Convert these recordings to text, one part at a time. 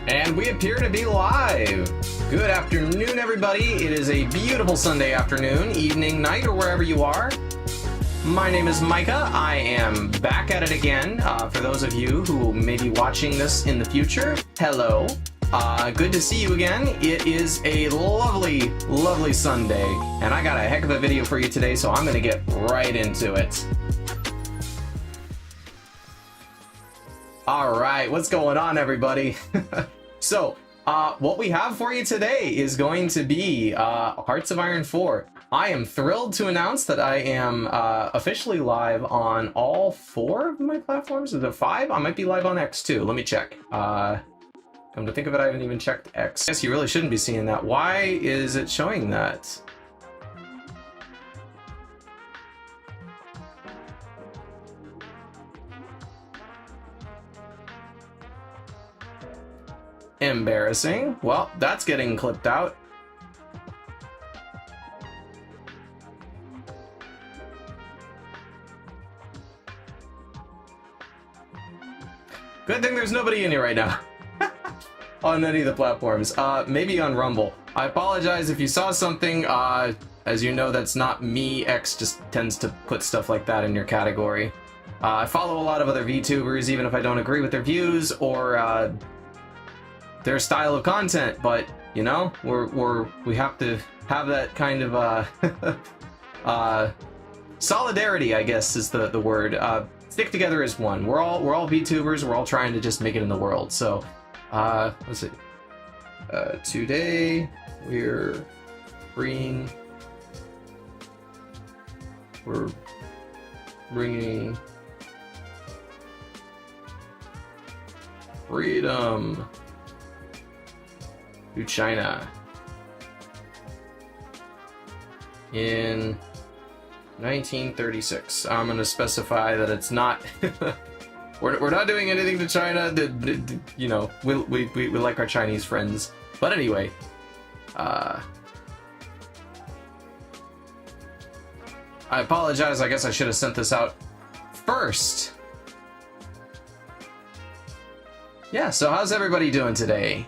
And we appear to be live. Good afternoon, everybody. It is a beautiful Sunday afternoon, evening, night, or wherever you are. My name is Micah. I am back at it again. For those of you who may be watching this in the future, hello. Good to see you again. It is a lovely, lovely Sunday, and I got a heck of a video for you today, so I'm going to get right into it. All right, what's going on, everybody? So, what we have for you today is going to be Hearts of Iron 4. I am thrilled to announce that I am officially live on all 4 of my platforms. Is it 5? I might be live on X too. Let me check. Come to think of it, I haven't even checked X. I guess you really shouldn't be seeing that. Why is it showing that? Embarrassing. Well, that's getting clipped out. Good thing there's nobody in here right now. On any of the platforms. Maybe on Rumble. I apologize if you saw something. As you know, that's not me. X just tends to put stuff like that in your category. I follow a lot of other VTubers, even if I don't agree with their views or their style of content, but you know, we have to have that kind of solidarity, I guess is the word. Stick together as one. We're all VTubers. We're all trying to just make it in the world. So, let's see. Today we're bringing freedom to China in 1936. I'm going to specify that it's not we're not doing anything to China. You know, we like our Chinese friends, but anyway, I apologize. I guess I should have sent this out first. Yeah, so how's everybody doing today?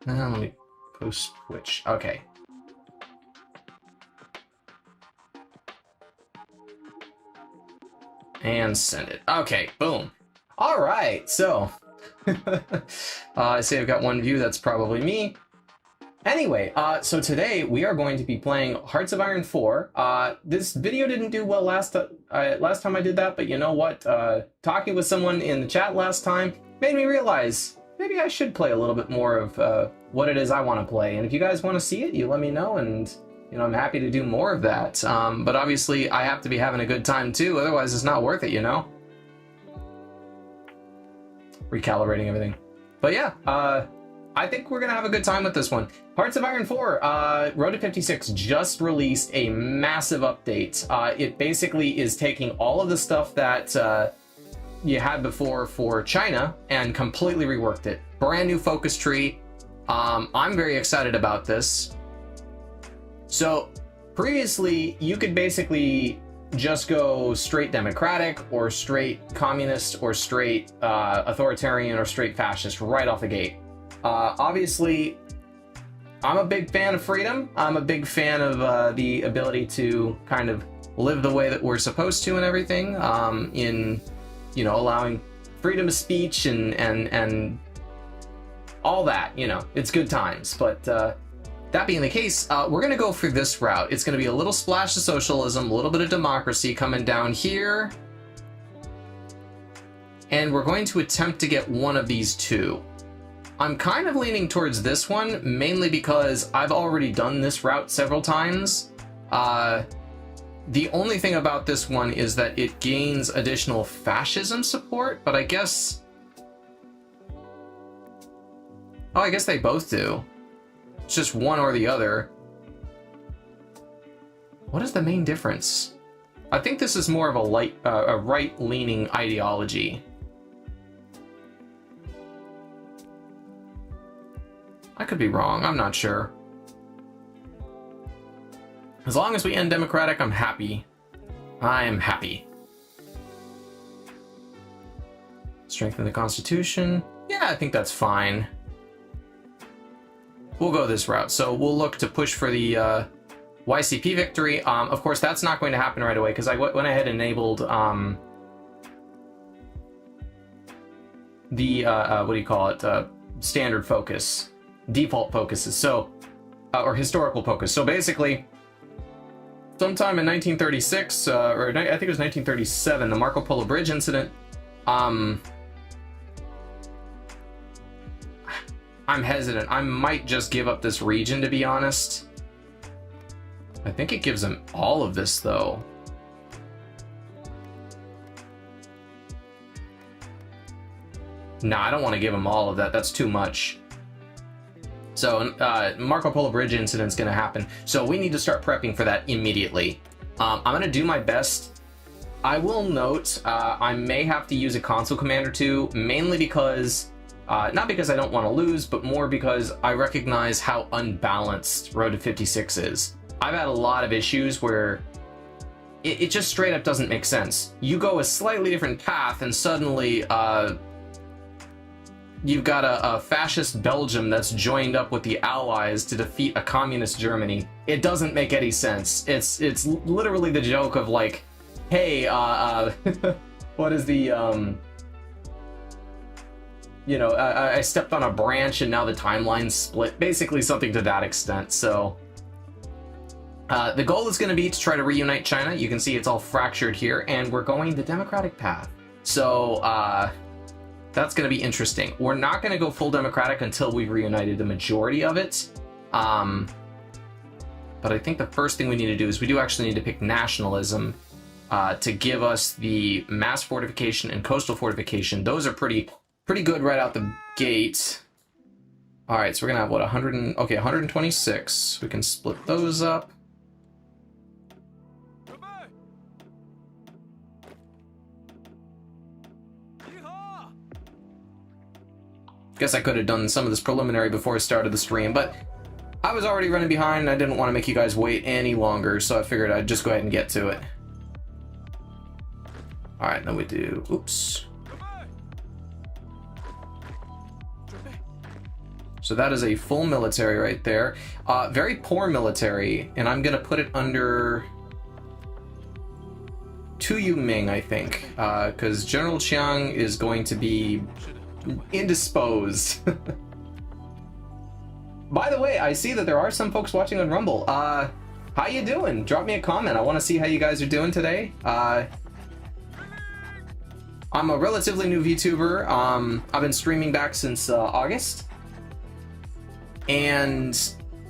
Let me post Twitch. Okay. And send it. Okay, boom. All right, so I say I've got one view. That's probably me. Anyway, so today we are going to be playing Hearts of Iron 4. This video didn't do well last time I did that, but you know what? Talking with someone in the chat last time made me realize maybe I should play a little bit more of what it is I want to play. And if you guys want to see it, you let me know, and you know, I'm happy to do more of that. But obviously I have to be having a good time too, otherwise it's not worth it, you know? Recalibrating everything. But yeah, I think we're gonna have a good time with this one. Hearts of Iron 4, Road to 56 just released a massive update. It basically is taking all of the stuff that you had before for China and completely reworked it. Brand new focus tree. I'm very excited about this. So previously you could basically just go straight democratic or straight communist or straight authoritarian or straight fascist right off the gate. Obviously I'm a big fan of freedom. I'm a big fan of the ability to kind of live the way that we're supposed to and everything, in, you know, allowing freedom of speech and all that, you know, it's good times. But that being the case, we're going to go for this route. It's going to be a little splash of socialism, a little bit of democracy coming down here. And we're going to attempt to get one of these two. I'm kind of leaning towards this one, mainly because I've already done this route several times. The only thing about this one is that it gains additional fascism support, but I guess... Oh, I guess they both do. It's just one or the other. What is the main difference? I think this is more of a right-leaning ideology. I could be wrong, I'm not sure. As long as we end democratic, I'm happy. I am happy. Strengthen the Constitution. Yeah, I think that's fine. We'll go this route. So we'll look to push for the YCP victory. Of course, that's not going to happen right away because I went ahead and enabled the what do you call it? Standard focus, default focuses. So, or historical focus. So basically, sometime in 1936, or I think it was 1937, the Marco Polo Bridge incident. I'm hesitant. I might just give up this region, to be honest. I think it gives them all of this, though. Nah, I don't want to give them all of that. That's too much. So, Marco Polo Bridge incident's going to happen. So we need to start prepping for that immediately. I'm going to do my best. I will note, I may have to use a console command or two, mainly because... not because I don't want to lose, but more because I recognize how unbalanced Road to 56 is. I've had a lot of issues where it just straight up doesn't make sense. You go a slightly different path and suddenly you've got a fascist Belgium that's joined up with the Allies to defeat a communist Germany. It doesn't make any sense. It's literally the joke of like, hey, what is the... you know, I stepped on a branch and now the timeline's split. Basically something to that extent. So the goal is going to be to try to reunite China. You can see it's all fractured here, and we're going the democratic path. So that's going to be interesting. We're not going to go full democratic until we've reunited the majority of it. But I think the first thing we need to do is we do actually need to pick nationalism to give us the mass fortification and coastal fortification. Those are pretty good right out the gate. All right, so we're gonna have what, 126. We can split those up. Guess I could have done some of this preliminary before I started the stream, but I was already running behind and I didn't want to make you guys wait any longer, so I figured I'd just go ahead and get to it. All right, then we do, oops. So that is a full military right there. Very poor military, and I'm gonna put it under Tu Ming, I think, because General Chiang is going to be indisposed. By the way, I see that there are some folks watching on Rumble. How you doing? Drop me a comment. I want to see how you guys are doing today. I'm a relatively new VTuber. I've been streaming back since August. And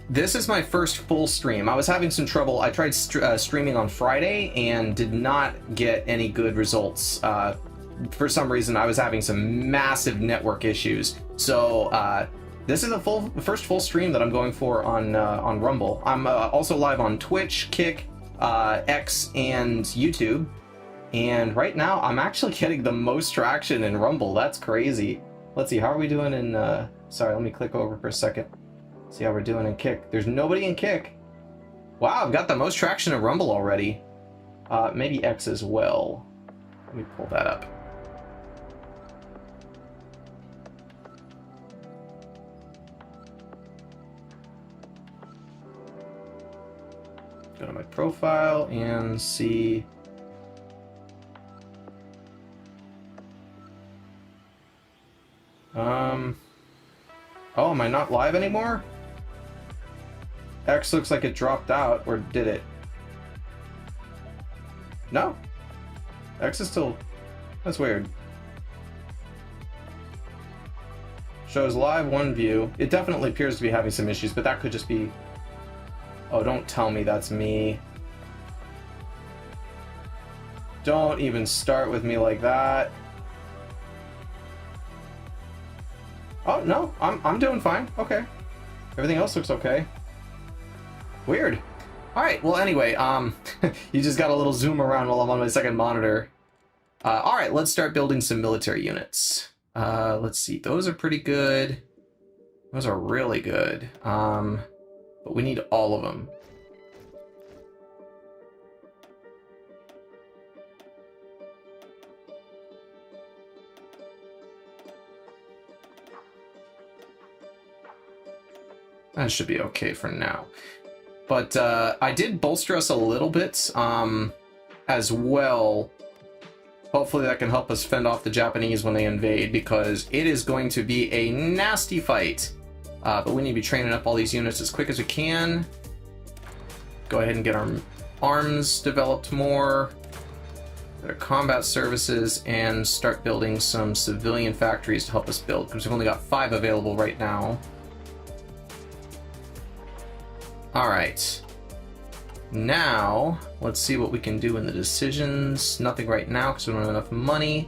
this is my first full stream. I was having some trouble. I tried streaming on Friday and did not get any good results. For some reason, I was having some massive network issues. So this is the first full stream that I'm going for on Rumble. I'm also live on Twitch, Kick, X, and YouTube. And right now, I'm actually getting the most traction in Rumble. That's crazy. Let's see, how are we doing in... sorry, let me click over for a second. See how we're doing in Kick. There's nobody in Kick. Wow, I've got the most traction in Rumble already. Maybe X as well. Let me pull that up. Go to my profile and see... Oh, am I not live anymore? X looks like it dropped out, or did it? No. X is still... That's weird. Shows live, 1 view. It definitely appears to be having some issues, but that could just be... Oh, don't tell me that's me. Don't even start with me like that. Oh, no, I'm doing fine. Okay. Everything else looks okay. Weird. All right, well, anyway, you just got a little zoom around while I'm on my second monitor. All right, let's start building some military units. Let's see, those are pretty good. Those are really good. But we need all of them. That should be okay for now. But I did bolster us a little bit as well. Hopefully that can help us fend off the Japanese when they invade, because it is going to be a nasty fight. But we need to be training up all these units as quick as we can. Go ahead and get our arms developed more, their combat services, and start building some civilian factories to help us build, because we've only got 5 available right now. Alright. Now, let's see what we can do in the decisions. Nothing right now because we don't have enough money.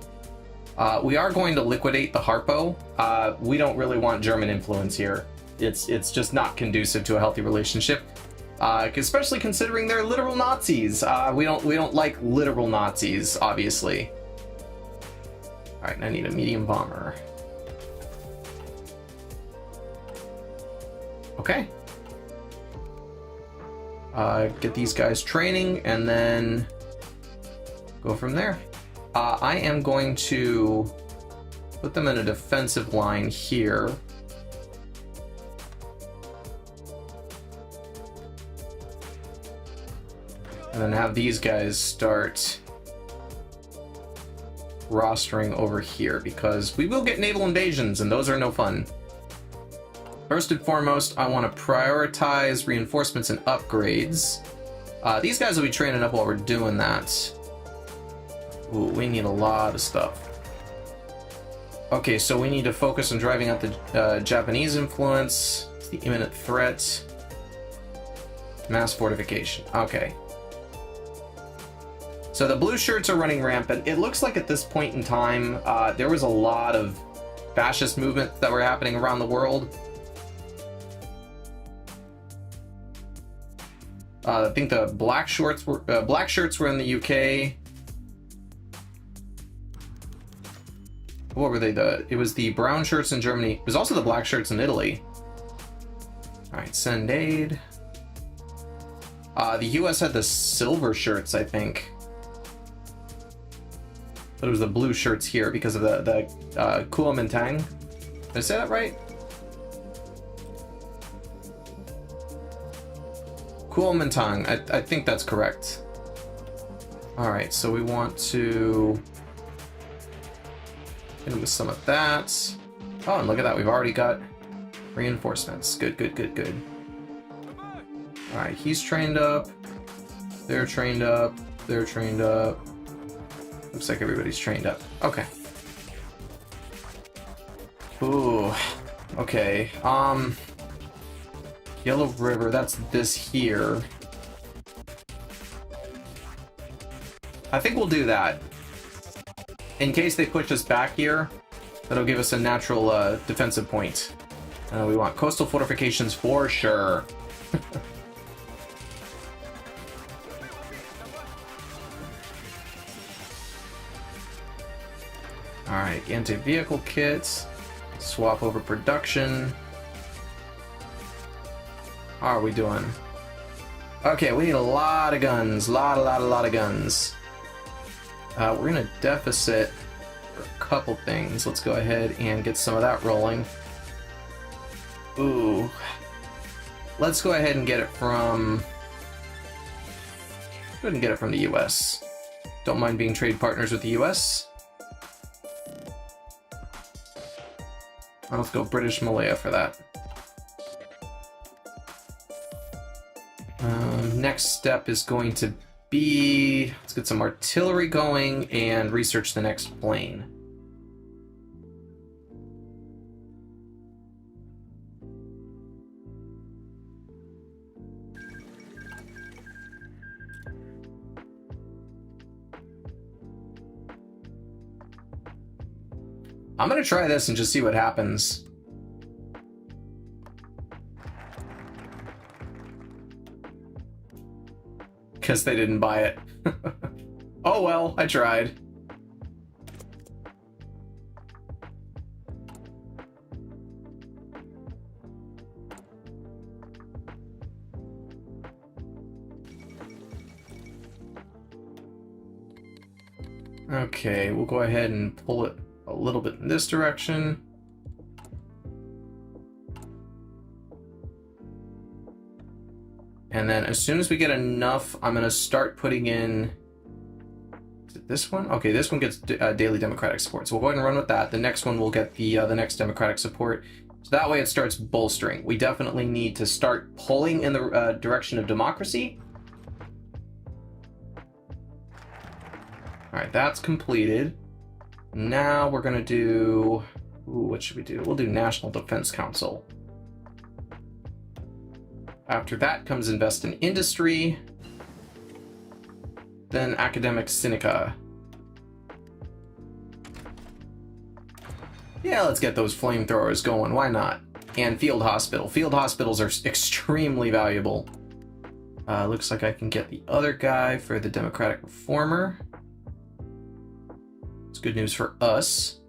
We are going to liquidate the Harpo. We don't really want German influence here. It's just not conducive to a healthy relationship. Especially considering they're literal Nazis. We don't like literal Nazis, obviously. Alright, I need a medium bomber. Okay. Get these guys training, and then go from there. I am going to put them in a defensive line here. And then have these guys start rostering over here, because we will get naval invasions, and those are no fun. First and foremost, I want to prioritize reinforcements and upgrades. These guys will be training up while we're doing that. Ooh, we need a lot of stuff. Okay, so we need to focus on driving out the Japanese influence. It's the imminent threat. Mass fortification. Okay. So the blue shirts are running rampant. It looks like at this point in time, there was a lot of fascist movements that were happening around the world. I think the black shirts were in the UK. What were they? It was the brown shirts in Germany. It was also the black shirts in Italy. All right, send aid. The US had the silver shirts, I think. But it was the blue shirts here because of the Kuomintang. Did I say that right? Kuomintang, I think that's correct. Alright, so we want to get into some of that. Oh, and look at that, we've already got reinforcements. Good, good, good, good. Alright, he's trained up. They're trained up. They're trained up. Looks like everybody's trained up. Okay. Ooh. Okay. Yellow River, that's this here. I think we'll do that. In case they push us back here, that'll give us a natural defensive point. We want coastal fortifications for sure. Alright, anti-vehicle kits. Swap over production. How are we doing? Okay, we need a lot of guns. Lot of guns. We're in a deficit for a couple things. Let's go ahead and get some of that rolling. Ooh. Let's go ahead and get it from... Go ahead and get it from the US. Don't mind being trade partners with the US. Let's go British Malaya for that. Next step is going to be, let's get some artillery going and research the next plane. I'm gonna try this and just see what happens. Because they didn't buy it. Oh well, I tried. Okay, we'll go ahead and pull it a little bit in this direction. And then as soon as we get enough, I'm going to start putting in... Is it this one? Okay, this one gets daily democratic support. So we'll go ahead and run with that. The next one will get the next democratic support. So that way it starts bolstering. We definitely need to start pulling in the direction of democracy. All right, that's completed. Now we're going to do... Ooh, what should we do? We'll do National Defense Council. After that comes invest in industry. Then academic Sinica. Yeah, let's get those flamethrowers going. Why not? And field hospital. Field hospitals are extremely valuable. Looks like I can get the other guy for the Democratic Reformer. It's good news for us.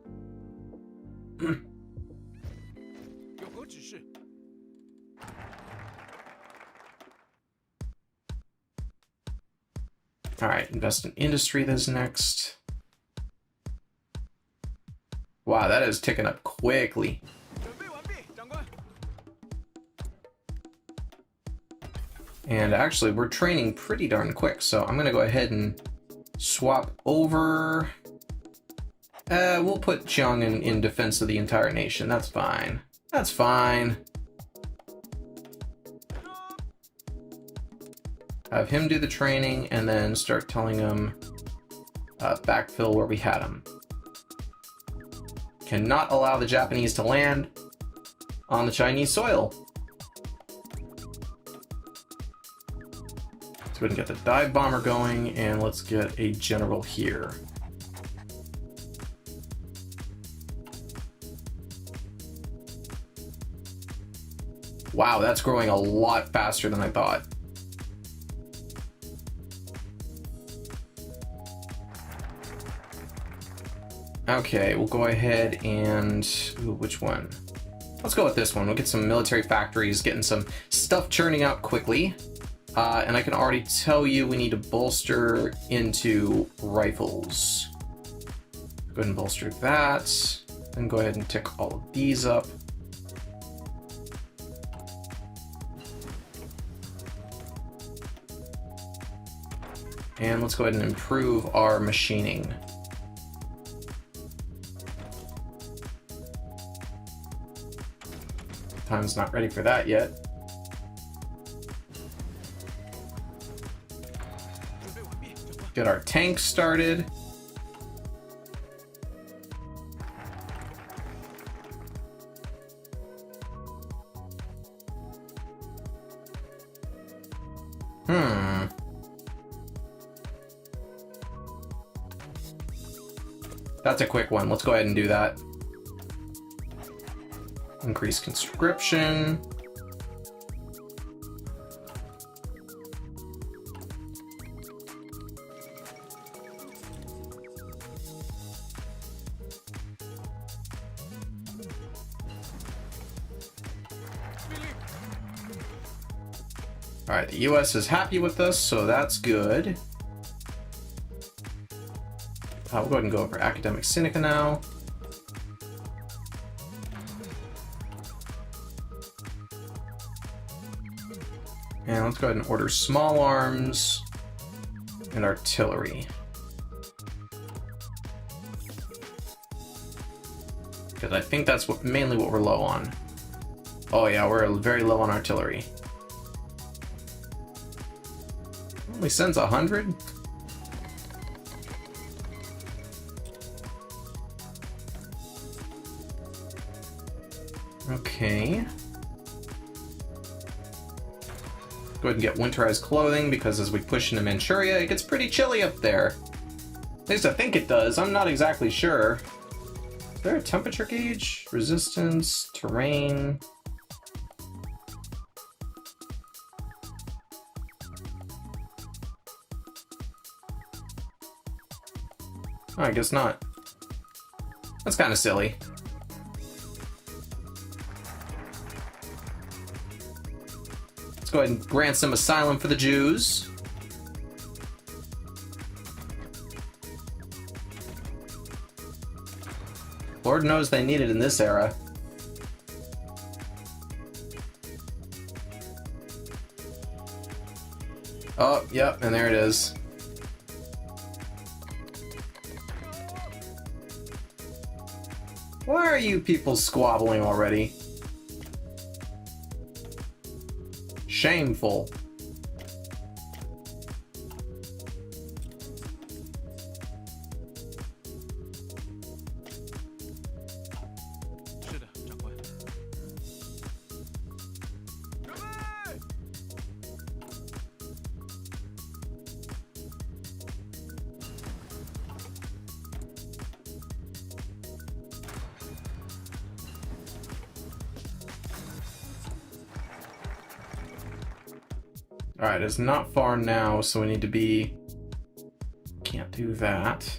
All right, invest in industry. That's next. Wow, that is ticking up quickly. And actually, we're training pretty darn quick, so I'm gonna go ahead and swap over. We'll put Chung in defense of the entire nation. That's fine. That's fine. Have him do the training and then start telling him backfill where we had him. Cannot allow the Japanese to land on the Chinese soil. So we can get the dive bomber going, and let's get a general here. Wow, that's growing a lot faster than I thought. Okay, we'll go ahead and... Ooh, which one? Let's go with this one. We'll get some military factories, getting some stuff churning out quickly. And I can already tell you we need to bolster into rifles. Go ahead and bolster that. Then go ahead and tick all of these up. And let's go ahead and improve our machining. Time's not ready for that yet. Get our tanks started. That's a quick one. Let's go ahead and do that. Increase conscription. All right, the US is happy with us, so that's good. We'll go ahead and go over academic Sinica now. And let's go ahead and order small arms and artillery. Because I think that's mainly what we're low on. Oh yeah, we're very low on artillery. Only sends 100? Okay. Go ahead and get winterized clothing, because as we push into Manchuria, it gets pretty chilly up there. At least I think it does. I'm not exactly sure. Is there a temperature gauge? Resistance, terrain. Oh, I guess not. That's kind of silly. Let's go ahead and grant some asylum for the Jews. Lord knows they need it in this era. Oh, yep, and there it is. Why are you people squabbling already? Shameful. Alright, it's not far now, so we need to be... Can't do that.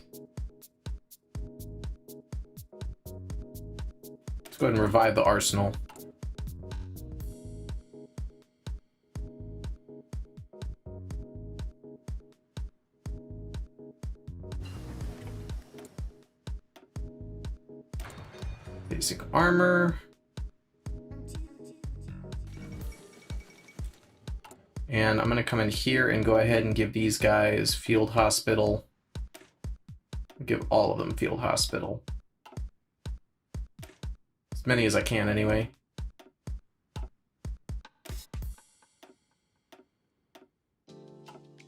Let's go ahead and revive the arsenal. Basic armor. And I'm going to come in here and go ahead and give these guys field hospital. Give all of them field hospital. As many as I can anyway.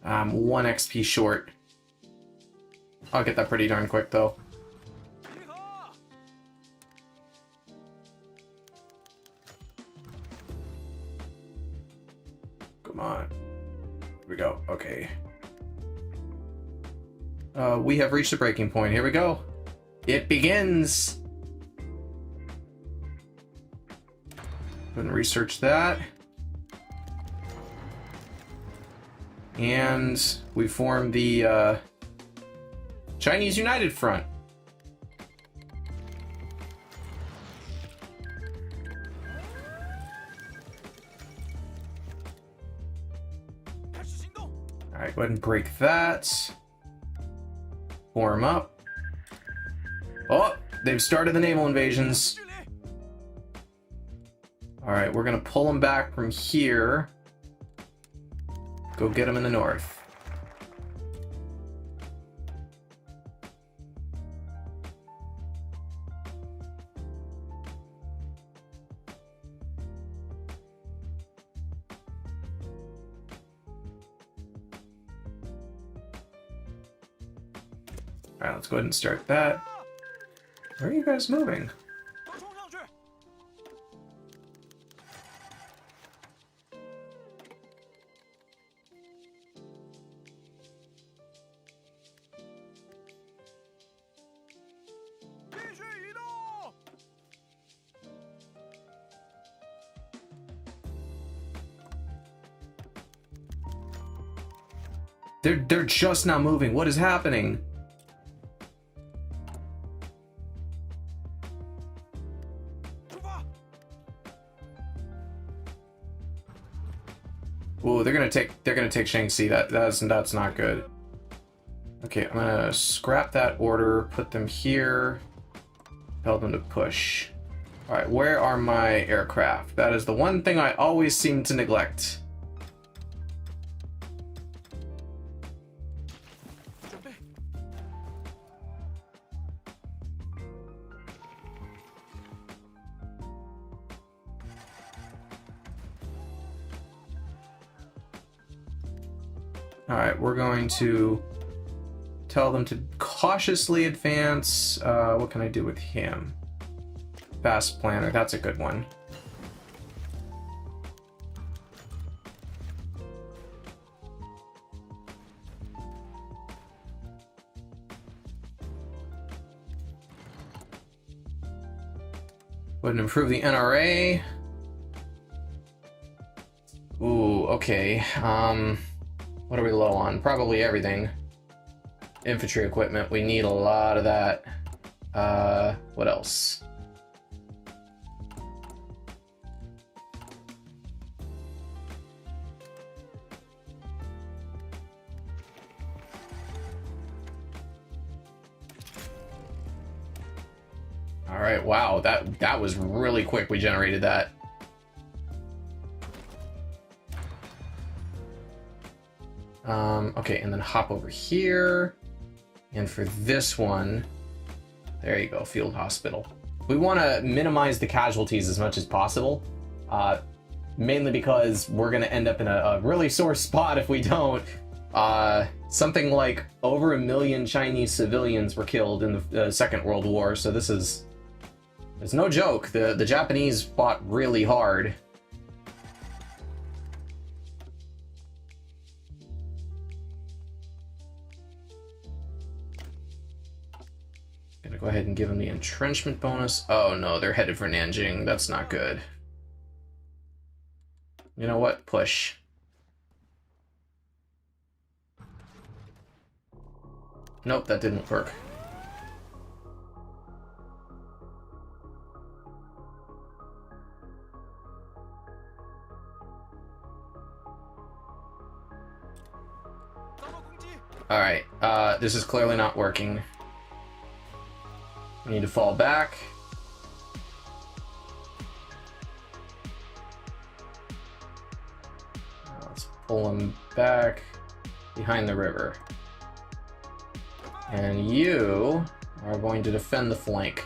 I'm 1 XP short. I'll get that pretty darn quick though. Come on. Here we go. Okay. We have reached the breaking point. Here we go. It begins. Go and research that. And we form the Chinese United Front. Alright, go ahead and break that. Form up. Oh, they've started the naval invasions. Alright, we're gonna pull them back from here. Go get them in the north. Alright, let's go ahead and start that. Where are you guys moving? They're just not moving. What is happening? Ooh, they're gonna take Shaanxi. That's not good. Okay, I'm gonna scrap that order, put them here, tell them to push. Alright, where are my aircraft? That is the one thing I always seem to neglect. Alright, we're going to tell them to cautiously advance. What can I do with him? Fast planner, that's a good one. Would improve the NRA. Ooh, okay. What are we low on? Probably everything. Infantry equipment, we need a lot of that. What else? All right, wow, that was really quick. We generated that. Okay, and then hop over here. And for this one, there you go, field hospital. We want to minimize the casualties as much as possible, mainly because we're going to end up in a really sore spot if we don't. Something like over 1 million Chinese civilians were killed in the Second World War, so this is... It's no joke. The Japanese fought really hard. Gonna go ahead and give them the entrenchment bonus. Oh no, they're headed for Nanjing. That's not good. You know what? Push. Nope, that didn't work. Alright, this is clearly not working. We need to fall back. Let's pull him back behind the river. And you are going to defend the flank.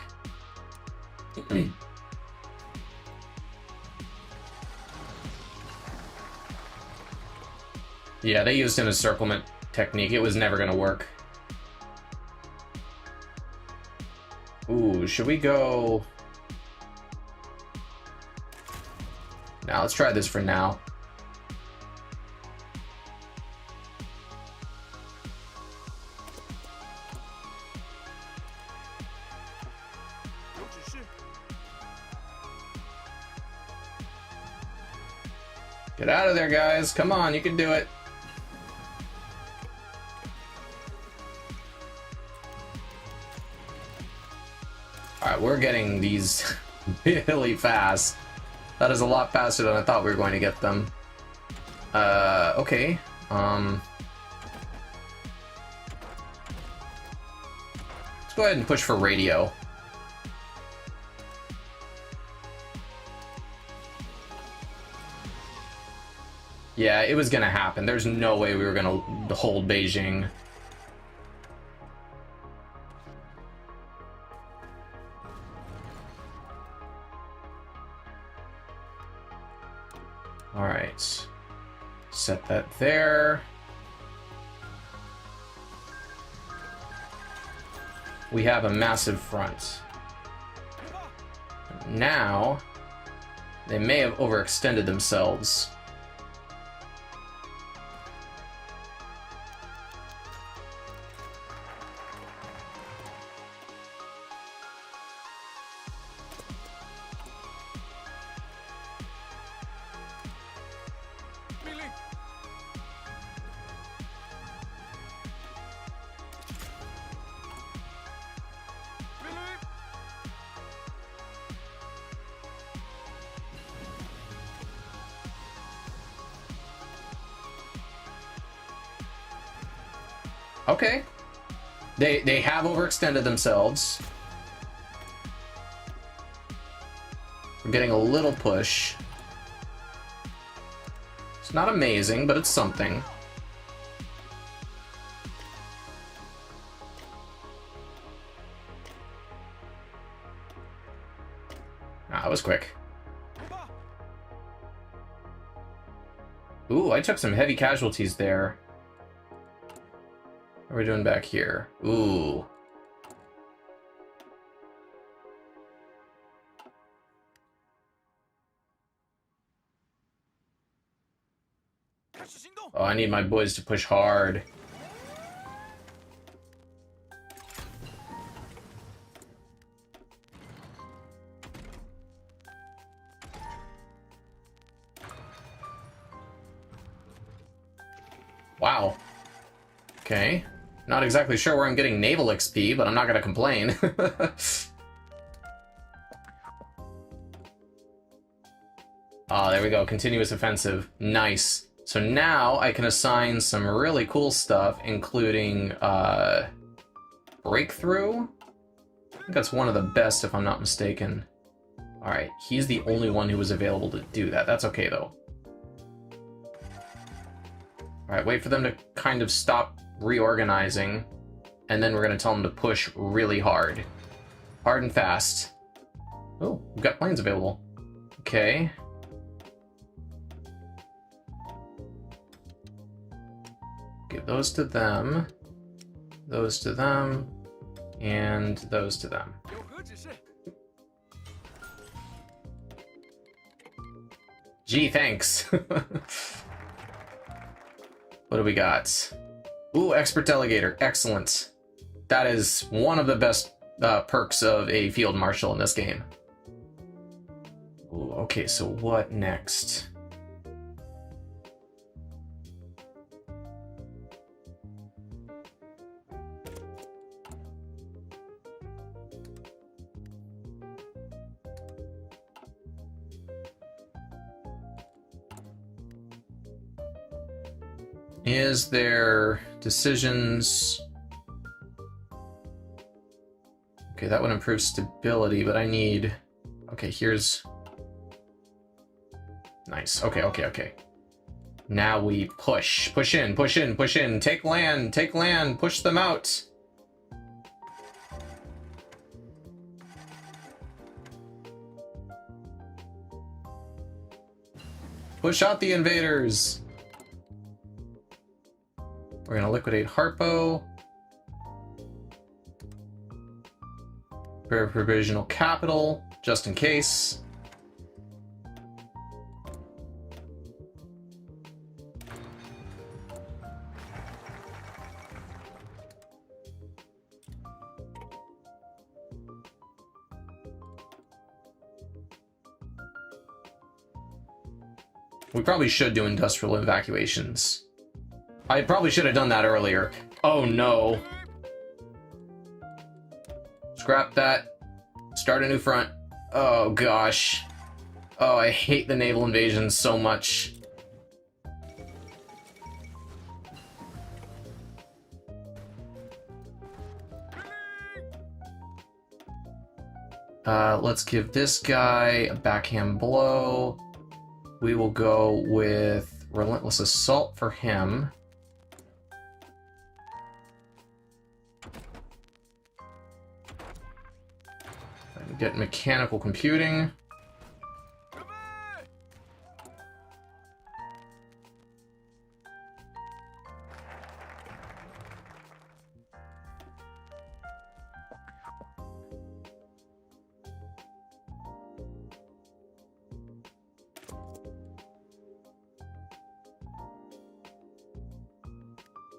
Yeah, they used an encirclement technique. It was never going to work. Ooh, should we go... Now, let's try this for now. Get out of there, guys. Come on, you can do it. Alright, we're getting these really fast. That is a lot faster than I thought we were going to get them. Okay. Let's go ahead and push for radio. Yeah, it was gonna happen. There's no way we were gonna hold Beijing. Alright. Set that there. We have a massive front. Now, they may have overextended themselves. Okay. They have overextended themselves. We're getting a little push. It's not amazing, but it's something. Ah, that was quick. Ooh, I took some heavy casualties there. What are we doing back here? Ooh. Oh, I need my boys to push hard. Wow. Okay. Not exactly sure where I'm getting naval XP, but I'm not going to complain. Ah, there we go. Continuous offensive. Nice. So now I can assign some really cool stuff, including breakthrough. I think that's one of the best, if I'm not mistaken. Alright, he's the only one who was available to do that. That's okay, though. Alright, wait for them to kind of stop reorganizing, and then we're going to tell them to push really hard. Hard and fast. Oh, we've got planes available. Okay. Give those to them, those to them, and those to them. Gee, thanks. What do we got? Ooh, expert delegator. Excellent. That is one of the best perks of a field marshal in this game. Ooh, okay, so what next? Is there decisions? Okay, that would improve stability, but I need... Okay, here's... Nice. Okay. Now we push. Push in. Take land, push them out. Push out the invaders. We're gonna liquidate Harpo. Prepare provisional capital, just in case. We probably should do industrial evacuations. I probably should have done that earlier. Oh no. Scrap that. Start a new front. Oh gosh. Oh, I hate the naval invasions so much. Let's give this guy a backhand blow. We will go with relentless assault for him. Get mechanical computing.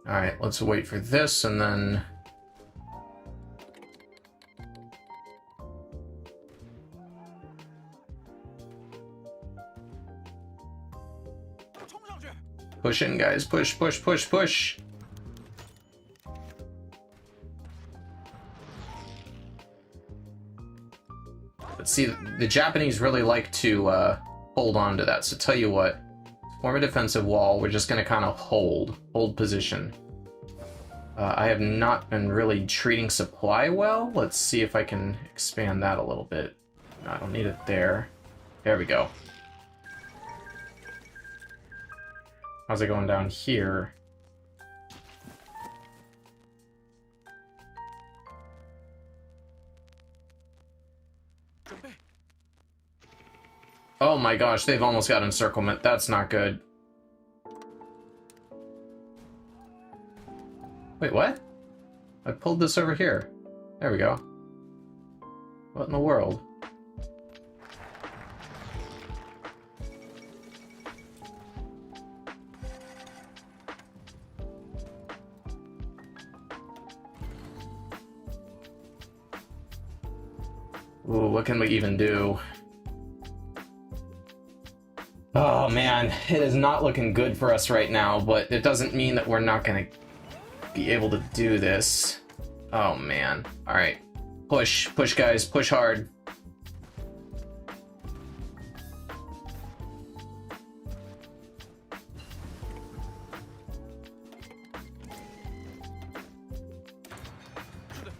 All right, let's wait for this and then... Push in, guys. Push. But see, the Japanese really like to hold on to that. So tell you what, form a defensive wall. We're just going to kind of hold position. I have not been really treating supply well. Let's see if I can expand that a little bit. No, I don't need it there. There we go. How's it going down here? Oh my gosh, they've almost got encirclement. That's not good. Wait, what? I pulled this over here. There we go. What in the world? Ooh, what can we even do? Oh man, it is not looking good for us right now, but it doesn't mean that we're not gonna be able to do this. Oh man. Alright. Push guys, push hard.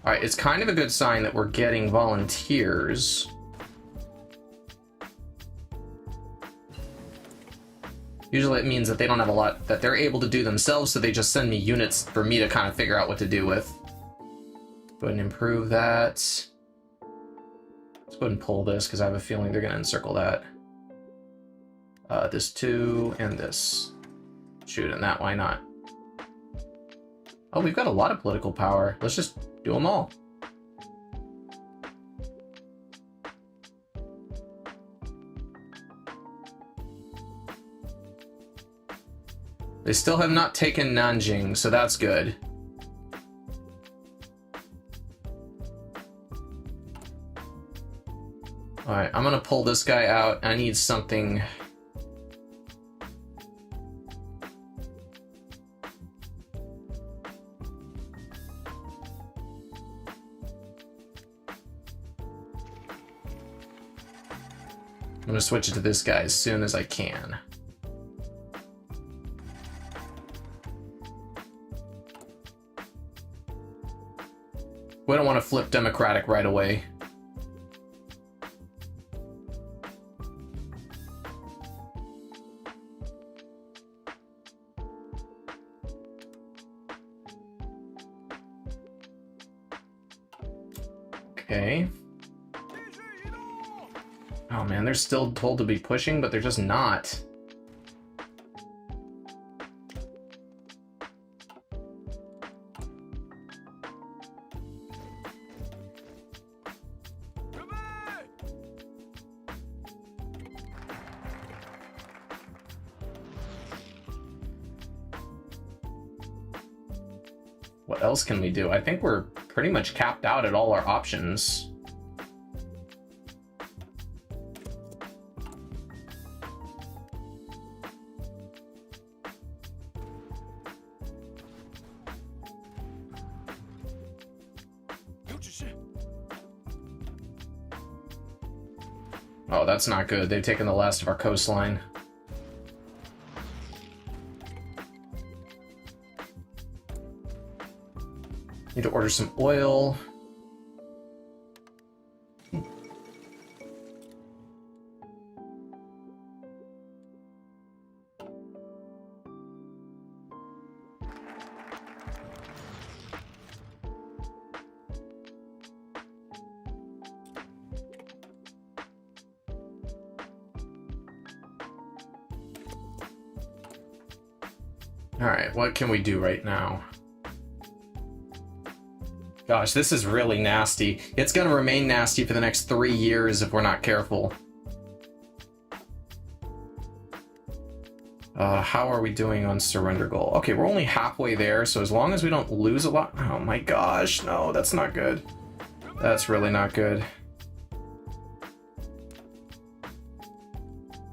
Alright, it's kind of a good sign that we're getting volunteers. Usually it means that they don't have a lot that they're able to do themselves, so they just send me units for me to kind of figure out what to do with. Go ahead and improve that. Let's go ahead and pull this, because I have a feeling they're going to encircle that. This 2 and this. Shoot, and that, why not? Oh, we've got a lot of political power. Let's just do them all. They still have not taken Nanjing, so that's good. Alright, I'm gonna pull this guy out. I need something... I'm gonna switch it to this guy as soon as I can. We don't want to flip Democratic right away. Okay. Oh man, they're still told to be pushing, but they're just not. What else can we do? I think we're pretty much capped out at all our options. Oh, that's not good. They've taken the last of our coastline. Need to order some oil. Alright, what can we do right now? Gosh, this is really nasty. It's gonna remain nasty for the next 3 years if we're not careful. How are we doing on surrender goal? Okay, we're only halfway there, so as long as we don't lose a lot... Oh my gosh, no, that's not good. That's really not good.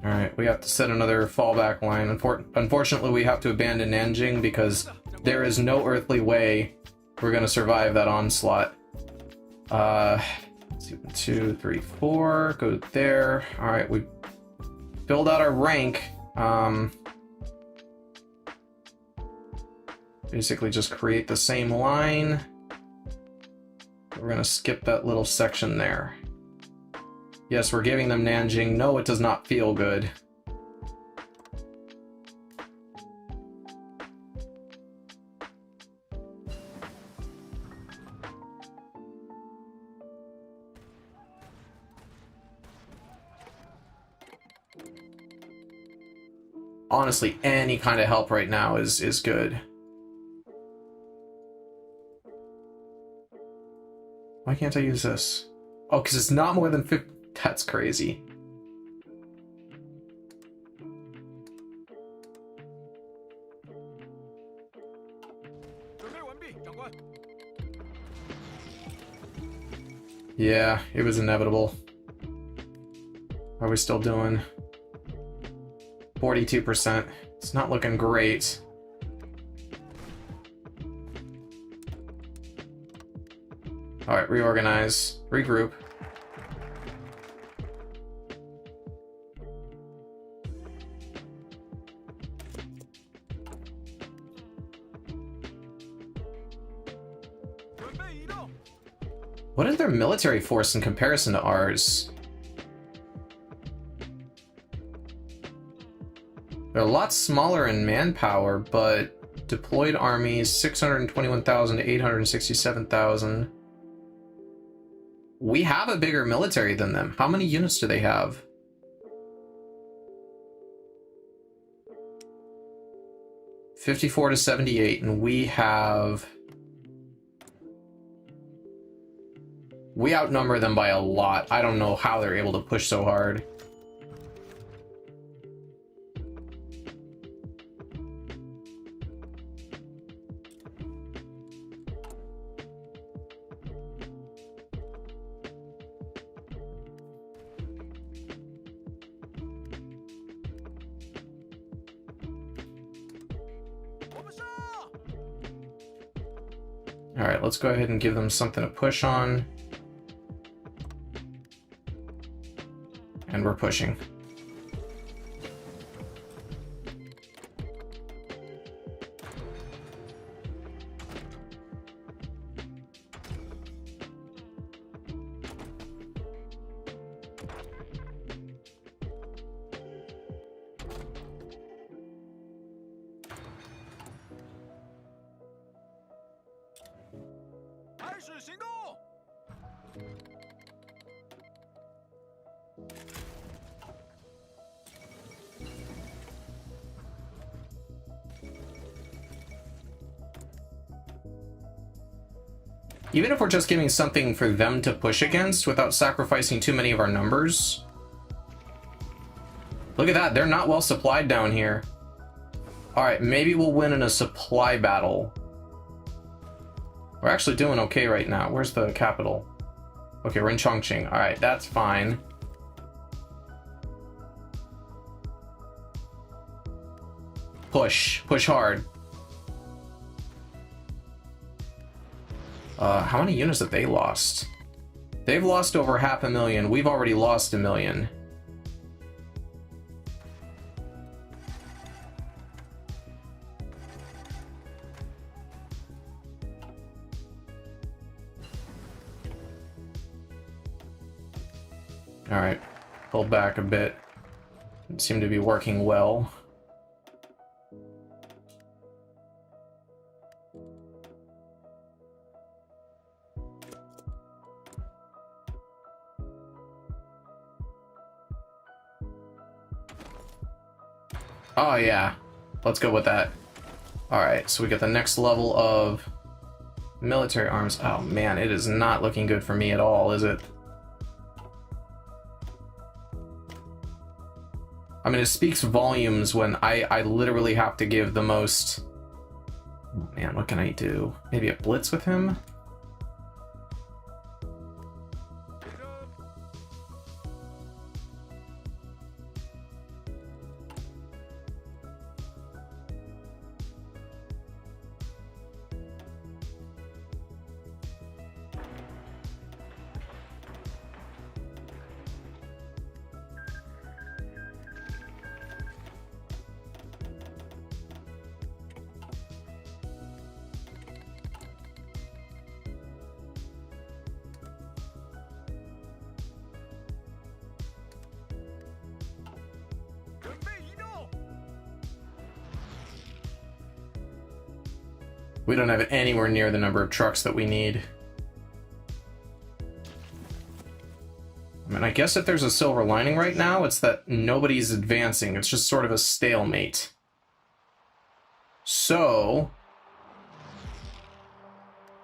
Alright, we have to set another fallback line. Unfortunately, we have to abandon Nanjing because there is no earthly way we're gonna survive that onslaught. Let's see, 1, 2, 3, 4, go there. Alright, we filled out our rank. Basically just create the same line. We're gonna skip that little section there. Yes, we're giving them Nanjing. No, it does not feel good. Honestly, any kind of help right now is good. Why can't I use this? Oh, because it's not more than 50. That's crazy. Yeah, it was inevitable. How are we still doing? 42%. It's not looking great. Alright, reorganize, regroup. What is their military force in comparison to ours? They're a lot smaller in manpower, but deployed armies 621,000 to 867,000. We have a bigger military than them. How many units do they have? $54 to 78, and we outnumber them by a lot. I don't know how they're able to push so hard. All right, let's go ahead and give them something to push on. And we're pushing. Even if we're just giving something for them to push against without sacrificing too many of our numbers. Look at that, they're not well supplied down here. Alright, maybe we'll win in a supply battle. We're actually doing okay right now. Where's the capital? Okay, we're in Chongqing. Alright, that's fine. Push. Push hard. How many units have they lost? They've lost over 500,000. We've already lost 1 million. Alright, pull back a bit. It seemed to be working well. Oh yeah, let's go with that. Alright, so we got the next level of military arms. Oh man, it is not looking good for me at all, is it? I mean, it speaks volumes when I literally have to give the most... Oh man, what can I do? Maybe a blitz with him? We don't have anywhere near the number of trucks that we need. I mean, I guess if there's a silver lining right now, it's that nobody's advancing. It's just sort of a stalemate. So...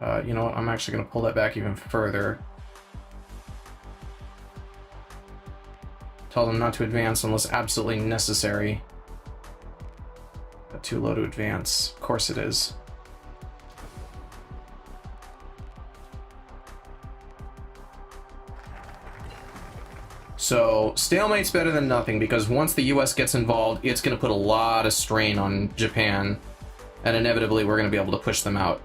you know what? I'm actually going to pull that back even further. Tell them not to advance unless absolutely necessary. Too low to advance. Of course it is. So, stalemate's better than nothing, because once the US gets involved, it's going to put a lot of strain on Japan, and inevitably we're going to be able to push them out.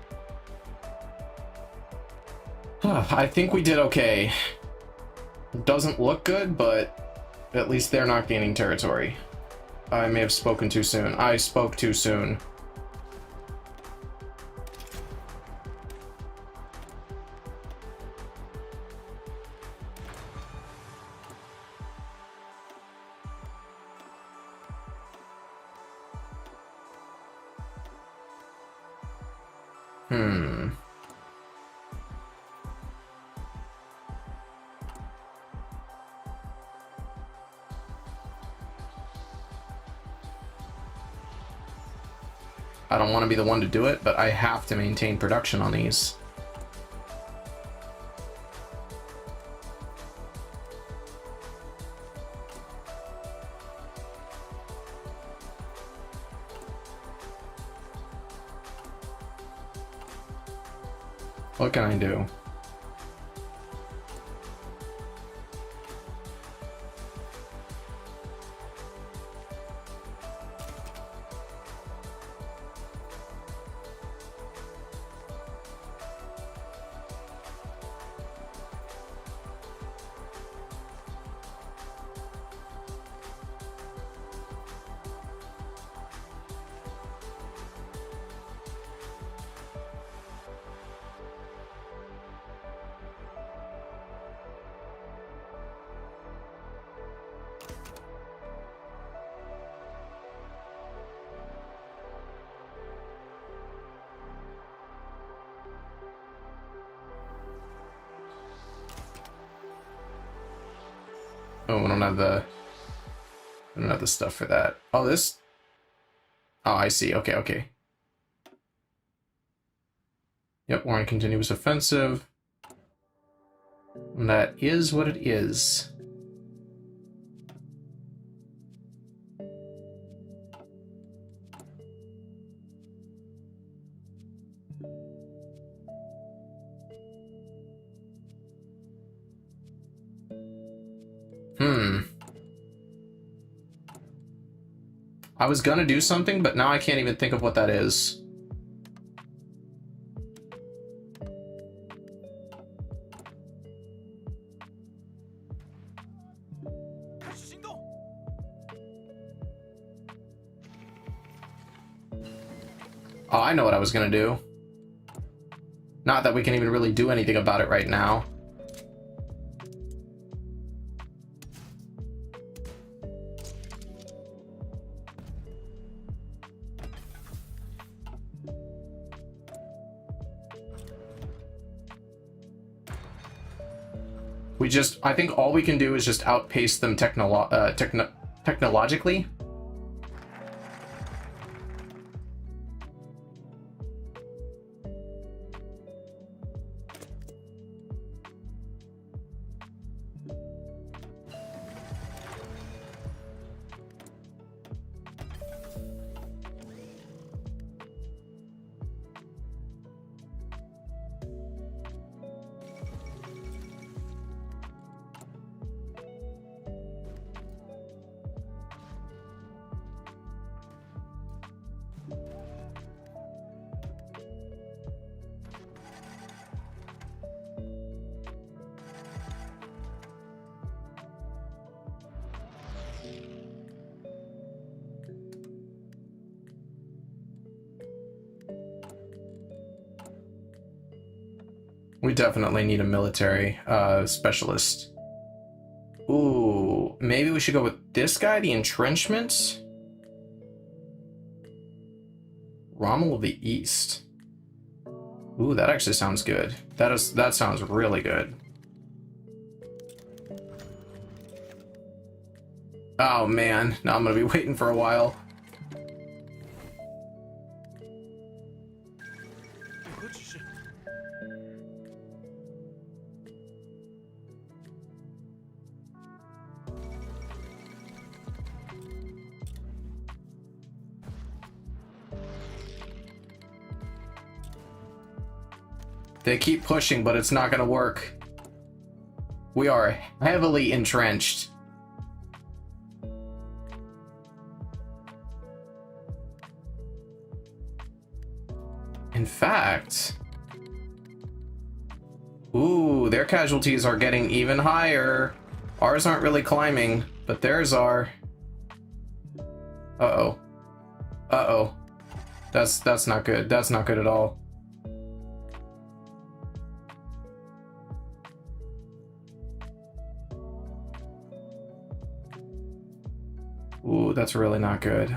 I think we did okay. Doesn't look good, but at least they're not gaining territory. I may have spoken too soon. I spoke too soon. Hmm. I don't want to be the one to do it, but I have to maintain production on these. What can I do? Oh, I don't have the stuff for that. Oh, this. Oh, I see. Okay, okay. Yep, we're on continuous offensive. And that is what it is. I was gonna do something, but now I can't even think of what that is. Oh, I know what I was gonna do. Not that we can even really do anything about it right now. I think all we can do is just outpace them technologically. We definitely need a military specialist. Ooh, maybe we should go with this guy, the entrenchments. Rommel of the East. Ooh, that actually sounds good. That sounds really good. Oh man, now I'm gonna be waiting for a while. They keep pushing, but it's not gonna work. We are heavily entrenched. In fact... Ooh, their casualties are getting even higher. Ours aren't really climbing, but theirs are. Uh-oh. Uh-oh. That's not good. That's not good at all. Ooh, that's really not good.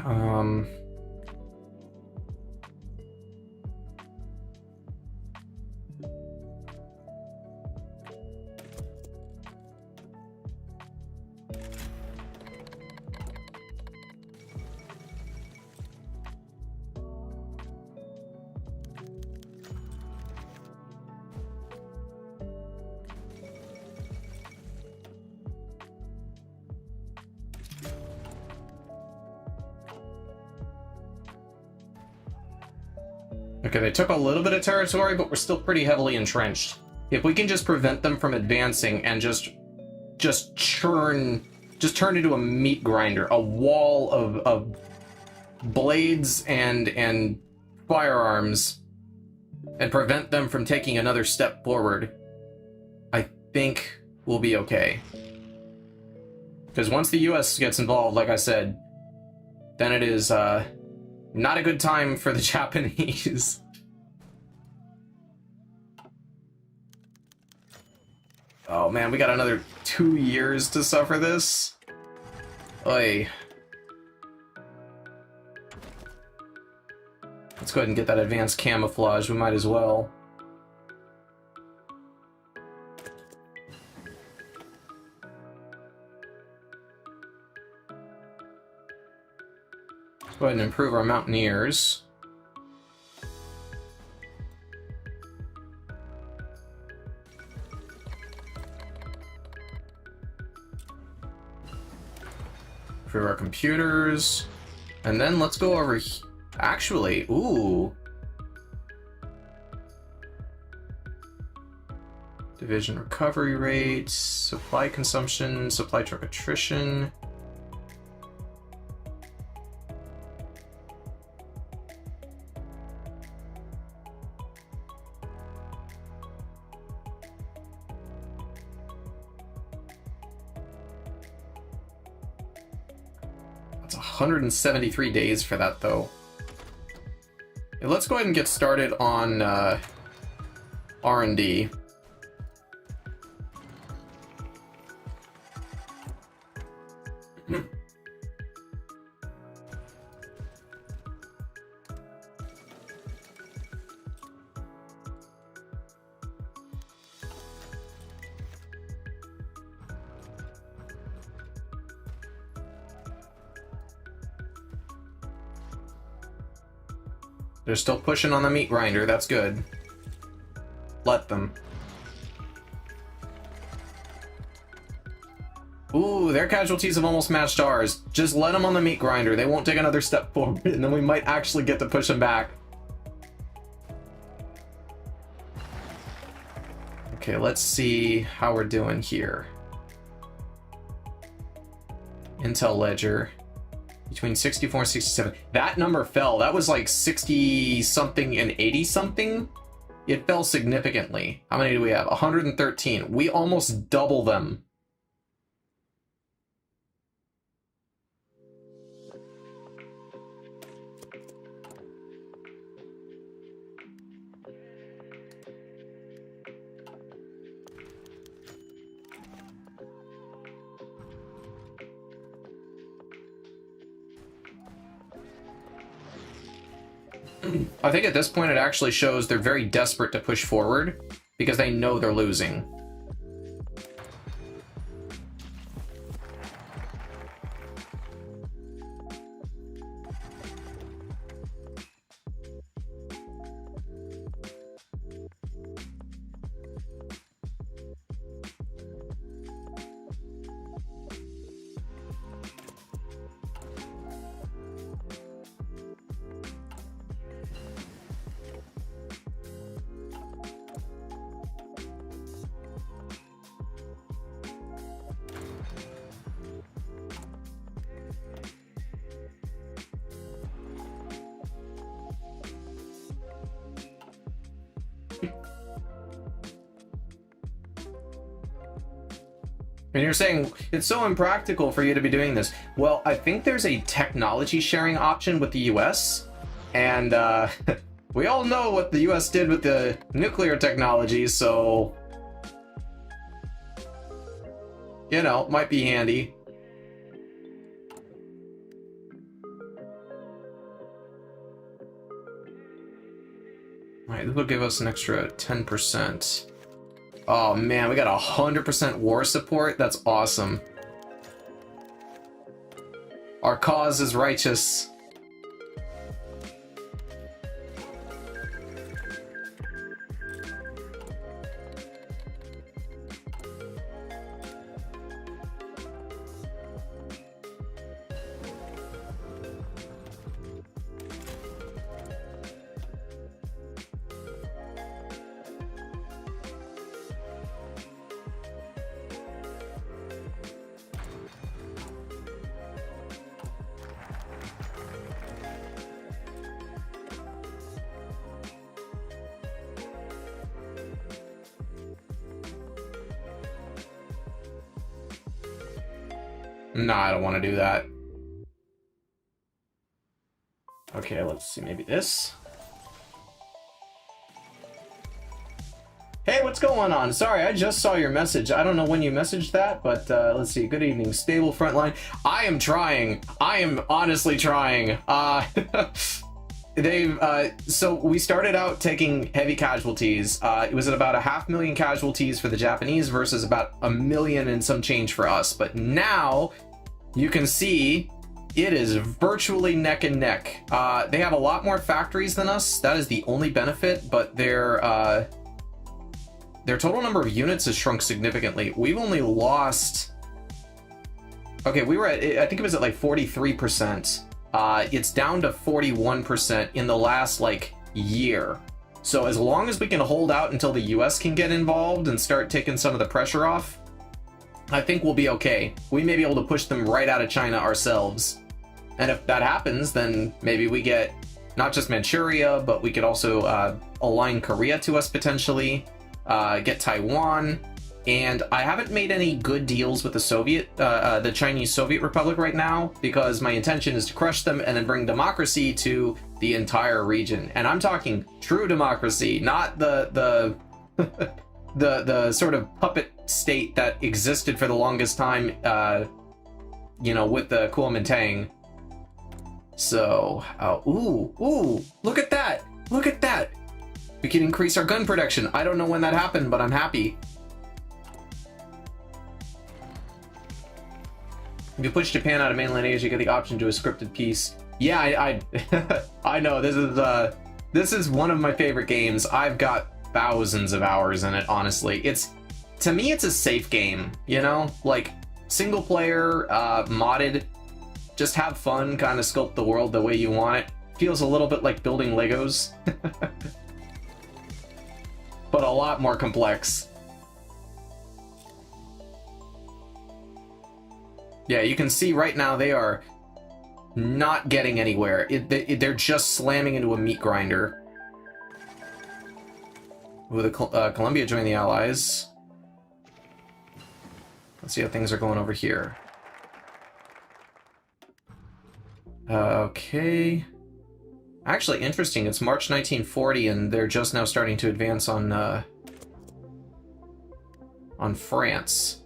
Okay, they took a little bit of territory, but we're still pretty heavily entrenched. If we can just prevent them from advancing and just turn into a meat grinder, a wall of blades and firearms, and prevent them from taking another step forward, I think we'll be okay. Because once the US gets involved, like I said, then it is not a good time for the Japanese. Oh man, we got another 2 years to suffer this. Oy. Let's go ahead and get that advanced camouflage. We might as well. Let's go ahead and improve our mountaineers. Improve our computers. And then let's go over here. Actually, ooh. Division recovery rate, supply consumption, supply truck attrition. That's 173 days for that, though. Yeah, let's go ahead and get started on R&D. They're still pushing on the meat grinder, that's good. Let them. Ooh, their casualties have almost matched ours. Just let them on the meat grinder. They won't take another step forward, and then we might actually get to push them back. Okay, let's see how we're doing here. Intel Ledger. Between 64 and 67. That number fell. That was like 60-something and 80-something. It fell significantly. How many do we have? 113. We almost double them. I think at this point it actually shows they're very desperate to push forward because they know they're losing. And you're saying it's so impractical for you to be doing this. Well, I think there's a technology sharing option with the US, and we all know what the US did with the nuclear technology, so you know, might be handy. Alright, this will give us an extra 10%. Oh man, we got 100% war support? That's awesome. Our cause is righteous. Nah, I don't want to do that. Okay, let's see, maybe this. Hey, what's going on? Sorry, I just saw your message. I don't know when you messaged that, but let's see. Good evening. Stable frontline. I am trying. I am honestly trying. So we started out taking heavy casualties. It was at about 500,000 casualties for the Japanese versus about 1 million and some change for us. But now you can see it is virtually neck and neck. They have a lot more factories than us. That is the only benefit, but their total number of units has shrunk significantly. We've only lost... Okay, we were at... I think it was at like 43%. It's down to 41% in the last, like, year. So as long as we can hold out until the US can get involved and start taking some of the pressure off, I think we'll be okay. We may be able to push them right out of China ourselves. And if that happens, then maybe we get not just Manchuria, but we could also align Korea to us potentially. Get Taiwan, and I haven't made any good deals with the Chinese Soviet Republic right now, because my intention is to crush them and then bring democracy to the entire region. And I'm talking true democracy, not the sort of puppet state that existed for the longest time, with the Kuomintang. So, ooh, look at that! Look at that! We can increase our gun production. I don't know when that happened, but I'm happy. If you push Japan out of mainland Asia, you get the option to a scripted piece. Yeah, I I know, this is one of my favorite games. I've got thousands of hours in it, honestly. To me, it's a safe game, you know? Like, single player, modded, just have fun, kind of sculpt the world the way you want it. Feels a little bit like building Legos. But a lot more complex. Yeah, you can see right now they are not getting anywhere. They're just slamming into a meat grinder. Ooh, Colombia joined the Allies. Let's see how things are going over here. Okay. Actually, interesting. It's March 1940, and they're just now starting to advance on France.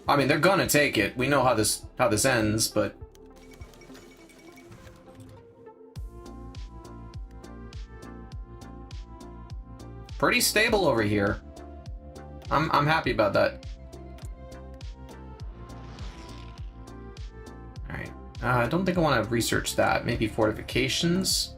I mean, they're gonna take it. We know how this ends, but pretty stable over here. I'm happy about that. I don't think I want to research that. Maybe fortifications.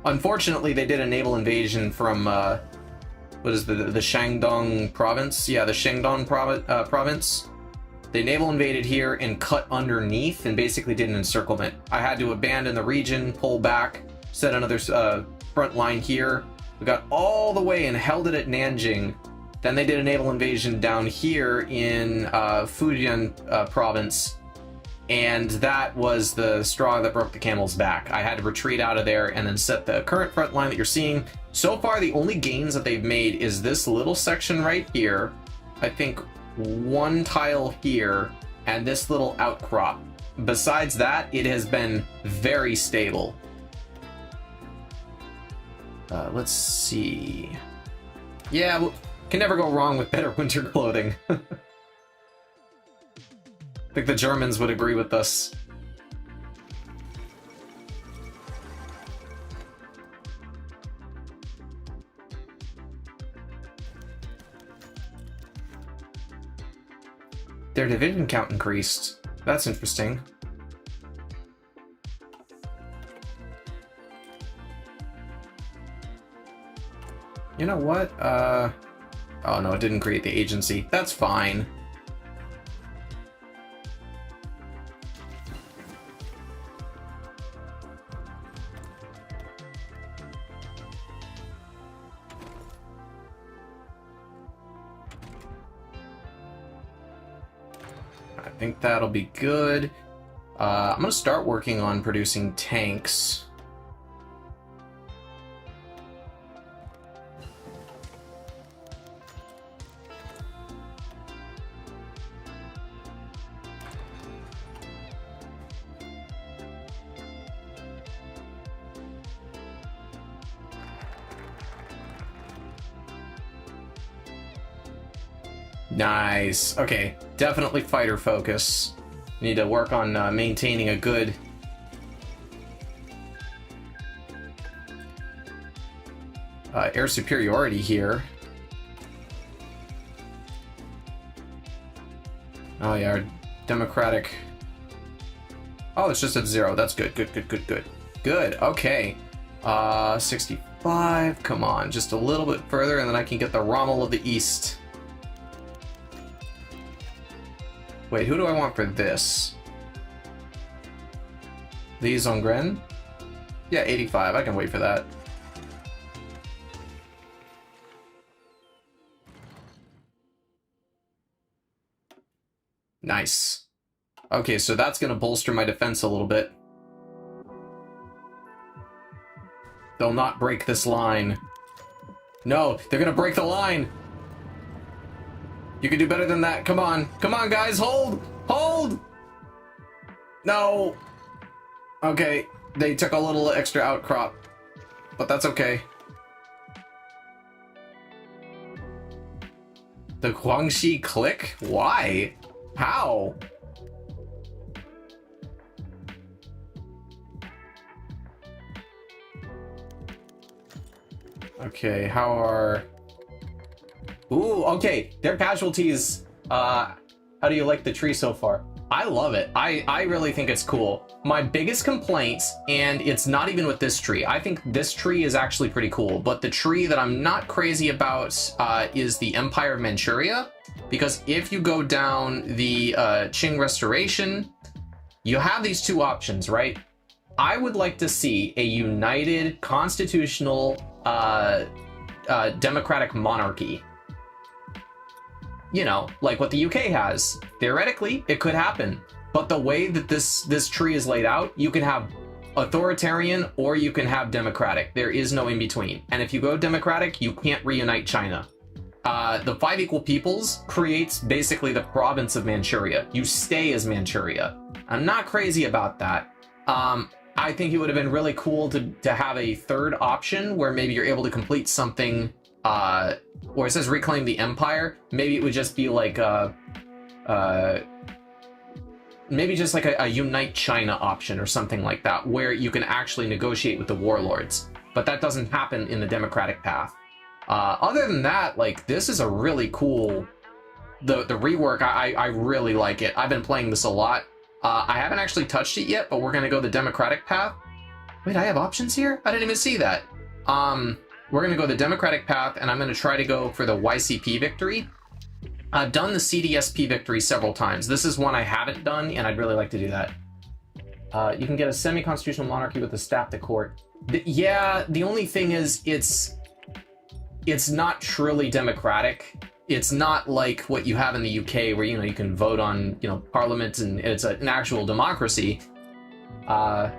Unfortunately, they did a naval invasion from, what is the Shandong province? Yeah, the Shandong province. They naval invaded here and cut underneath and basically did an encirclement. I had to abandon the region, pull back, set another front line here. We got all the way and held it at Nanjing. Then they did a naval invasion down here in Fujian province, and that was the straw that broke the camel's back. I had to retreat out of there and then set the current front line that you're seeing. So far, the only gains that they've made is this little section right here. I think one tile here, and this little outcrop. Besides that, it has been very stable. Let's see. Yeah, well, can never go wrong with better winter clothing. I think the Germans would agree with us. Their division count increased. That's interesting. You know what? Oh no, it didn't create the agency. That's fine. I think that'll be good. I'm gonna start working on producing tanks. Nice. Okay, definitely fighter focus. Need to work on maintaining a good... air superiority here. Oh yeah, our democratic... Oh, it's just at 0. That's good. Good. Okay. 65. Come on, just a little bit further, and then I can get the Rommel of the East. Wait, who do I want for this? Lee Zongren? Yeah, 85. I can wait for that. Nice. Okay, so that's going to bolster my defense a little bit. They'll not break this line. No, they're going to break the line. You can do better than that. Come on. Come on, guys. Hold. Hold. No. Okay, they took a little extra outcrop, but that's okay. The Guangxi click? Why? How? Okay, how are... Ooh, okay, their casualties. How do you like the tree so far? I love it. I really think it's cool. My biggest complaint, and it's not even with this tree, I think this tree is actually pretty cool, but the tree that I'm not crazy about is the Empire of Manchuria, because if you go down the Qing Restoration, you have these two options, right? I would like to see a united constitutional democratic monarchy. You know, like what the UK has. Theoretically, it could happen. But the way that this tree is laid out, you can have authoritarian or you can have democratic. There is no in between. And if you go democratic, you can't reunite China. The 5 equal peoples creates basically the province of Manchuria. You stay as Manchuria. I'm not crazy about that. I think it would have been really cool to have a third option where maybe you're able to complete something where it says reclaim the empire. Maybe it would just be like maybe just like a unite China option or something like that, where you can actually negotiate with the warlords. But that doesn't happen in the democratic path. Other than that, like, this is a really cool... The rework, I really like it. I've been playing this a lot. I haven't actually touched it yet, but we're gonna go the democratic path. Wait, I have options here? I didn't even see that. We're gonna go the democratic path, and I'm gonna try to go for the YCP victory. I've done the CDSP victory several times. This is one I haven't done, and I'd really like to do that. You can get a semi-constitutional monarchy with a staff to court. Yeah, the only thing is, it's not truly democratic. It's not like what you have in the UK, where, you know, you can vote on, you know, parliament, and it's an actual democracy. Oh,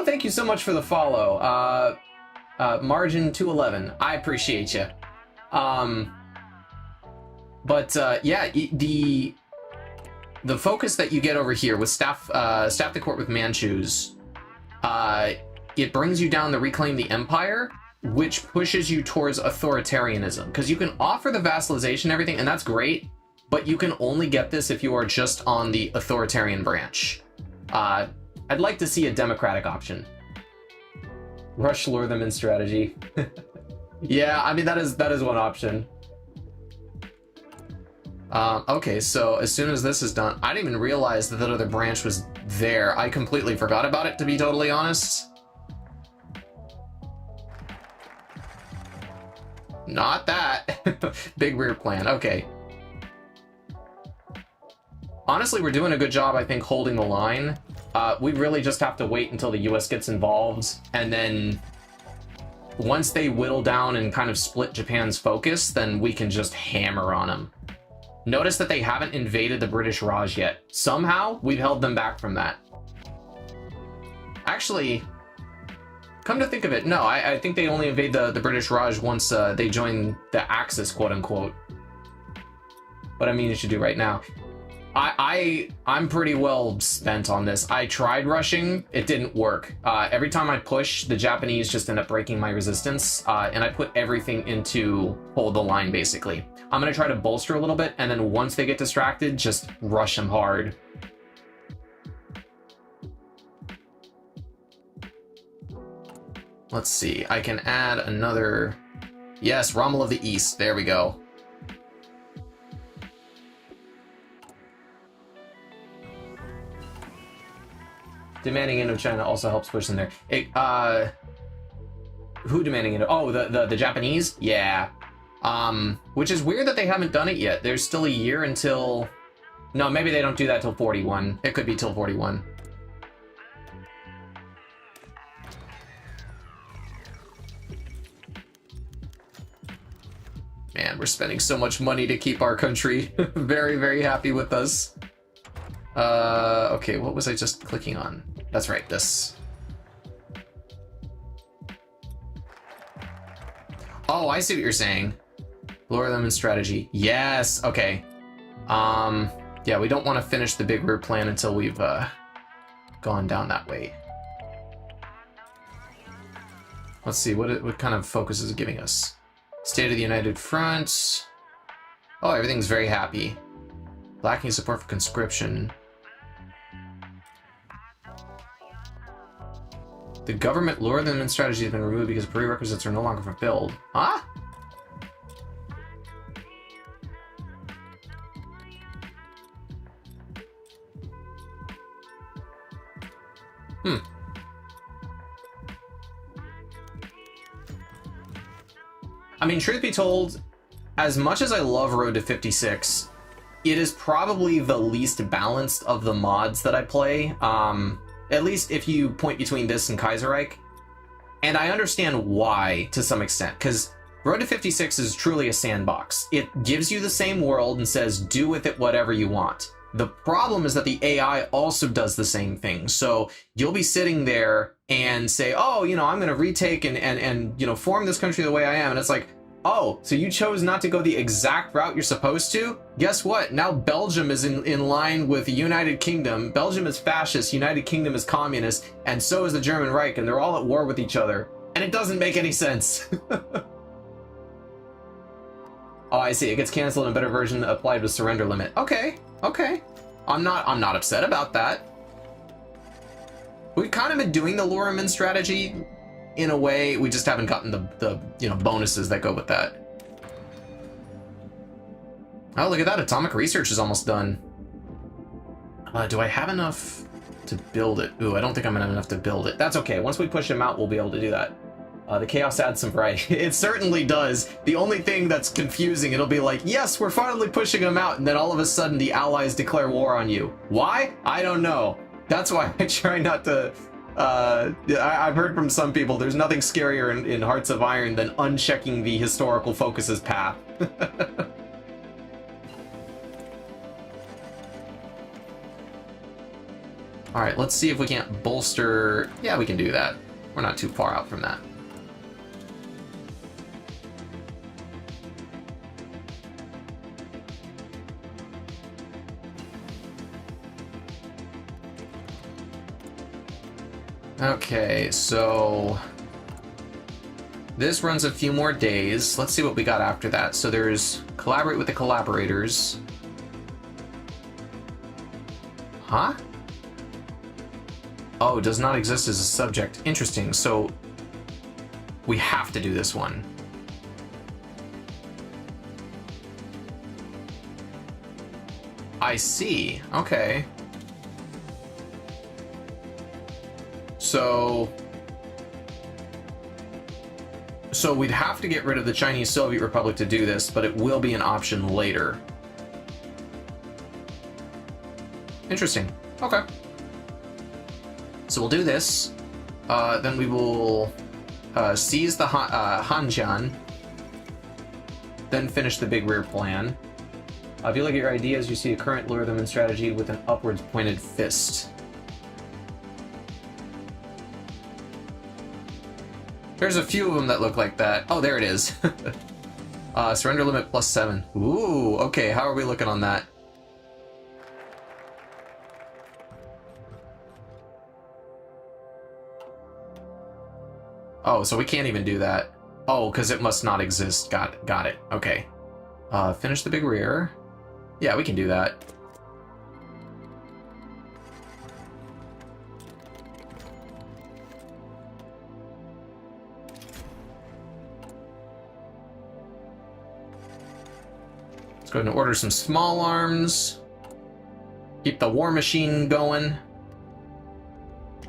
thank you so much for the follow. Margin 211. I appreciate you. Yeah, the focus that you get over here with staff the court with Manchus, it brings you down the reclaim the empire, which pushes you towards authoritarianism, because you can offer the vassalization and everything, and that's great, but you can only get this if you are just on the authoritarian branch. I'd like to see a democratic option. Rush lure them in strategy. Yeah, I mean, that is one option. Okay, so as soon as this is done, I didn't even realize that other branch was there. I completely forgot about it, to be totally honest. Not that. Big rear plan. Okay. Honestly, we're doing a good job, I think, holding the line. We really just have to wait until the US gets involved, and then once they whittle down and kind of split Japan's focus, then we can just hammer on them. Notice that they haven't invaded the British Raj yet. Somehow, we've held them back from that. Actually, come to think of it, no, I think they only invade the British Raj once they join the Axis, quote-unquote. What I mean you should do right now. I'm pretty well spent on this. I tried rushing, it didn't work. Every time I push, the Japanese just end up breaking my resistance, and I put everything into hold the line, basically. I'm gonna try to bolster a little bit, and then once they get distracted, just rush them hard. Let's see, I can add another... Yes, Rommel of the East, there we go. Demanding Indochina also helps push them there. Who demanding Indo? Oh, the Japanese? Yeah. Which is weird that they haven't done it yet. There's still a year until... No, maybe they don't do that till 41. It could be till 41. Man, we're spending so much money to keep our country very, very happy with us. Okay, what was I just clicking on? That's right, this. Oh, I see what you're saying. Lure them in strategy. Yes, okay. Yeah, we don't want to finish the big rear plan until we've gone down that way. Let's see, what kind of focus is it giving us? State of the United Front. Oh, everything's very happy. Lacking support for conscription. The government lure them in strategy has been removed because prerequisites are no longer fulfilled. Huh? I mean, truth be told, as much as I love Road to 56, it is probably the least balanced of the mods that I play. At least if you point between this and Kaiserreich. And I understand why, to some extent, because Road to 56 is truly a sandbox. It gives you the same world and says, do with it whatever you want. The problem is that the AI also does the same thing. So you'll be sitting there and say, oh, you know, I'm going to retake and you know, form this country the way I am. And it's like, oh, so you chose not to go the exact route you're supposed to? Guess what? Now Belgium is in line with the United Kingdom. Belgium is fascist, United Kingdom is communist, and so is the German Reich, and they're all at war with each other. And it doesn't make any sense. Oh, I see. It gets canceled in a better version applied with surrender limit. Okay, okay. I'm not upset about that. We've kind of been doing the lure 'em in strategy in a way. We just haven't gotten the you know, bonuses that go with that. Oh, look at that. Atomic research is almost done. Do I have enough to build it? Ooh, I don't think I'm gonna have enough to build it. That's okay. Once we push him out, we'll be able to do that. The chaos adds some variety. It certainly does. The only thing that's confusing, it'll be like, yes, we're finally pushing him out, and then all of a sudden the allies declare war on you. Why? I don't know. That's why I try not to... I've heard from some people, there's nothing scarier in Hearts of Iron than unchecking the historical focus's path. Alright, let's see if we can't bolster... Yeah, we can do that. We're not too far out from that. Okay, so this runs a few more days. Let's see what we got after that. So there's collaborate with the collaborators. Huh? Oh, does not exist as a subject. Interesting. So we have to do this one. I see. Okay. So we'd have to get rid of the Chinese Soviet Republic to do this, but it will be an option later. Interesting. Okay. So we'll do this. Then we will seize the Hanjian. Then finish the big rear plan. If you look at your ideas, you see a current lure them in strategy with an upwards pointed fist. There's a few of them that look like that. Oh, there it is. Surrender limit +7. Ooh, okay, how are we looking on that? Oh, so we can't even do that. Oh, because it must not exist. Got it. Okay. Finish the big rear. Yeah, we can do that. Let's go ahead and order some small arms. Keep the war machine going.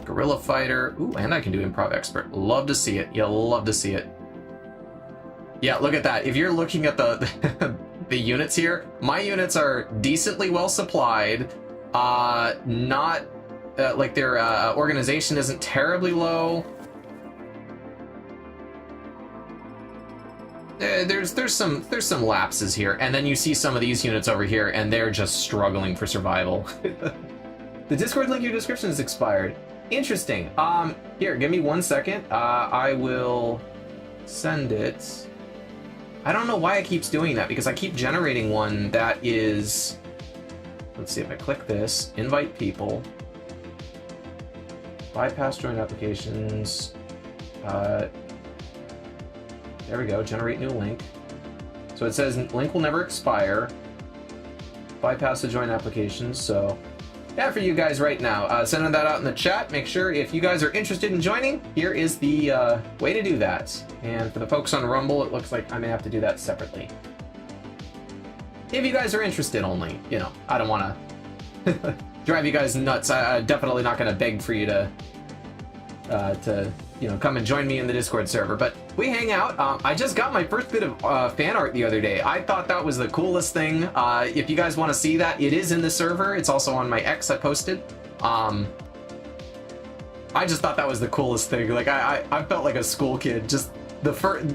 Guerrilla fighter. Ooh, and I can do improv expert. Love to see it. You'll love to see it. Yeah, look at that. If you're looking at the the units here, my units are decently well supplied. Not like their organization isn't terribly low. There's some lapses here, and then you see some of these units over here, and they're just struggling for survival. The Discord link in your description is expired. Interesting. Here, give me 1 second. I will send it. I don't know why it keeps doing that, because I keep generating one that is... Let's see if I click this. Invite people. Bypass join applications. There we go. Generate new link. So it says link will never expire. Bypass the join applications. So yeah, for you guys right now, sending that out in the chat. Make sure if you guys are interested in joining, here is the way to do that. And for the folks on Rumble, it looks like I may have to do that separately. If you guys are interested only, you know, I don't want to drive you guys nuts. I'm definitely not going to beg for you to you know, come and join me in the Discord server, but we hang out. I just got my first bit of fan art the other day. I thought that was the coolest thing. If you guys want to see that, it is in the server. It's also on my X I posted. I just thought that was the coolest thing. Like I felt like a school kid. Just the first.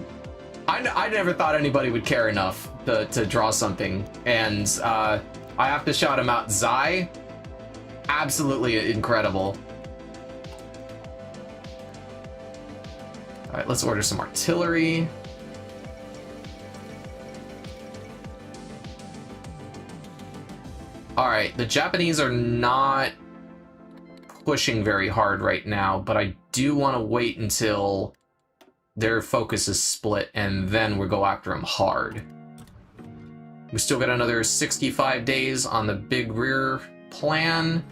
I never thought anybody would care enough to draw something, and I have to shout him out. Zai, absolutely incredible. All right, let's order some artillery. All right, the Japanese are not pushing very hard right now, but I do want to wait until their focus is split, and then we'll go after them hard. We still got another 65 days on the big rear plan.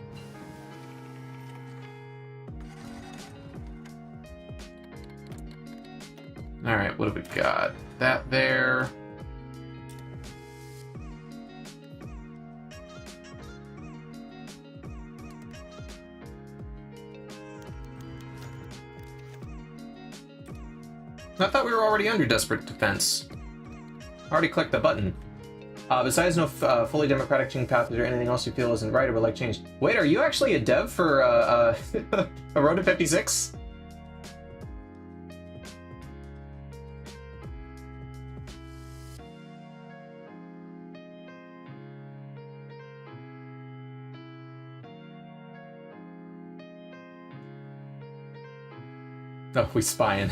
All right, what have we got? That there. I thought we were already under desperate defense. I already clicked the button. Besides no fully democratic change path, is there anything else you feel isn't right or would like changed? Wait, are you actually a dev for a Road to 56? Oh, we spying.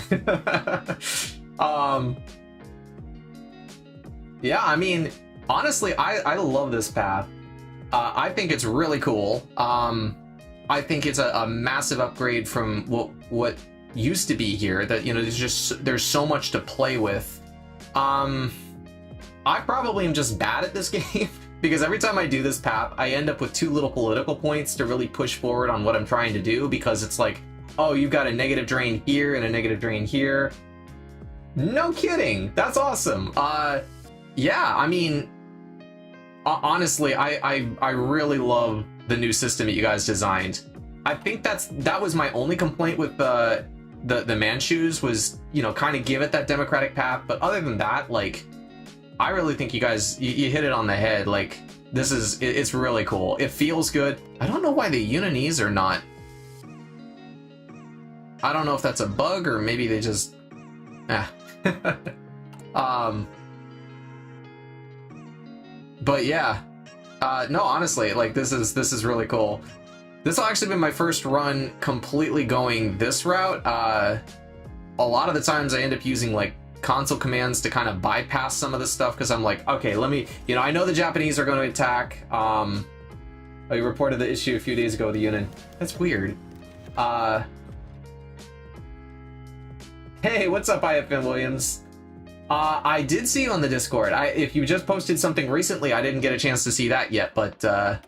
Yeah, I mean, honestly, I love this path. I think it's really cool. I think it's a massive upgrade from what used to be here. That, you know, there's so much to play with. I probably am just bad at this game because every time I do this path, I end up with too little political points to really push forward on what I'm trying to do, because it's like, oh, you've got a negative drain here and a negative drain here. No kidding. That's awesome. Yeah, I mean, honestly, I really love the new system that you guys designed. I think that was my only complaint with the Manchus was, you know, kind of give it that democratic path. But other than that, like, I really think you guys, you hit it on the head. Like, it's really cool. It feels good. I don't know why the Unanese are not. I don't know if that's a bug or maybe they just, but yeah, no, honestly, like this is really cool. This will actually be my first run completely going this route. A lot of the times I end up using like console commands to kind of bypass some of this stuff, because I'm like, okay, let me, you know, I know the Japanese are going to attack. I reported the issue a few days ago with the Yunan. That's weird. Hey, what's up, IFM Williams? I did see you on the Discord. If you just posted something recently, I didn't get a chance to see that yet, but yeah,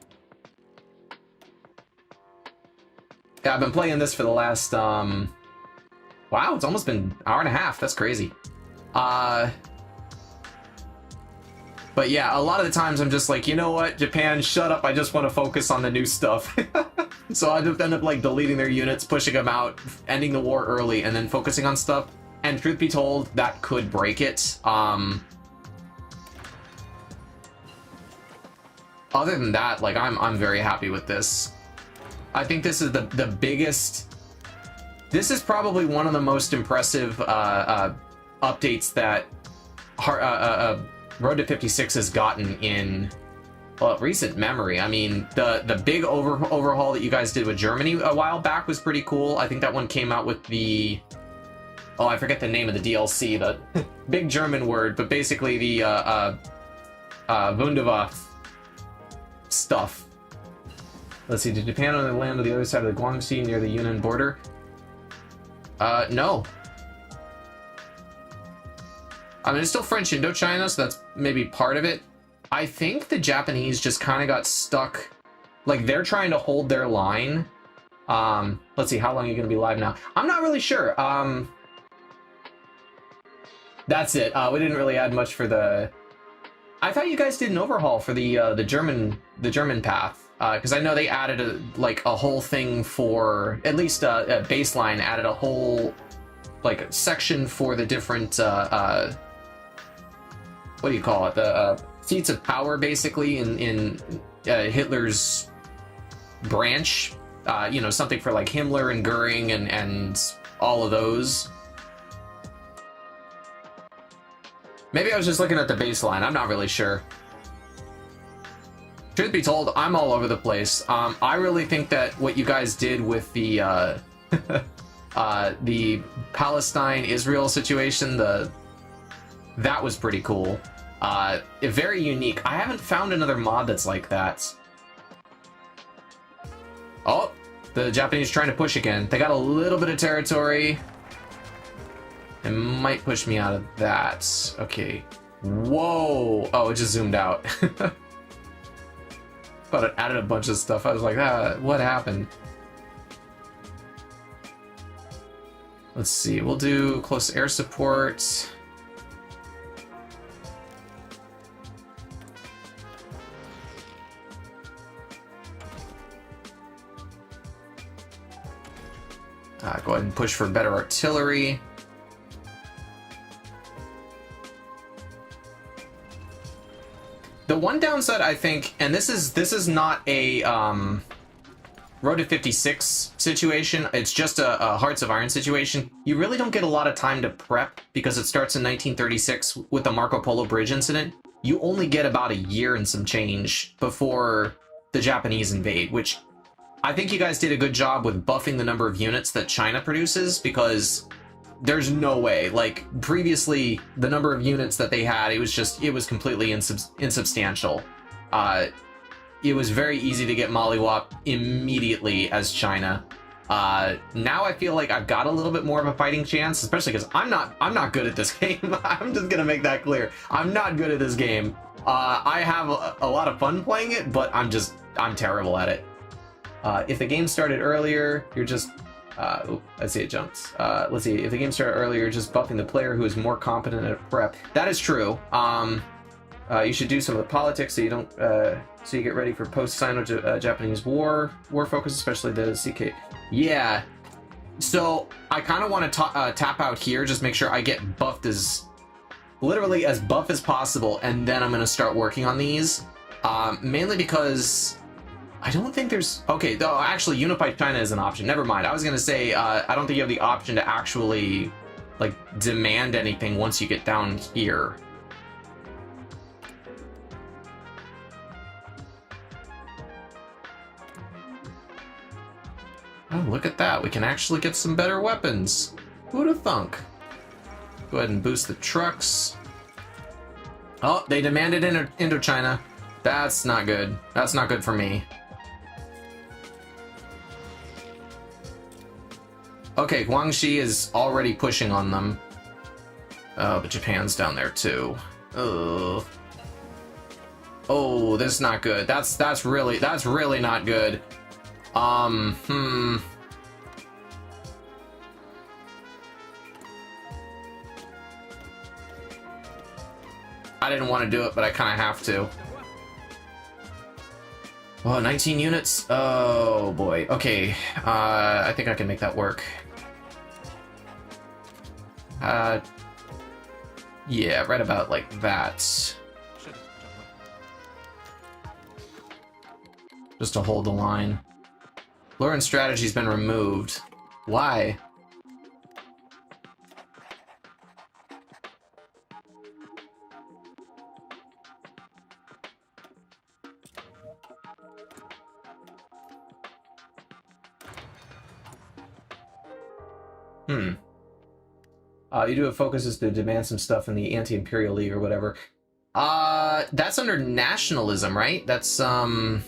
I've been playing this for the last wow, it's almost been an hour and a half. That's crazy. But yeah, a lot of the times I'm just like, you know what, Japan, shut up. I just want to focus on the new stuff. So I just end up like deleting their units, pushing them out, ending the war early, and then focusing on stuff. And truth be told, that could break it. Other than that, like I'm very happy with this. I think this is the biggest. This is probably one of the most impressive updates that Road to 56 has gotten in recent memory. I mean, the big overhaul that you guys did with Germany a while back was pretty cool. I think that one came out with the I forget the name of the DLC, the big German word, but basically the Wunderwaffe stuff. Let's see, did Japan on the land on the other side of the Guangxi near the Yunnan border? No. I mean, it's still French Indochina, so that's maybe part of it. I think the Japanese just kind of got stuck. Like, they're trying to hold their line. Let's see, how long are you going to be live now? I'm not really sure. That's it. We didn't really add much for the... I thought you guys did an overhaul for the German path. Because I know they added a whole thing for... At least a baseline added a whole, like, section for the different... what do you call it? The seats of power, basically, in Hitler's branch. You know, something for like Himmler and Goering and all of those. Maybe I was just looking at the baseline. I'm not really sure. Truth be told, I'm all over the place. I really think that what you guys did with the the Palestine-Israel situation, that was pretty cool. Very unique. I haven't found another mod that's like that. Oh, the Japanese are trying to push again. They got a little bit of territory. It might push me out of that. Okay. Whoa! Oh, it just zoomed out. Thought it added a bunch of stuff. I was like, what happened? Let's see. We'll do close air support. Go ahead and push for better artillery. The one downside, I think, and this is not a Road to 56 situation, it's just a Hearts of Iron situation. You really don't get a lot of time to prep because it starts in 1936 with the Marco Polo Bridge incident. You only get about a year and some change before the Japanese invade, which I think you guys did a good job with buffing the number of units that China produces, because there's no way, like, previously the number of units that they had, it was completely insubstantial. It was very easy to get mollywop immediately as China. Now I feel like I've got a little bit more of a fighting chance, especially because I'm not good at this game. I'm just gonna make that clear. I'm not good at this game. I have a lot of fun playing it, but I'm terrible at it. If the game started earlier, you're just... let's see, it jumps. Let's see, if the game started earlier, you're just buffing the player who is more competent at prep. That is true. You should do some of the politics so you don't... so you get ready for post-Sino-Japanese war focus, especially the CK. Yeah. So, I kind of want to tap out here, just make sure I get buffed literally as buff as possible, and then I'm going to start working on these. Mainly because... I don't think there's... Okay, though, actually, Unified China is an option. Never mind. I was going to say, I don't think you have the option to actually, like, demand anything once you get down here. Oh, look at that. We can actually get some better weapons. Who'd have thunk? Go ahead and boost the trucks. Oh, they demanded Indochina. That's not good. That's not good for me. Okay, Guangxi is already pushing on them. Oh, but Japan's down there too. Ugh. Oh, this is not good. That's really not good. I didn't want to do it, but I kind of have to. Oh, 19 units? Oh, boy. Okay, I think I can make that work. Yeah, right about like that. Just to hold the line. Lauren's strategy's been removed. Why? You do have focuses to demand some stuff in the Anti-Imperial League or whatever. That's under nationalism, right? That's, I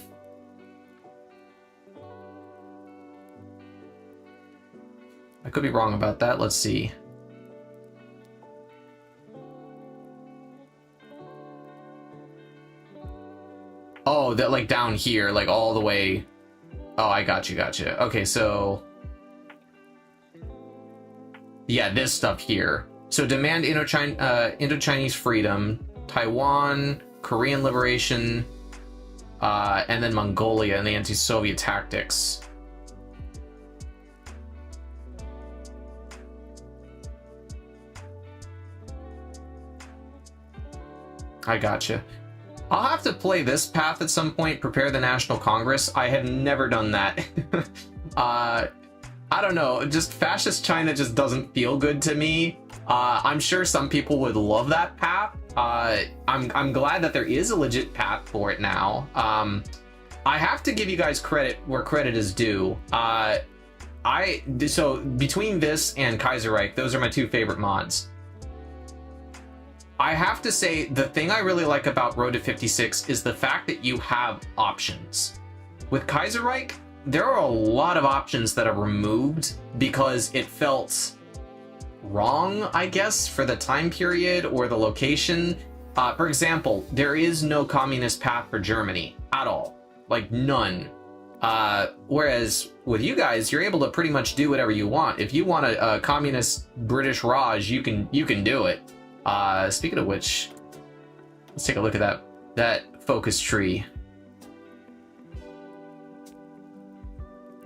could be wrong about that. Let's see. Oh, that like down here, like all the way. Oh, I gotcha. Okay, so yeah, this stuff here. So demand Indochinese freedom, Taiwan, Korean liberation, and then Mongolia and the anti-Soviet tactics. I gotcha. I'll have to play this path at some point, prepare the National Congress. I have never done that. I don't know, just fascist China just doesn't feel good to me. I'm sure some people would love that path. I'm glad that there is a legit path for it now. I have to give you guys credit where credit is due. So between this and Kaiserreich, those are my two favorite mods. I have to say, the thing I really like about Road to 56 is the fact that you have options. With Kaiserreich, there are a lot of options that are removed because it felt wrong, I guess, for the time period or the location. For example, there is no communist path for Germany at all. Like, none. Whereas with you guys, you're able to pretty much do whatever you want. If you want a communist British Raj, you can do it. Speaking of which, let's take a look at that focus tree.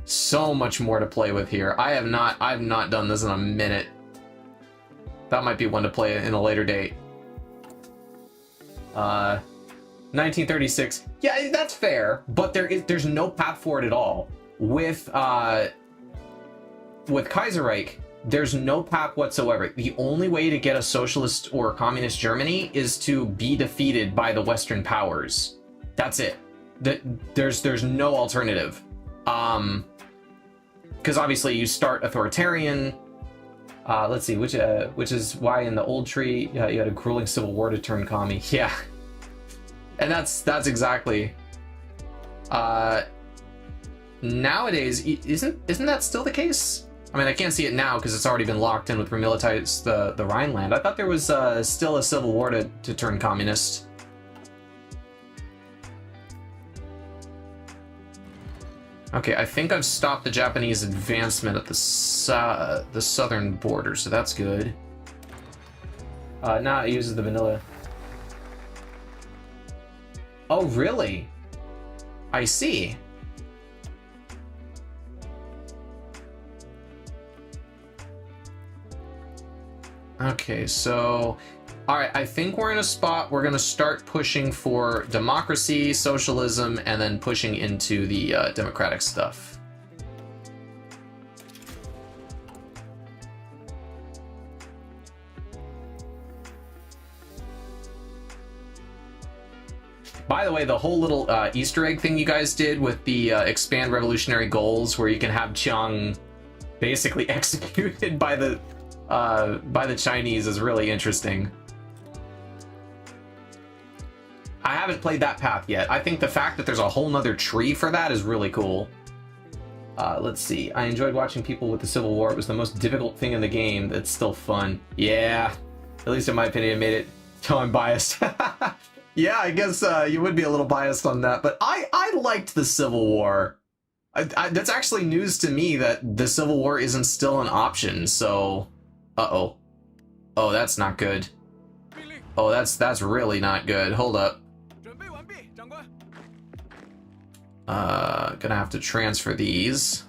So much more to play with here. I've not done this in a minute. That might be one to play in a later date. 1936. Yeah, that's fair, but there's no path for it at all. With Kaiserreich, there's no path whatsoever. The only way to get a socialist or communist Germany is to be defeated by the Western powers. That's it. There's no alternative. Because obviously you start authoritarian. Let's see, which is why in the old tree you had a grueling civil war to turn commie. Yeah, and that's exactly. Nowadays, isn't that still the case? I mean, I can't see it now because it's already been locked in with remilitarized the Rhineland. I thought there was still a civil war to turn communist. Okay, I think I've stopped the Japanese advancement at the southern border, so that's good. Now it uses the vanilla. Oh, really? I see. Okay, so... Alright, I think we're in a spot we're going to start pushing for democracy, socialism, and then pushing into the democratic stuff. By the way, the whole little Easter egg thing you guys did with the expand revolutionary goals, where you can have Chiang basically executed by the Chinese, is really interesting. I haven't played that path yet. I think the fact that there's a whole nother tree for that is really cool. Let's see. I enjoyed watching people with the Civil War. It was the most difficult thing in the game. That's still fun. Yeah, at least in my opinion, it made it. So I'm biased. Yeah, I guess you would be a little biased on that, but I liked the Civil War. That's actually news to me that the Civil War isn't still an option. So, uh-oh. Oh, that's not good. Oh, that's really not good. Hold up. Gonna have to transfer these.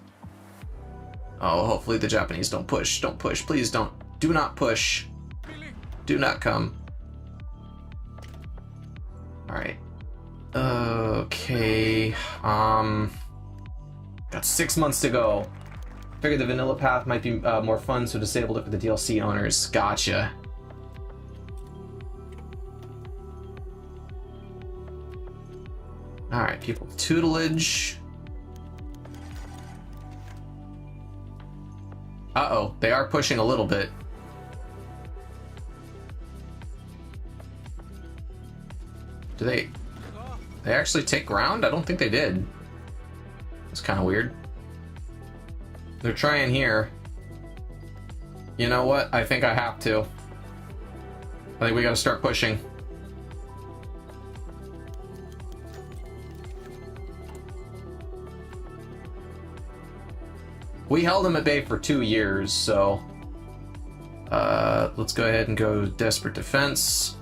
Oh, hopefully the Japanese don't push. Don't push. Please don't. Do not push. Do not come. Alright. Okay. Got 6 months to go. Figured the vanilla path might be more fun, so disabled it for the DLC owners. Gotcha. Alright, people with tutelage. Uh-oh, they are pushing a little bit. Do they actually take ground? I don't think they did. It's kind of weird. They're trying here. You know what? I think I have to. I think we gotta start pushing. We held them at bay for 2 years, so let's go ahead and go Desperate Defense,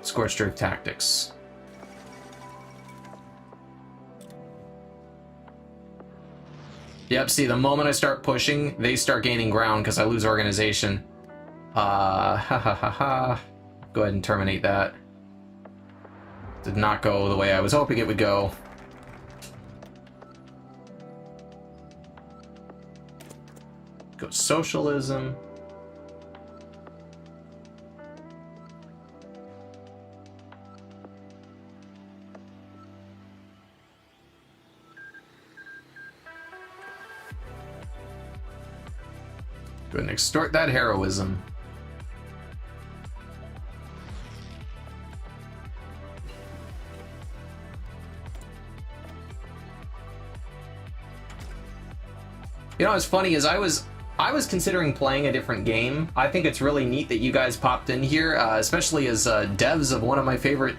Scorched Earth Tactics. Yep, see, the moment I start pushing, they start gaining ground because I lose organization. Go ahead and terminate that. Did not go the way I was hoping it would go. Go socialism. Go ahead and extort that heroism. You know what's funny is I was considering playing a different game. I think it's really neat that you guys popped in here, especially as devs of one of my favorite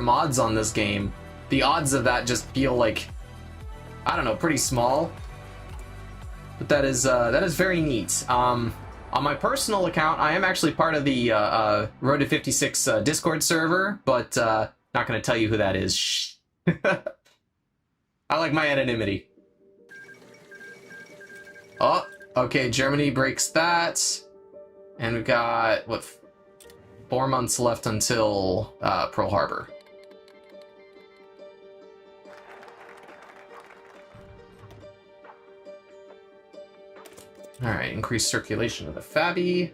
mods on this game. The odds of that just feel like, I don't know, pretty small. But that is very neat. On my personal account, I am actually part of the Road to 56 Discord server, but not going to tell you who that is. Shh. I like my anonymity. Oh, okay, Germany breaks that. And we've got, what, 4 months left until Pearl Harbor. Alright, increase circulation of the Fabi.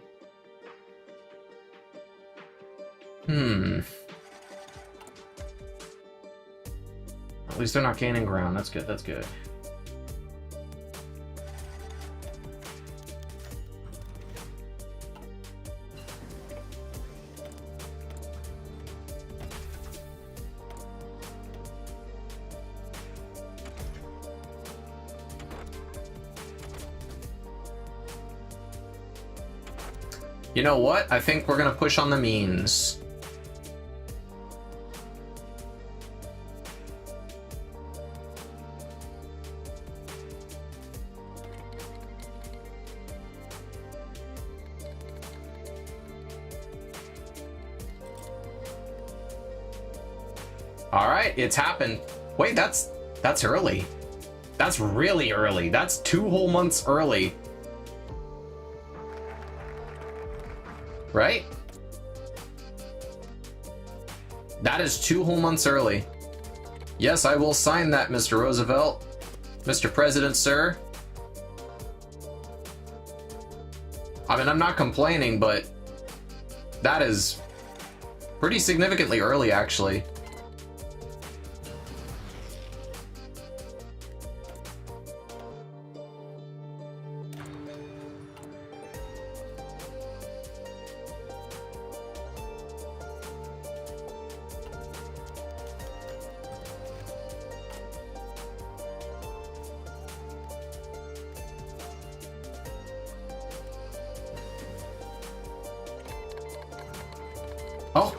At least they're not gaining ground. That's good, that's good. You know what? I think we're gonna push on the means. All right, it's happened. Wait, that's early. That's really early. That's 2 whole months early. Right? That is 2 whole months early. Yes, I will sign that, Mr. Roosevelt. Mr. President, sir. I mean, I'm not complaining, but that is pretty significantly early, actually. Oh,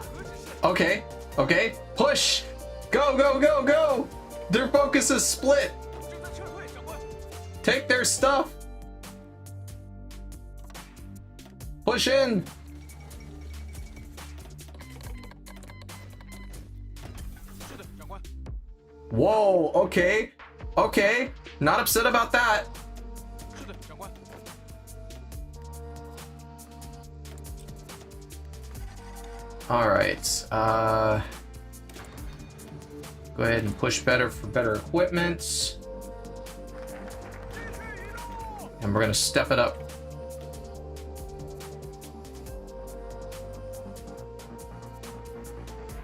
okay, okay. Push! Go, go, go, go! Their focus is split. Take their stuff. Push in. Whoa, okay. Okay. Not upset about that. Alright. Go ahead and push better for better equipment. And we're gonna step it up.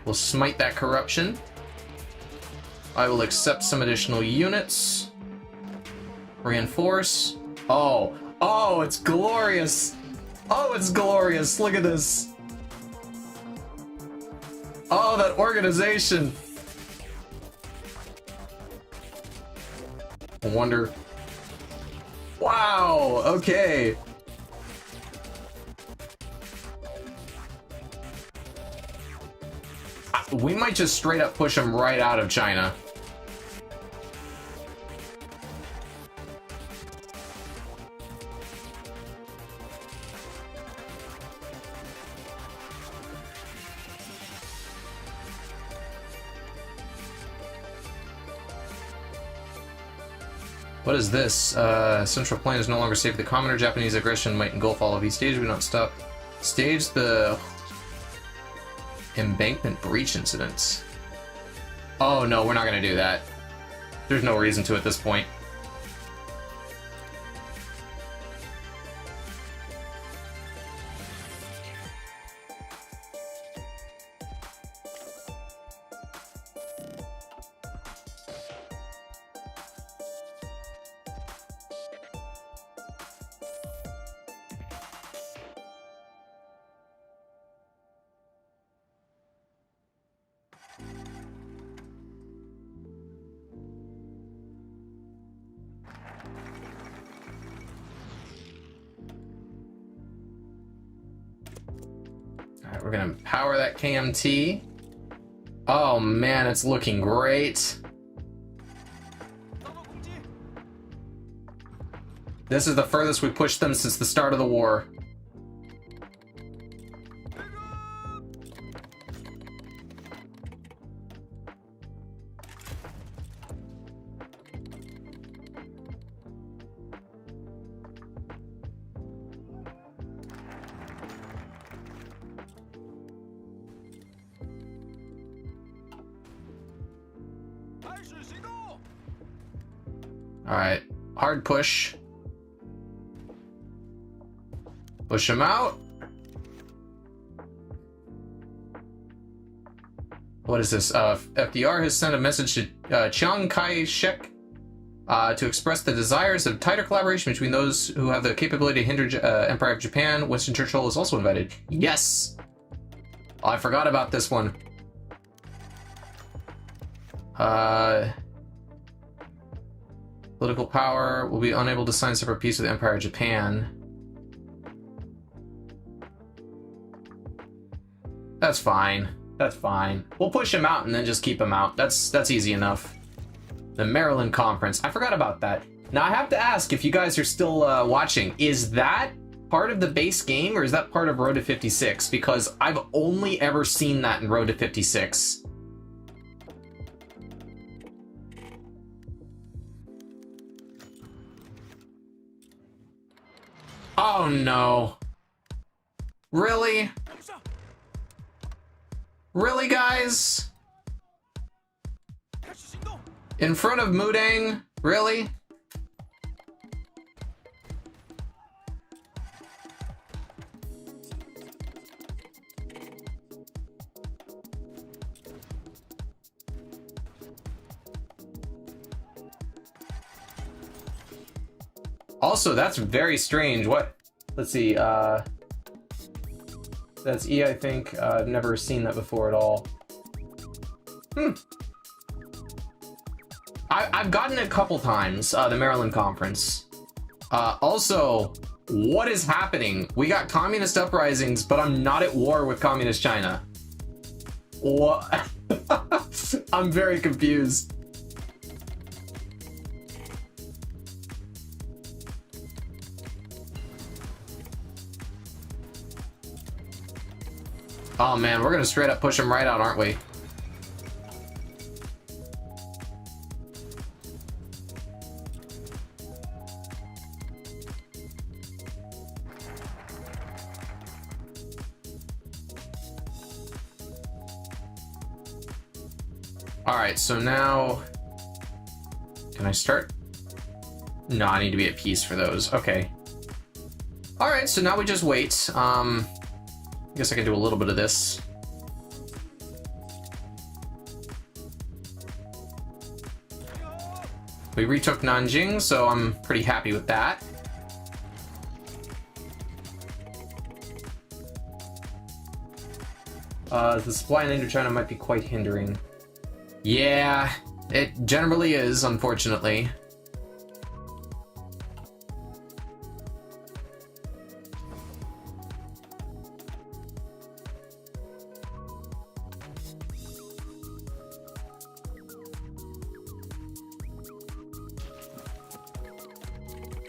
We'll smite that corruption. I will accept some additional units. Reinforce. Oh, oh, it's glorious. Oh, it's glorious. Look at this. Oh, that organization. I wonder. Wow, okay. We might just straight up push them right out of China. What is this? Central Plain is no longer safe. The commoner Japanese aggression might engulf all of East Asia. We don't stop. Stage the embankment breach incidents. Oh no, we're not gonna do that. There's no reason to at this point. Alright, we're gonna power that KMT. Oh man, it's looking great. This is the furthest we pushed them since the start of the war. Alright, hard push. Push him out. What is this? FDR has sent a message to Chiang Kai-shek to express the desires of tighter collaboration between those who have the capability to hinder Empire of Japan. Winston Churchill is also invited. Yes! Oh, I forgot about this one. Political power will be unable to sign separate peace with the Empire of Japan. That's fine. That's fine. We'll push him out and then just keep him out. That's easy enough. The Maryland Conference. I forgot about that. Now I have to ask if you guys are still watching. Is that part of the base game or is that part of Road to 56? Because I've only ever seen that in Road to 56. Oh no. Really? Really, guys? In front of Mudang? Really? Also, that's very strange. What? Let's see. That's E, I think. I've never seen that before at all. I've gotten it a couple times, the Maryland Conference. Also, what is happening? We got communist uprisings, but I'm not at war with communist China. What? I'm very confused. Oh man, we're gonna straight up push him right out, aren't we? Alright, so now... Can I start? No, I need to be at peace for those. Okay. Alright, so now we just wait. I guess I can do a little bit of this. We retook Nanjing, so I'm pretty happy with that. The supply in Indochina might be quite hindering. Yeah, it generally is, unfortunately.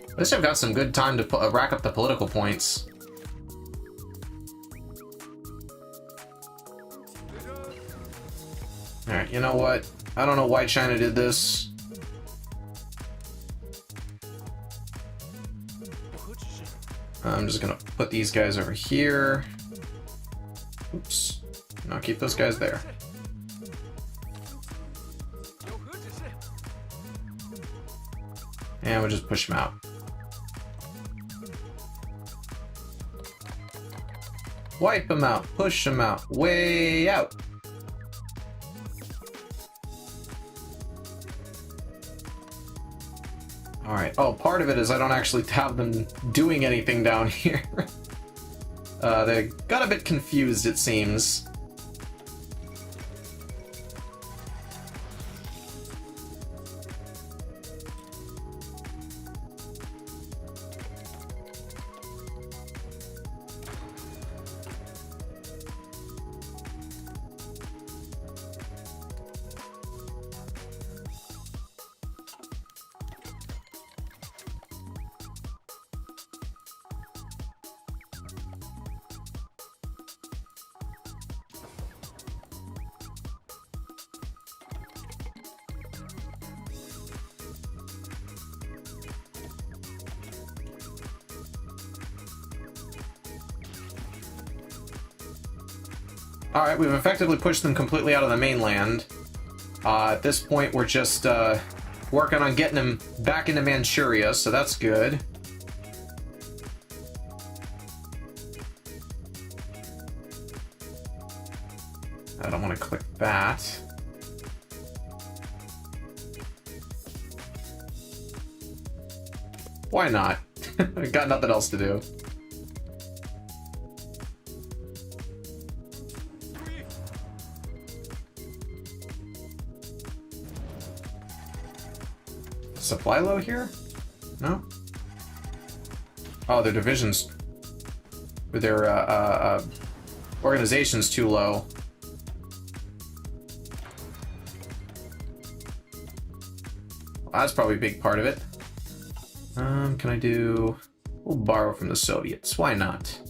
At least I've got some good time to rack up the political points. Alright, you know what? I don't know why China did this. I'm just gonna put these guys over here. Oops. And I'll keep those guys there. And we'll just push them out. Wipe them out, push them out, way out. Alright, oh, part of it is I don't actually have them doing anything down here. They got a bit confused, it seems. Alright, we've effectively pushed them completely out of the mainland. At this point, we're just working on getting them back into Manchuria, so that's good. I don't want to click that. Why not? I've got nothing else to do. Supply low here? No? Oh, their divisions... Their, organization's too low. Well, that's probably a big part of it. Can I do... We'll borrow from the Soviets. Why not?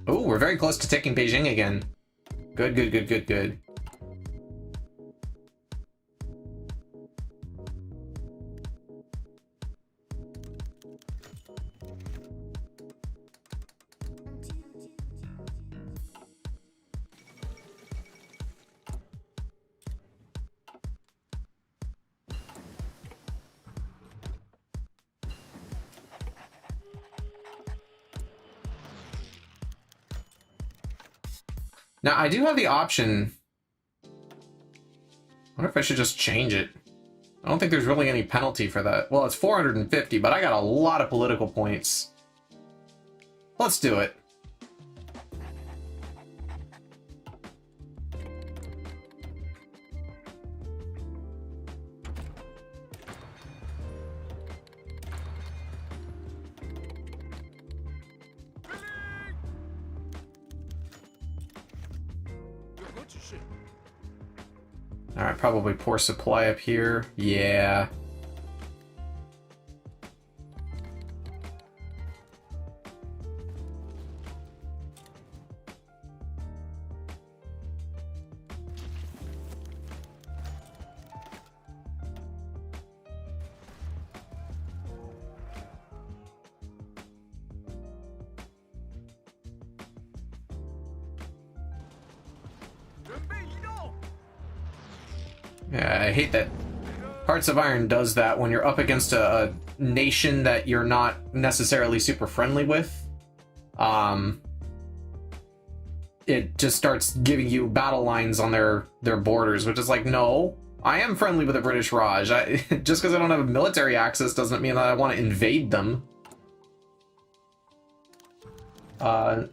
Oh, we're very close to taking Beijing again. Good, good, good, good, good. Now, I do have the option... I wonder if I should just change it. I don't think there's really any penalty for that. Well, it's 450, but I got a lot of political points. Let's do it. Alright, probably poor supply up here. Yeah. Yeah, I hate that Hearts of Iron does that when you're up against a nation that you're not necessarily super friendly with. It just starts giving you battle lines on their borders, which is like, no, I am friendly with the British Raj. Just because I don't have military access doesn't mean that I want to invade them. I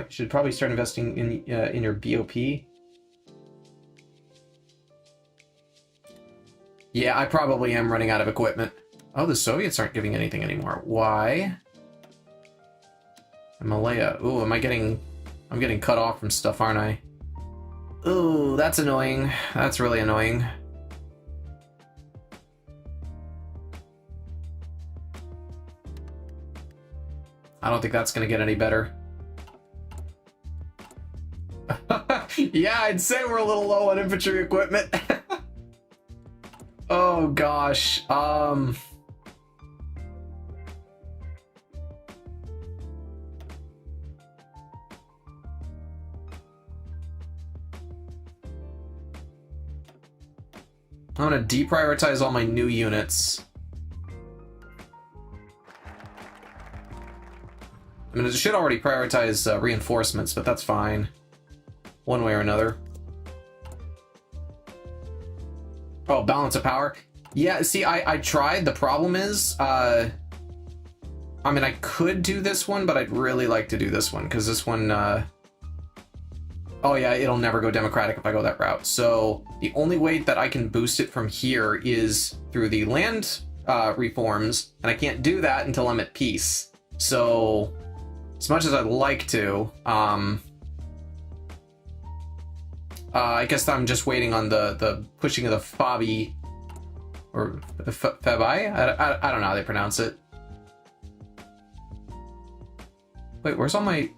should probably start investing in your BOP. Yeah, I probably am running out of equipment. Oh, the Soviets aren't giving anything anymore. Why? Malaya. Ooh, I'm getting cut off from stuff, aren't I? Ooh, that's annoying. That's really annoying. I don't think that's gonna get any better. Yeah, I'd say we're a little low on infantry equipment. Oh gosh, I I'm gonna deprioritize all my new units. I mean, it should already prioritize reinforcements, but that's fine. One way or another. Oh, balance of power. Yeah, see, I tried. The problem is, I mean, I could do this one, but I'd really like to do this one, because this one, oh yeah, it'll never go democratic if I go that route. So the only way that I can boost it from here is through the land reforms, and I can't do that until I'm at peace. So as much as I'd like to, I guess I'm just waiting on the pushing of the Fabi, or Fabi? I don't know how they pronounce it. Wait, where's all my...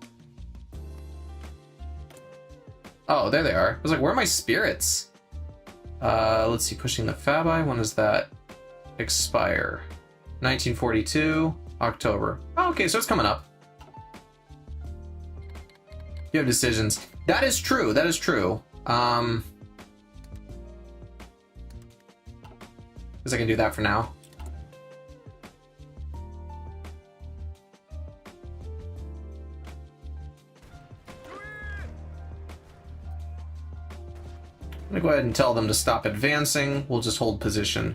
Oh, there they are. I was like, where are my spirits? Let's see, pushing the Fabi. When does that expire? 1942, October. Oh, okay, so it's coming up. You have decisions. That is true, that is true. Guess I can do that for now. I'm gonna go ahead and tell them to stop advancing. We'll just hold position.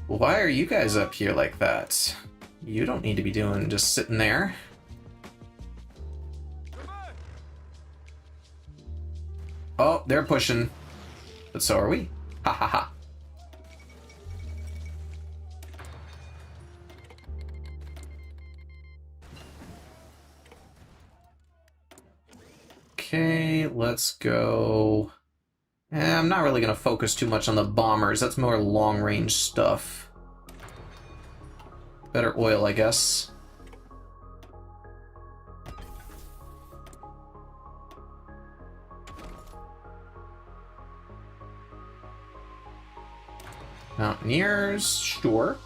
Why are you guys up here like that? You don't need to be doing just sitting there. Oh, they're pushing. But so are we. Ha ha ha. Okay, let's go. I'm not really going to focus too much on the bombers. That's more long-range stuff. Better oil, I guess. Mountaineers, sure.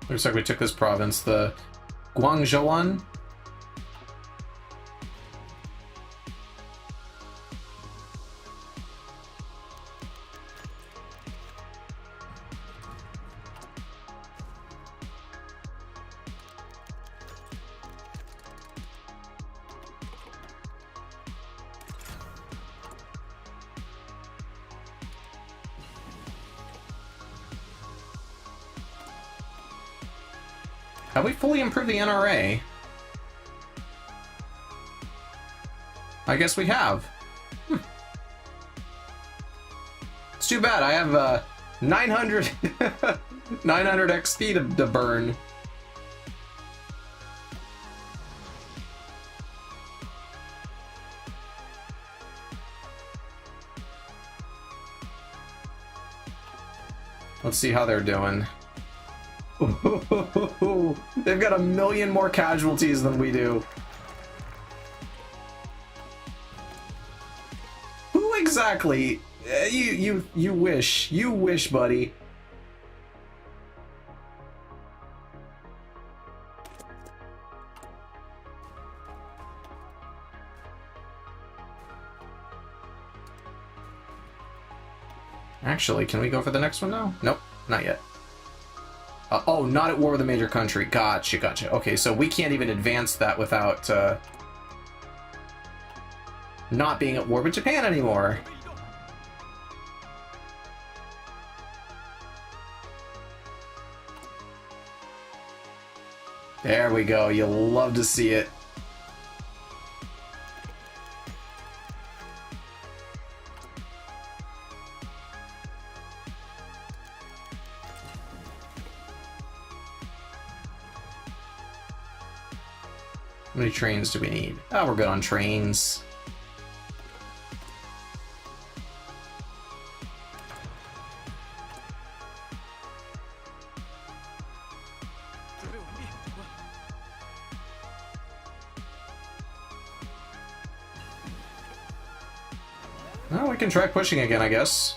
Looks like we took this province, the Guangzhouan. Have we fully improved the NRA? I guess we have. too bad. I have 900 900 XP to burn. Let's see how they're doing. They've got 1 million more casualties than we do. Who exactly? You wish, buddy. Actually, can we go for the next one now? Nope, not yet. Oh, not at war with a major country. Gotcha. Okay, so we can't even advance that without not being at war with Japan anymore. There we go. You'll love to see it. How many trains do we need? Oh, we're good on trains. Well, we can try pushing again, I guess.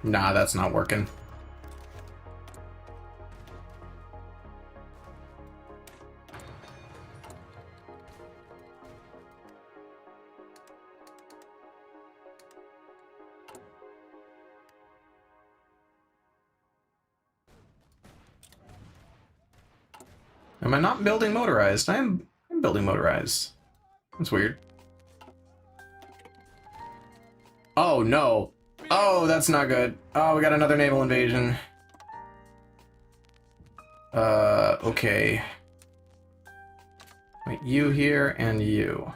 Nah, that's not working. Am I not building motorized? I'm building motorized. That's weird. Oh no. Oh, that's not good. Oh, we got another naval invasion. Okay. Wait, you here and you.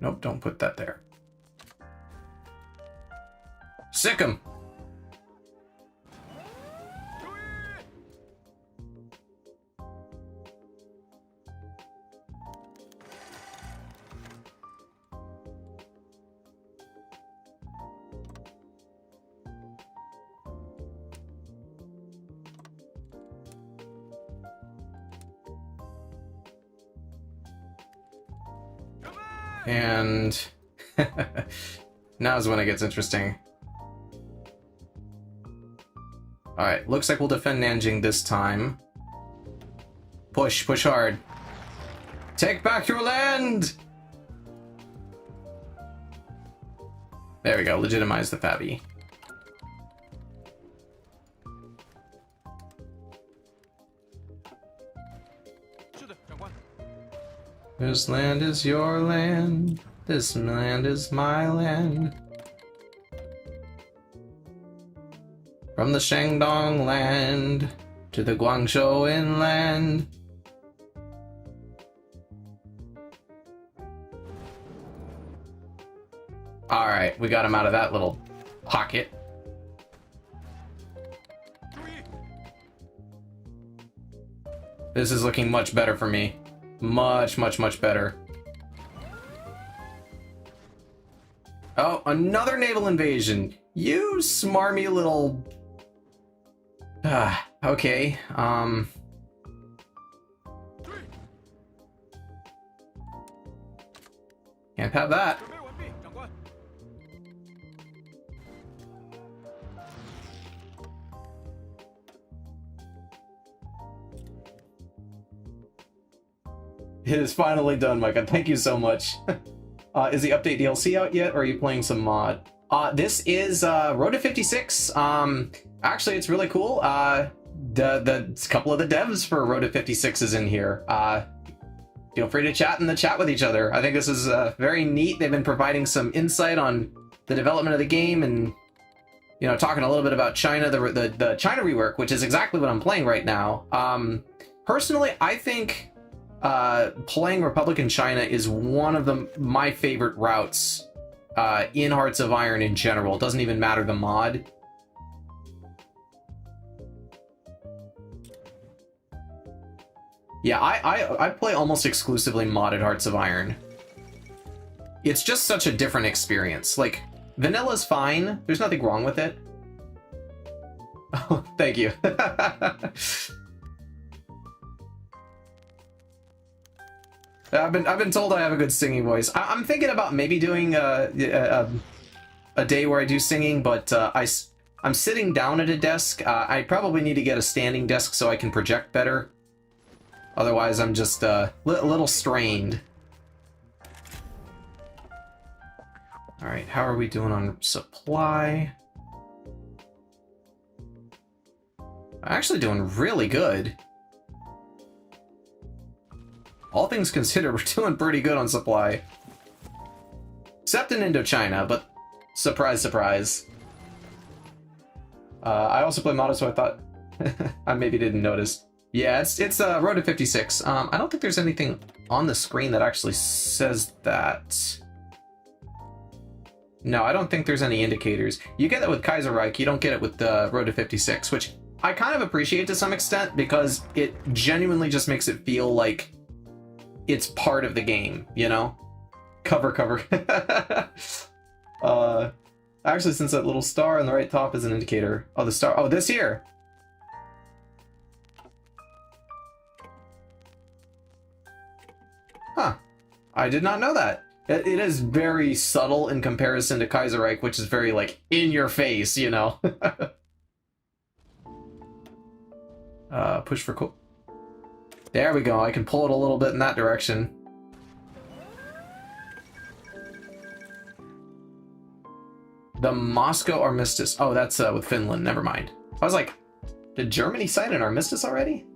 Nope, don't put that there. Sick 'em! And now's when it gets interesting. Alright, looks like we'll defend Nanjing this time. Push hard. Take back your land! There we go, legitimize the Fabi. This land is your land. This land is my land. From the Shandong land to the Guangzhou inland. Alright, we got him out of that little pocket. This is looking much better for me. Much better. Oh, another naval invasion. You smarmy little... okay, can't have that. It is finally done, Micah. Thank you so much. Is the update DLC out yet, or are you playing some mod? This is Road to 56. Actually, it's really cool. The couple of the devs for Road to 56 is in here. Feel free to chat in the chat with each other. I think this is very neat. They've been providing some insight on the development of the game, and you know, talking a little bit about China, the China rework, which is exactly what I'm playing right now. Personally, I think playing Republican China is one of my favorite routes in Hearts of Iron in general. It doesn't even matter the mod. Yeah, I play almost exclusively modded Hearts of Iron. It's just such a different experience. Like, Vanilla's fine. There's nothing wrong with it. Oh, thank you. I've been told I have a good singing voice. I'm thinking about maybe doing a day where I do singing, but I'm sitting down at a desk. I probably need to get a standing desk so I can project better. Otherwise, I'm just a little strained. All right, how are we doing on supply? Actually doing really good. All things considered, we're doing pretty good on supply. Except in Indochina, but surprise, surprise. I also play modded, so I thought I maybe didn't notice. Yeah, it's Road to 56. I don't think there's anything on the screen that actually says that. No, I don't think there's any indicators. You get it with Kaiserreich, you don't get it with Road to 56, which I kind of appreciate to some extent because it genuinely just makes it feel like it's part of the game, you know? Cover. Actually, since that little star on the right top is an indicator. Oh, the star. Oh, this here. Huh. I did not know that. It is very subtle in comparison to Kaiserreich, which is very, like, in your face, you know? Push for cool. There we go. I can pull it a little bit in that direction. The Moscow Armistice. Oh, that's with Finland. Never mind. I was like, did Germany sign an armistice already?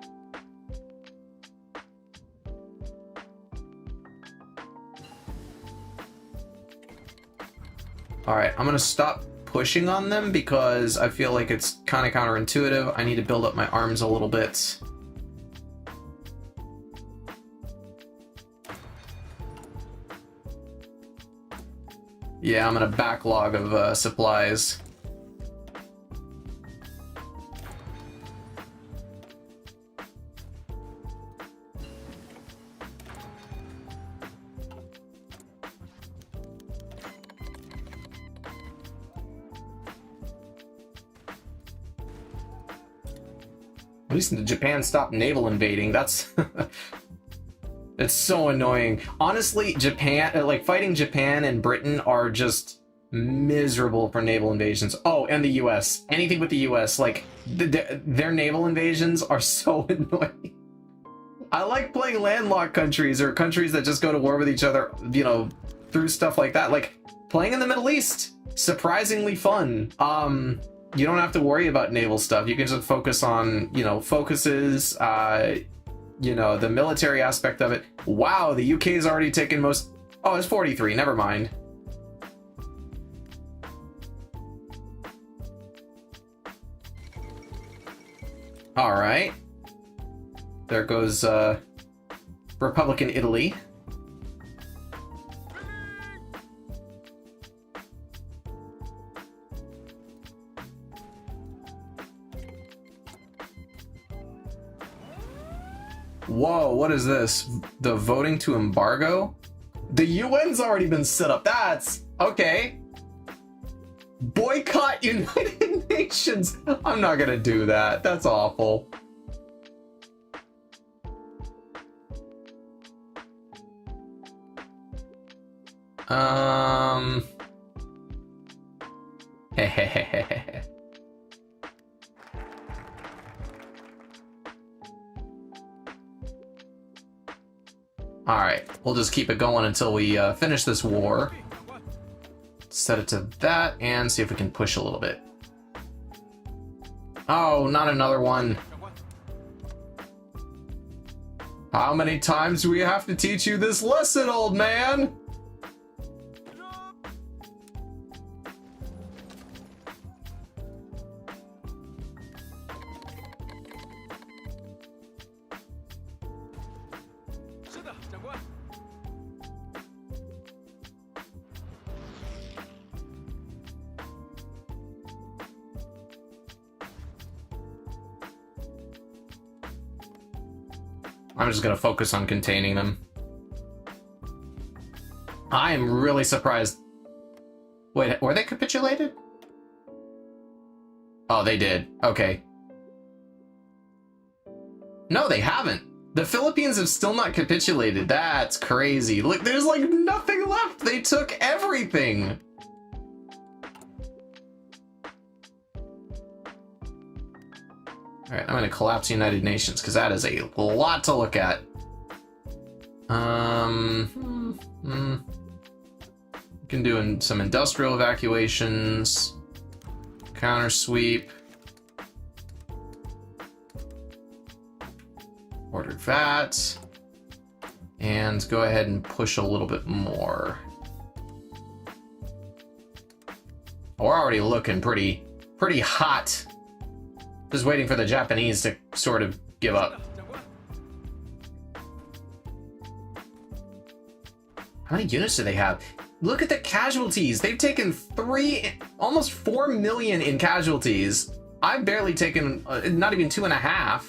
Alright, I'm gonna stop pushing on them because I feel like it's kind of counterintuitive. I need to build up my arms a little bit. Yeah, I'm in a backlog of supplies. At least Japan stopped naval invading. That's it's so annoying. Honestly, Japan, like fighting Japan and Britain are just miserable for naval invasions. Oh, and the US. Anything with the US, like their naval invasions are so annoying. I like playing landlocked countries or countries that just go to war with each other, you know, through stuff like that. Like playing in the Middle East, surprisingly fun. You don't have to worry about naval stuff. You can just focus on, you know, focuses, you know, the military aspect of it. Wow, the UK's already taken most... Oh, it's 43, never mind. Alright. There goes, Republican Italy. Whoa, what is this? The voting to embargo? The UN's already been set up. That's okay. Boycott United Nations. I'm not gonna do that. That's awful. Hehehehe. Alright, we'll just keep it going until we finish this war. Set it to that, and see if we can push a little bit. Oh, not another one. How many times do we have to teach you this lesson, old man? I'm just gonna focus on containing them. I am really surprised. Wait, were they capitulated? Oh, they did. Okay. No, they haven't. The Philippines have still not capitulated. That's crazy. Look, there's like nothing left. They took everything. All right, I'm gonna collapse the United Nations because that is a lot to look at. Can do some industrial evacuations, counter sweep, order that, and go ahead and push a little bit more. We're already looking pretty hot. Just waiting for the Japanese to sort of give up. How many units do they have? Look at the casualties. They've taken almost 4 million in casualties. I've barely taken, not even 2.5.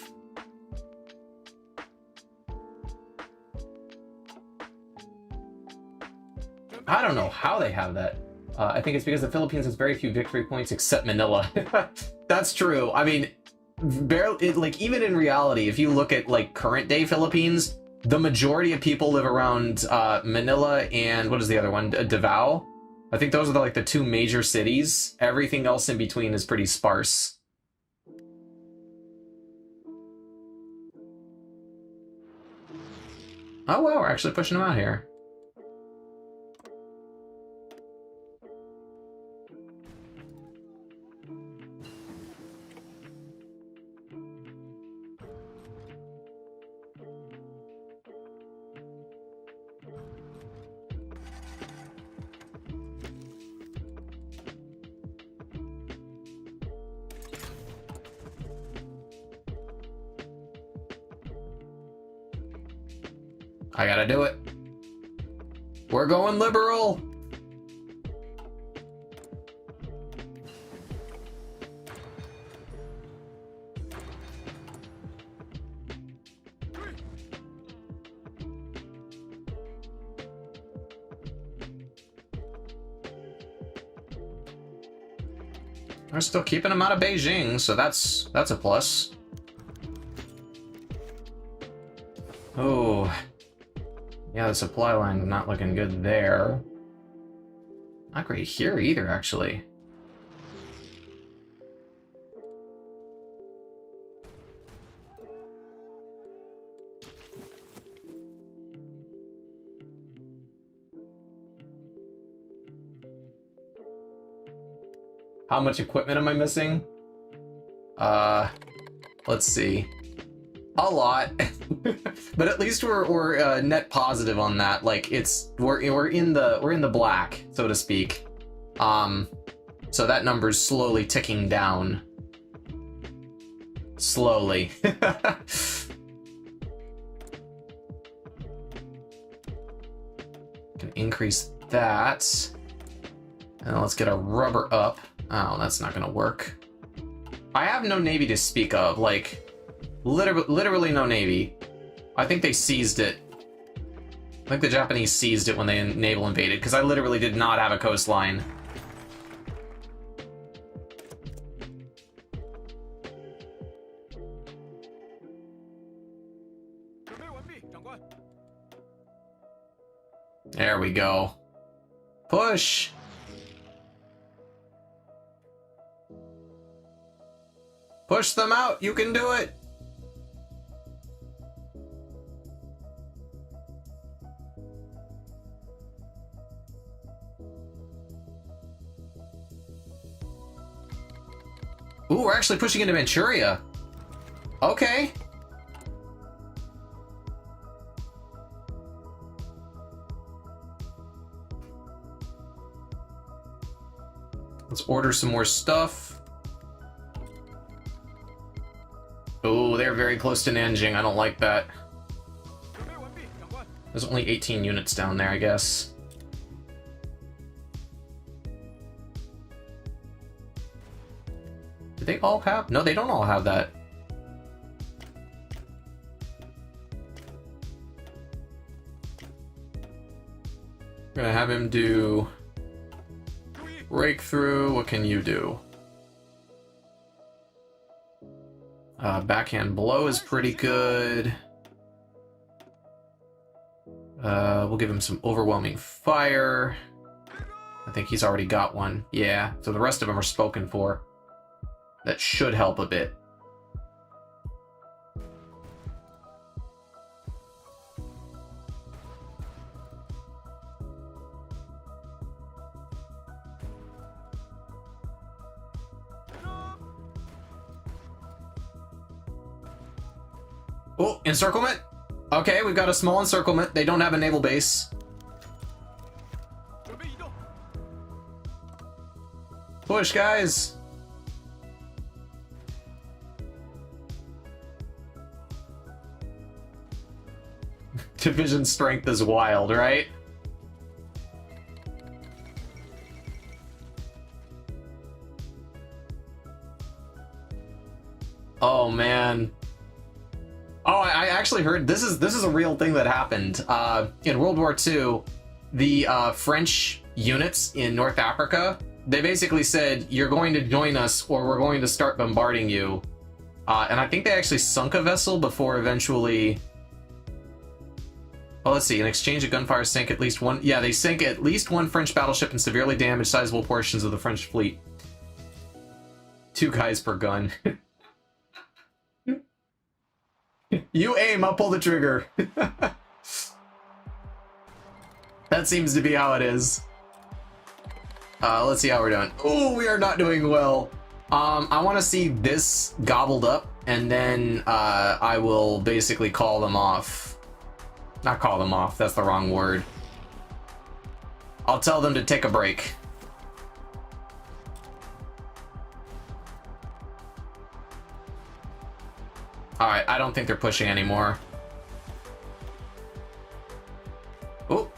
I don't know how they have that. I think it's because the Philippines has very few victory points except Manila. That's true. I mean, barely, like, even in reality, if you look at like current day Philippines, the majority of people live around Manila and what is the other one? Davao. I think those are like the two major cities. Everything else in between is pretty sparse. Oh wow, we're actually pushing them out here. I gotta do it. We're going liberal. We're still keeping them out of Beijing, so that's a plus. Oh. Yeah, the supply line not looking good there. Not great here either, actually. How much equipment am I missing? Let's see. A lot. But at least we're net positive on that. Like we're in the black, so to speak. So that number's slowly ticking down. Slowly. Can increase that. And let's get a rubber up. Oh, that's not gonna work. I have no navy to speak of, like literally no navy. I think they seized it. I think the Japanese seized it when they naval invaded, because I literally did not have a coastline. There we go. Push! Push them out! You can do it! Ooh, we're actually pushing into Manchuria. Okay. Let's order some more stuff. Oh, they're very close to Nanjing. I don't like that. There's only 18 units down there, I guess. Do they all have? No, they don't all have that. We're gonna have him do breakthrough. What can you do? Backhand blow is pretty good. We'll give him some overwhelming fire. I think he's already got one. Yeah, so the rest of them are spoken for. That should help a bit. Oh, encirclement? Okay, we've got a small encirclement. They don't have a naval base. Push, guys! Division strength is wild, right? Oh, man. Oh, I actually heard this is a real thing that happened. In World War II, the French units in North Africa, they basically said, you're going to join us or we're going to start bombarding you. And I think they actually sunk a vessel before eventually... Oh, let's see. In exchange, a gunfire sank at least one... Yeah, they sank at least one French battleship and severely damaged sizable portions of the French fleet. 2 guys per gun. You aim, I'll pull the trigger. That seems to be how it is. Let's see how we're doing. Oh, we are not doing well. I want to see this gobbled up, and then I will basically call them off. Not call them off, that's the wrong word. I'll tell them to take a break. Alright, I don't think they're pushing anymore. Oh,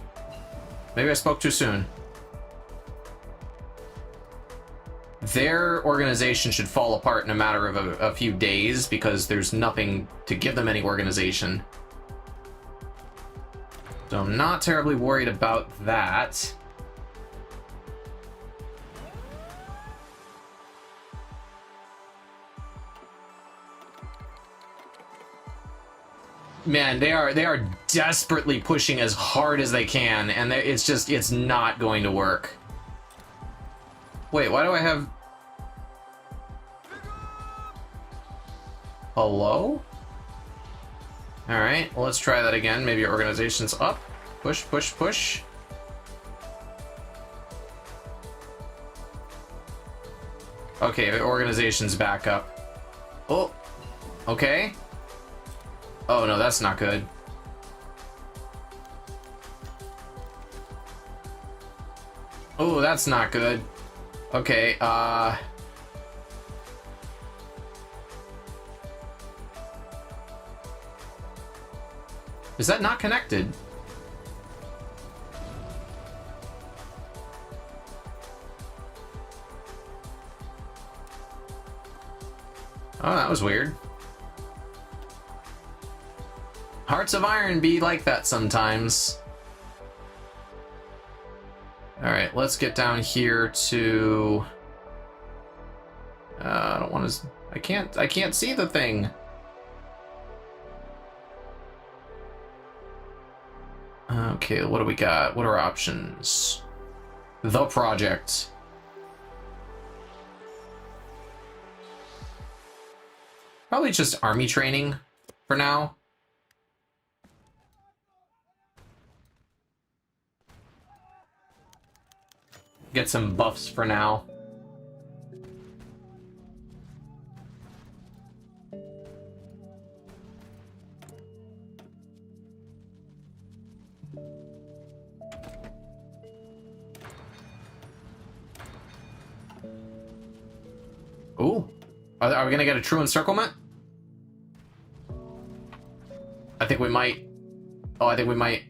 maybe I spoke too soon. Their organization should fall apart in a matter of a few days because there's nothing to give them any organization. So I'm not terribly worried about that. Man, they are desperately pushing as hard as they can, and it's not going to work. Wait, why do I have... Hello? Alright, well, let's try that again. Maybe your organization's up. Push, push, push. Okay, the organization's back up. Oh, okay. Oh no, that's not good. Oh, that's not good. Okay, is that not connected? Oh, that was weird. Hearts of Iron be like that sometimes. Alright, let's get down here to... I don't want to... I can't see the thing. Okay, what do we got? What are our options? The project. Probably just army training for now. Get some buffs for now. Ooh. Are we gonna get a true encirclement? I think we might. Oh, I think we might.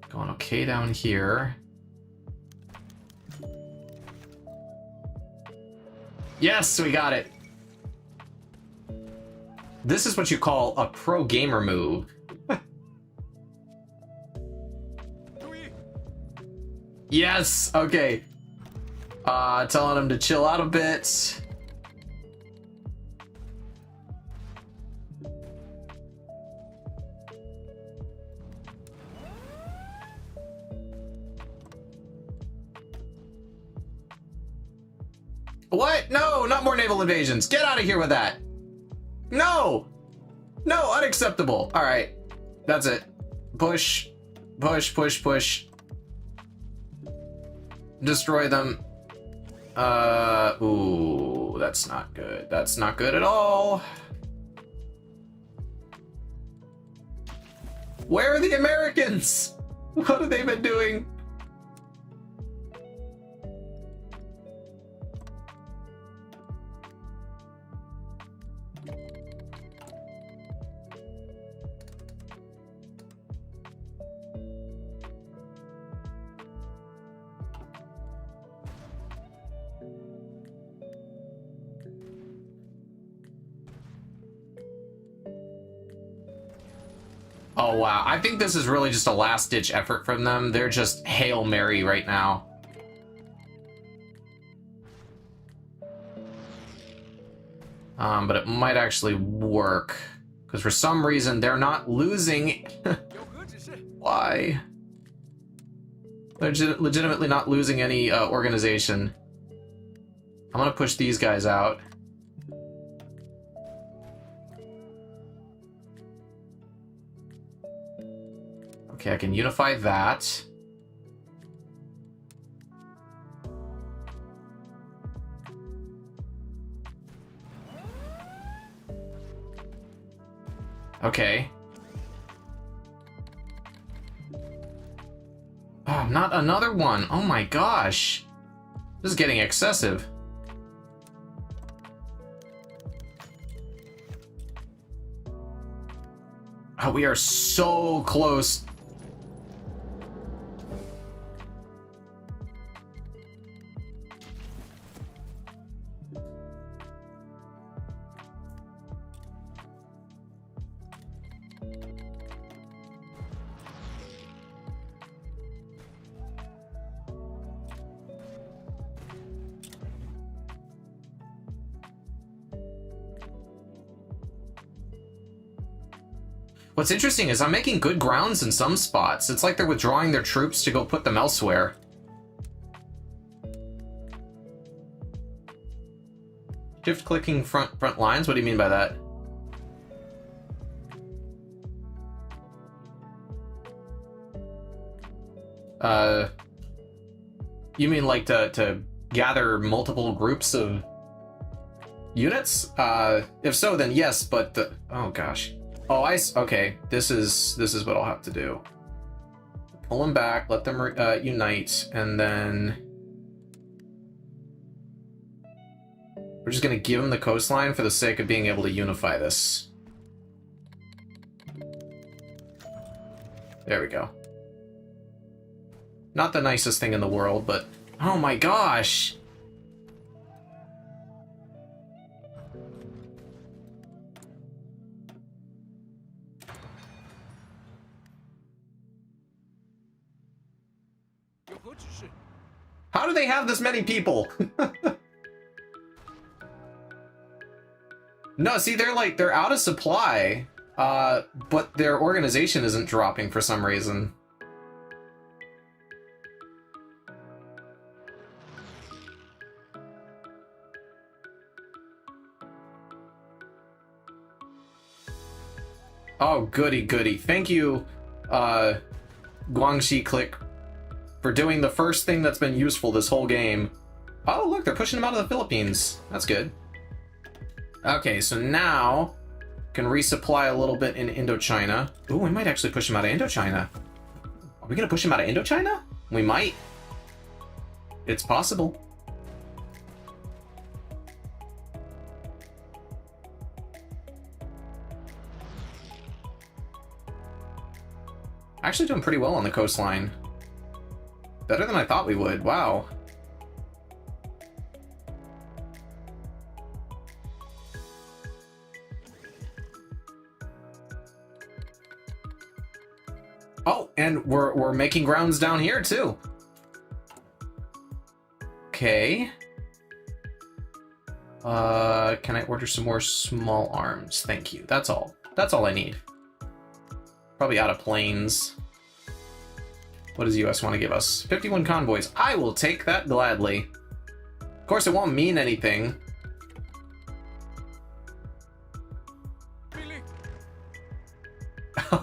Going okay down here. Yes, we got it. This is what you call a pro gamer move. Yes! Okay. Telling him to chill out a bit. What? No, not more naval invasions. Get out of here with that. No! No, unacceptable. All right. That's it. Push. Push, push, push. Destroy them. Ooh, that's not good. That's not good at all. Where are the Americans? What have they been doing? Oh, wow. I think this is really just a last-ditch effort from them. They're just Hail Mary right now. But it might actually work. Because for some reason, they're not losing... Why? They're legitimately not losing any organization. I'm gonna push these guys out. Okay, I can unify that. Okay. Oh, not another one. Oh my gosh. This is getting excessive. Oh, we are so close. What's interesting is I'm making good grounds in some spots. It's like they're withdrawing their troops to go put them elsewhere. Shift clicking front lines? What do you mean by that? You mean like to gather multiple groups of units? If so, then yes, but oh gosh. Oh, okay. This is what I'll have to do. Pull them back, let them unite, and then we're just gonna give them the coastline for the sake of being able to unify this. There we go. Not the nicest thing in the world, but oh my gosh! How do they have this many people? No, see, they're out of supply, but their organization isn't dropping for some reason. Oh, goody goody. Thank you, Guangxi Click, for doing the first thing that's been useful this whole game. Oh, look, they're pushing them out of the Philippines. That's good. Okay, so now can resupply a little bit in Indochina. Ooh, we might actually push them out of Indochina. Are we gonna push them out of Indochina? We might. It's possible. Actually doing pretty well on the coastline. Better than I thought we would. Wow. Oh, and we're making grounds down here too. Okay. Can I order some more small arms? Thank you. That's all. That's all I need. Probably out of planes. What does the US want to give us? 51 convoys. I will take that gladly. Of course, it won't mean anything.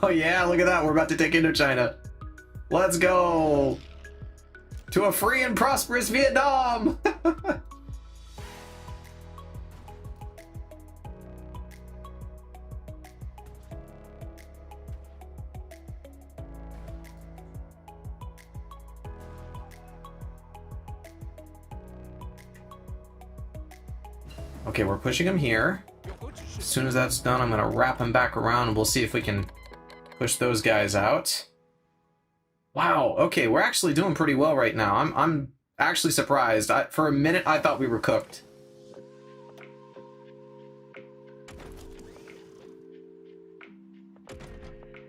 Oh yeah, look at that. We're about to take Indochina. Let's go to a free and prosperous Vietnam. Okay, we're pushing him here. As soon as that's done, I'm gonna wrap him back around and we'll see if we can push those guys out. Wow, okay, we're actually doing pretty well right now. I'm actually surprised. For a minute, I thought we were cooked.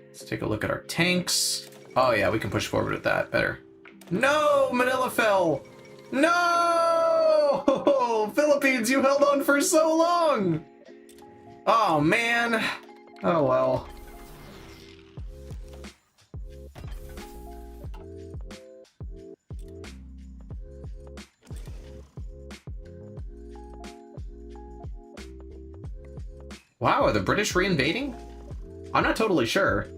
Let's take a look at our tanks. Oh yeah, we can push forward with that better. No, Manila fell. No, Philippines, you held on for so long. Oh man. Oh well. Wow, are the British reinvading? I'm not totally sure.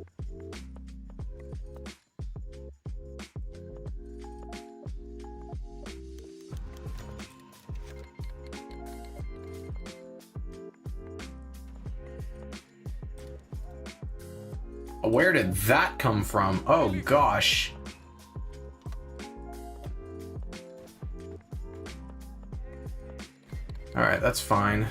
Where did that come from? Oh gosh. Alright, that's fine.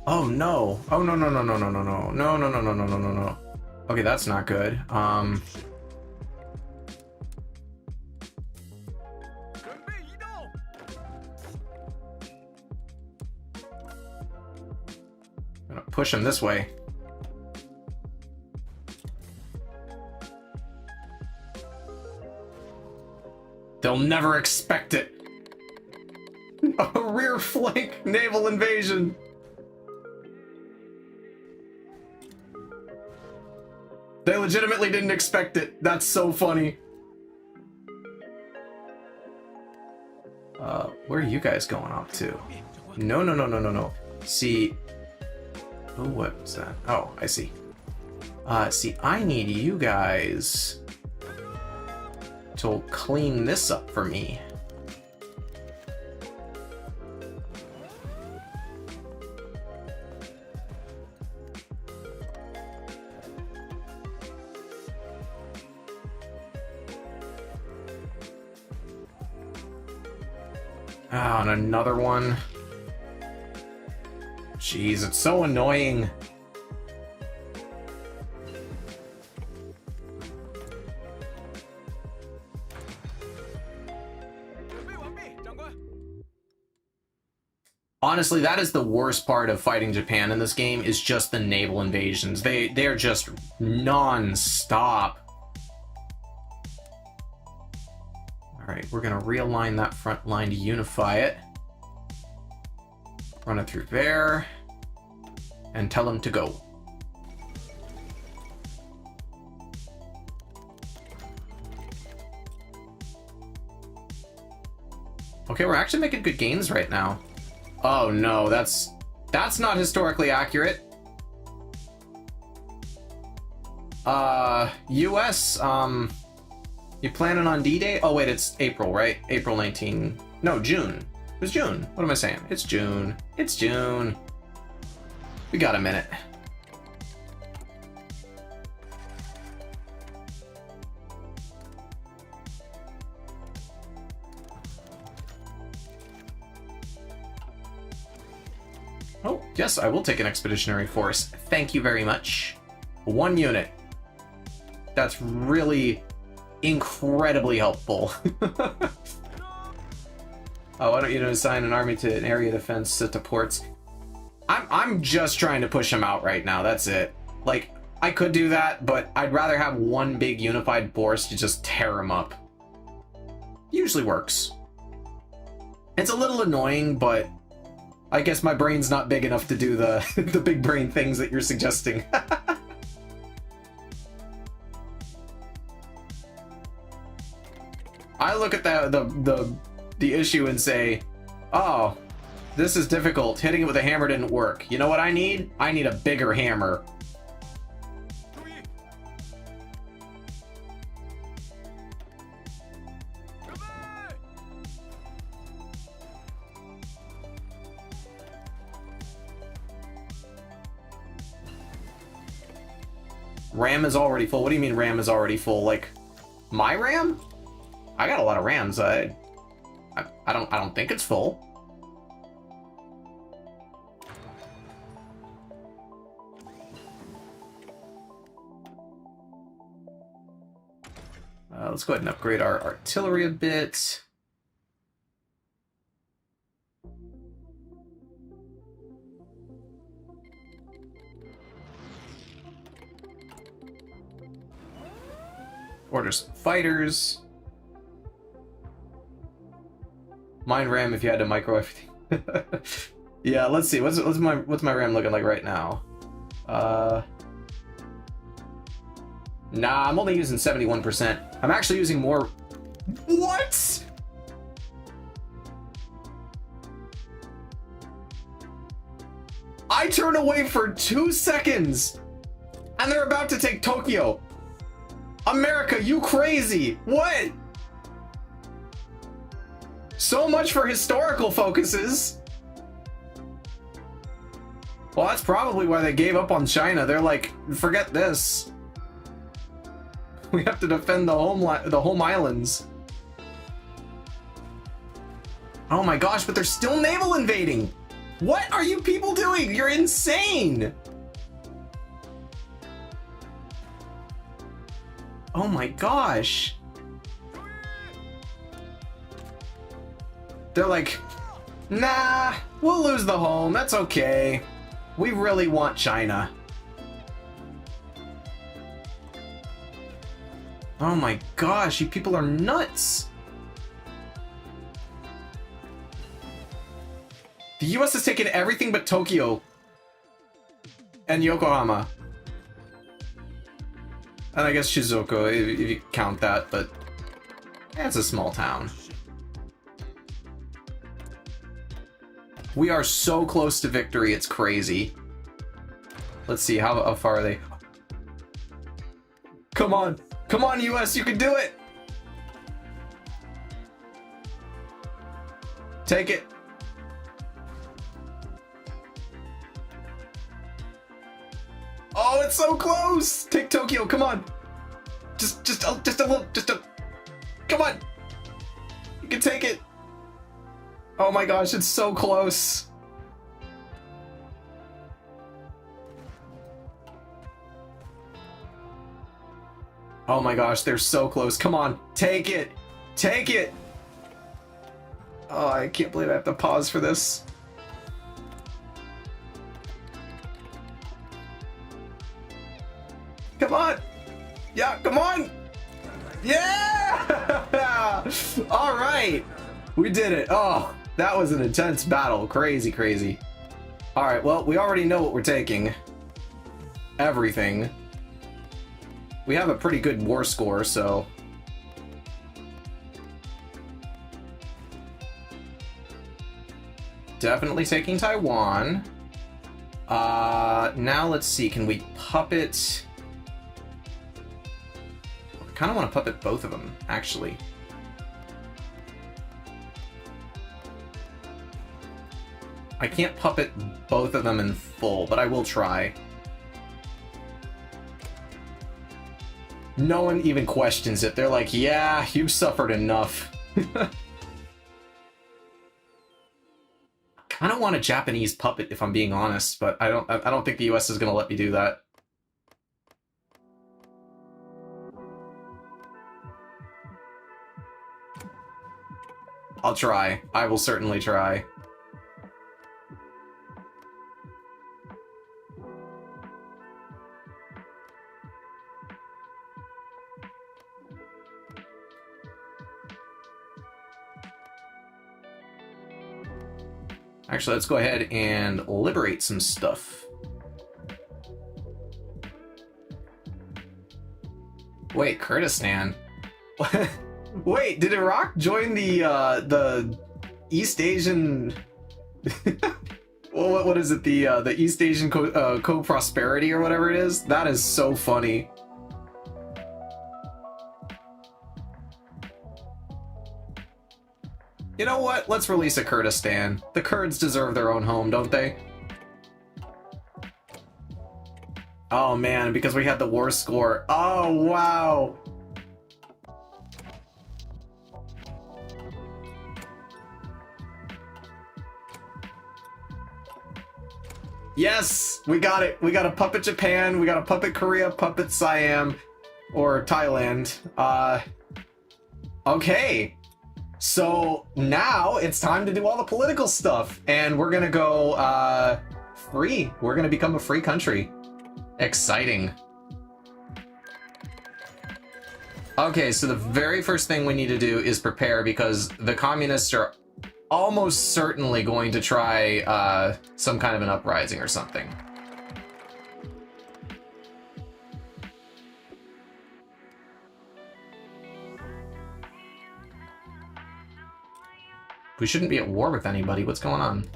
Oh no. Oh no no no no no no no. No no no no no no no no. Okay, that's not good. I'm gonna push him this way. They'll never expect it. A rear flank naval invasion. They legitimately didn't expect it. That's so funny. Where are you guys going off to? No, no, no, no, no, no. See. Oh, what was that? Oh, I see. See, I need you guys to clean this up for me. Ah, and another one. Jeez, it's so annoying. Honestly, that is the worst part of fighting Japan in this game, is just the naval invasions. They're just non-stop. Alright, we're gonna realign that front line to unify it. Run it through there. And tell them to go. Okay, we're actually making good gains right now. Oh no, that's not historically accurate. US, you planning on D-Day? Oh wait, it's April, right? April 19. No, June. It was June. What am I saying? It's June. It's June. We got a minute. Oh, yes, I will take an expeditionary force. Thank you very much. 1 unit. That's really incredibly helpful. Oh, why don't you assign an army to an area defense set to ports? I'm just trying to push him out right now. That's it. Like, I could do that, but I'd rather have one big unified force to just tear him up. Usually works. It's a little annoying, but I guess my brain's not big enough to do the the big brain things that you're suggesting. I look at the issue and say, oh, this is difficult. Hitting it with a hammer didn't work. You know what I need? I need a bigger hammer. RAM is already full. What do you mean RAM is already full? Like, my RAM? I got a lot of RAMs. I don't think it's full. Let's go ahead and upgrade our artillery a bit. Order some fighters. Mine RAM if you had to micro everything. Yeah, let's see. What's my RAM looking like right now? Nah, I'm only using 71%. I'm actually using more. What? I turn away for 2 seconds, and they're about to take Tokyo. America, you crazy! What? So much for historical focuses. Well, that's probably why they gave up on China. They're like, forget this. We have to defend the home islands. Oh my gosh, but they're still naval invading. What are you people doing? You're insane. Oh my gosh. They're like, nah, we'll lose the home. That's okay. We really want China. Oh my gosh, you people are nuts. The US has taken everything but Tokyo and Yokohama. And I guess Shizuoka, if you count that, but it's a small town. We are so close to victory, it's crazy. Let's see, how far are they? Come on, come on US, you can do it! Take it. Oh, it's so close! Take Tokyo, come on! Just a, come on! You can take it! Oh my gosh, it's so close! Oh my gosh, they're so close. Come on, take it! Take it! Oh, I can't believe I have to pause for this. Come on! Yeah, come on! Yeah! All right, we did it. Oh, that was an intense battle. Crazy, crazy. All right, well, we already know what we're taking. Everything. We have a pretty good war score, so. Definitely taking Taiwan. Now let's see, can we puppet? I kind of want to puppet both of them, actually. I can't puppet both of them in full, but I will try. No one even questions it. They're like, yeah, you've suffered enough. I don't want a Japanese puppet, if I'm being honest, but I don't think the US is gonna let me do that. I'll try. I will certainly try. Actually, let's go ahead and liberate some stuff. Wait, Kurdistan. Wait, did Iraq join the East Asian? Well, what is it? The East Asian co-prosperity or whatever it is? That is so funny. You know what? Let's release a Kurdistan. The Kurds deserve their own home, don't they? Oh man, because we had the war score. Oh wow. Yes, we got it. We got a puppet Japan, we got a puppet Korea, puppet Siam, or Thailand. Okay. So now it's time to do all the political stuff, and we're gonna go free. We're gonna become a free country. Exciting. Okay, so the very first thing we need to do is prepare, because the communists are almost certainly going to try some kind of an uprising or something. We shouldn't be at war with anybody. What's going on?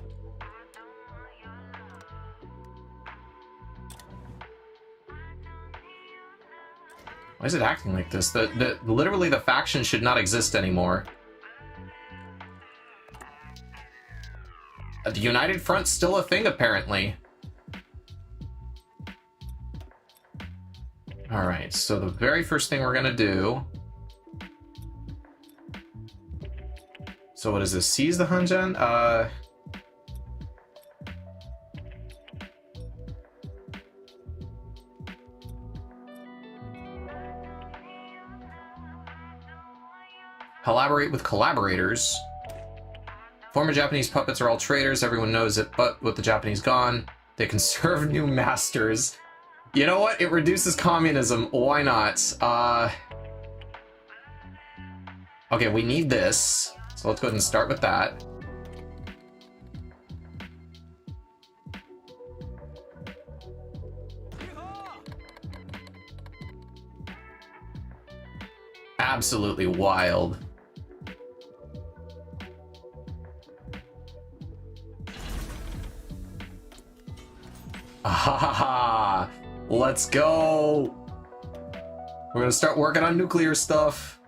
Why is it acting like this? Literally the faction should not exist anymore. The United Front's still a thing, apparently. Alright, so the very first thing we're gonna do... So what is this? Seize the Hanjan? Collaborate with collaborators. Former Japanese puppets are all traitors, everyone knows it, but with the Japanese gone, they can serve new masters. You know what? It reduces communism. Why not? Okay, we need this. So let's go ahead and start with that. Absolutely wild. Ah, let's go. We're gonna start working on nuclear stuff.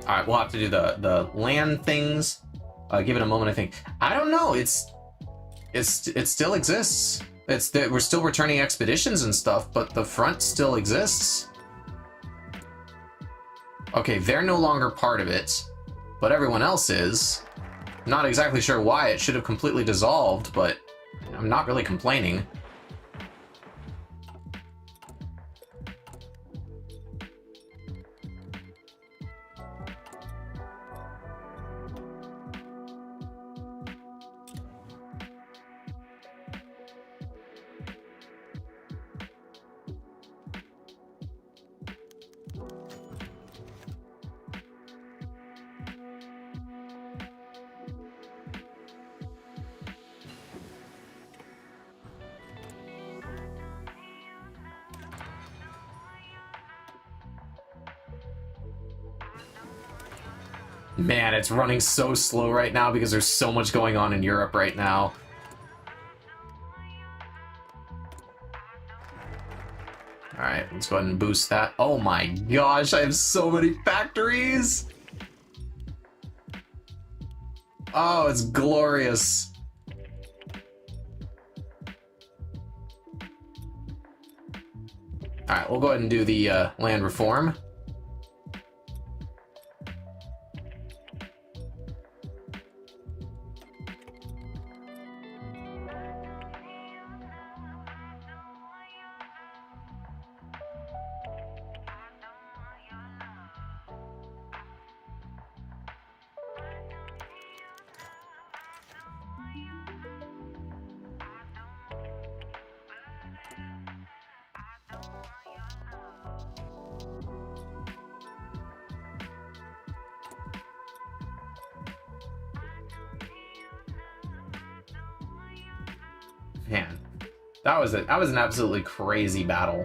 All right, we'll have to do the land things. Give it a moment, I think. I don't know. It still exists. We're still returning expeditions and stuff, but the front still exists. Okay, they're no longer part of it, but everyone else is. Not exactly sure why. It should have completely dissolved, but I'm not really complaining. Man, it's running so slow right now because there's so much going on in Europe right now. Alright, let's go ahead and boost that. Oh my gosh, I have so many factories! Oh, it's glorious. Alright, we'll go ahead and do the land reform. Man, that was an absolutely crazy battle.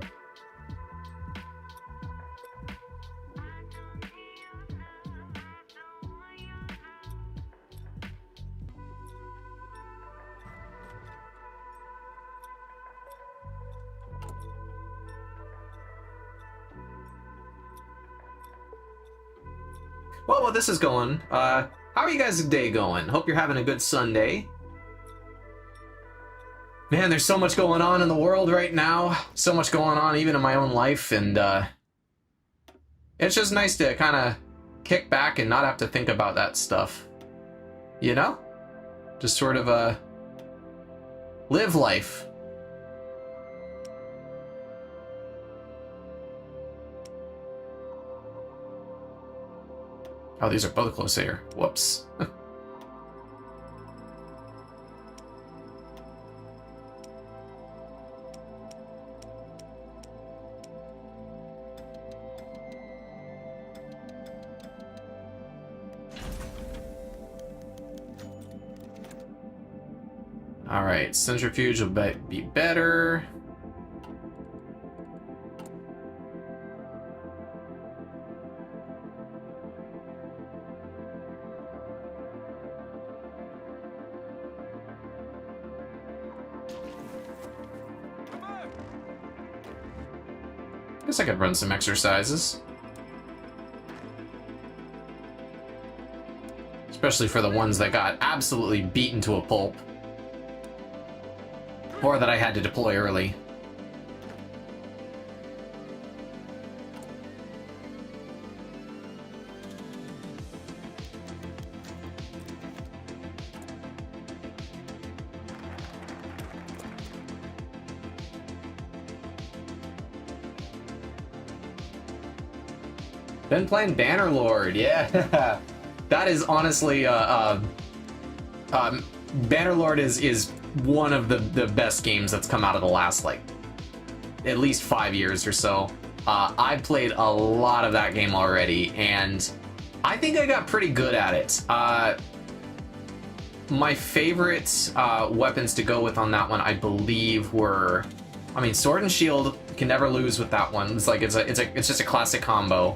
Well, while this is going, how are you guys' day going? Hope you're having a good Sunday. Man, there's so much going on in the world right now. So much going on even in my own life, and it's just nice to kind of kick back and not have to think about that stuff. You know? Just sort of live life. Oh, these are both close here. Whoops. Alright, centrifuge will be better. Guess I could run some exercises. Especially for the ones that got absolutely beaten to a pulp. Or that I had to deploy early. Been playing Bannerlord, yeah. That is honestly, Bannerlord is one of the best games that's come out of the last, like, at least 5 years or so. I played a lot of that game already, and I think I got pretty good at it. My favorite weapons to go with on that one, I believe, were, I mean, Sword and Shield can never lose with that one. It's like it's just a classic combo.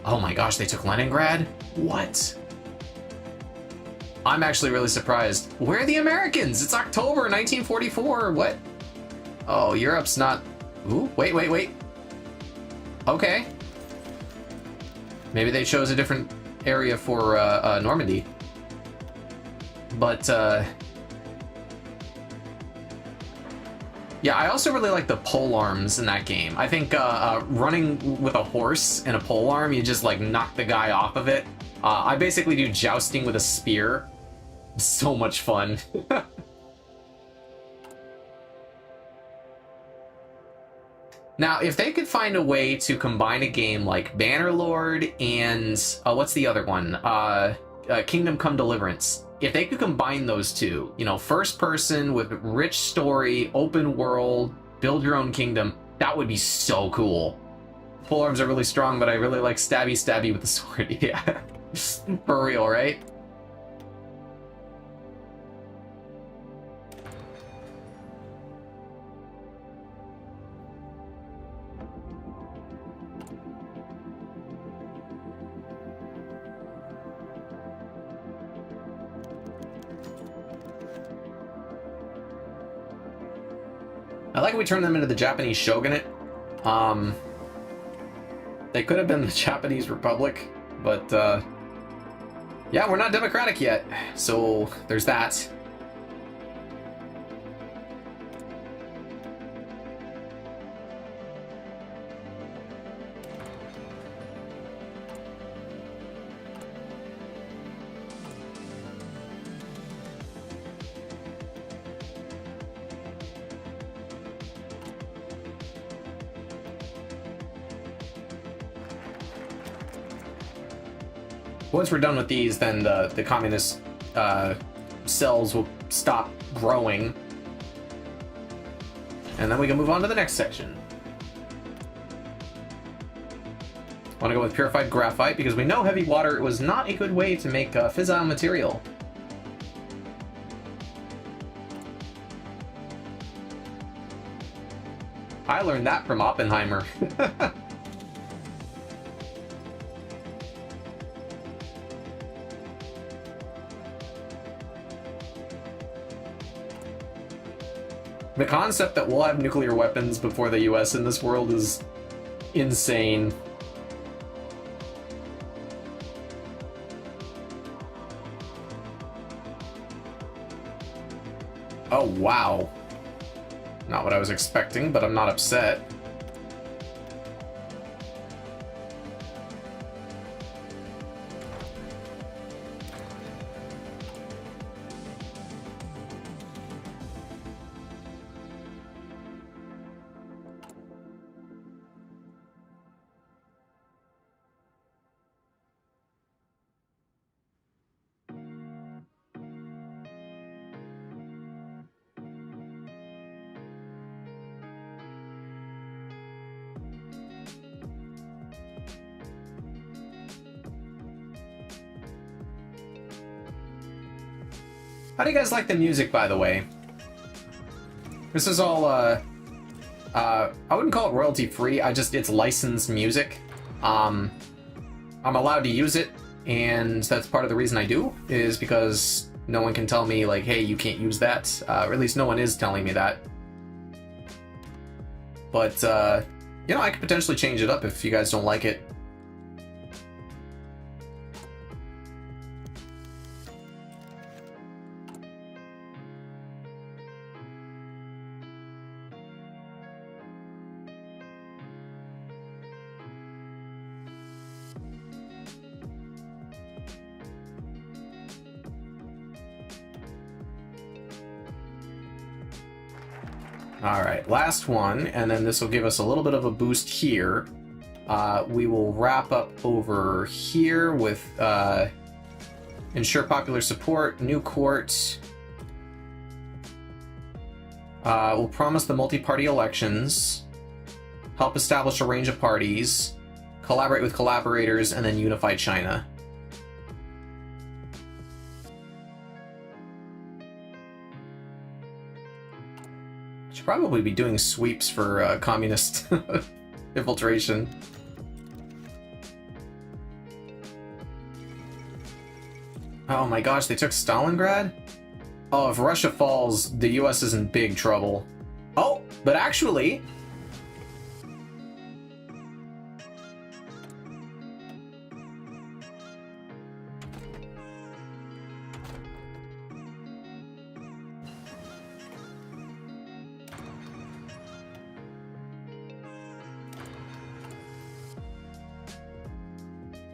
Oh my gosh, they took Leningrad? What? I'm actually really surprised. Where are the Americans? It's October 1944. What? Oh, Europe's not... Ooh, wait. Okay. Maybe they chose a different area for Normandy. But, yeah, I also really like the polearms in that game. I think running with a horse and a polearm, you just, like, knock the guy off of it. I basically do jousting with a spear. So much fun. Now, if they could find a way to combine a game like Bannerlord and... what's the other one? Kingdom Come Deliverance. If they could combine those two, you know, first person with rich story, open world, build your own kingdom, that would be so cool. Polearms are really strong, but I really like stabby with the sword. Yeah. For real, right? I like we turned them into the Japanese shogunate. They could have been the Japanese Republic, but yeah, we're not democratic yet, so there's that. Once we're done with these, then the communist cells will stop growing. And then we can move on to the next section. Want to go with purified graphite because we know heavy water was not a good way to make fissile material. I learned that from Oppenheimer. The concept that we'll have nuclear weapons before the US in this world is insane. Oh, wow. Not what I was expecting, but I'm not upset. How do you guys like the music, by the way? This is all, I wouldn't call it royalty-free, it's licensed music. I'm allowed to use it, and that's part of the reason I do, is because no one can tell me, like, hey, you can't use that. Or at least no one is telling me that. But, you know, I could potentially change it up if you guys don't like it. Alright, last one, and then this will give us a little bit of a boost here. We will wrap up over here with ensure popular support, new court. We'll promise the multi-party elections, help establish a range of parties, collaborate with collaborators, and then unify China. Should probably be doing sweeps for communist infiltration. Oh my gosh, they took Stalingrad? Oh, if Russia falls, the US is in big trouble. Oh, but actually...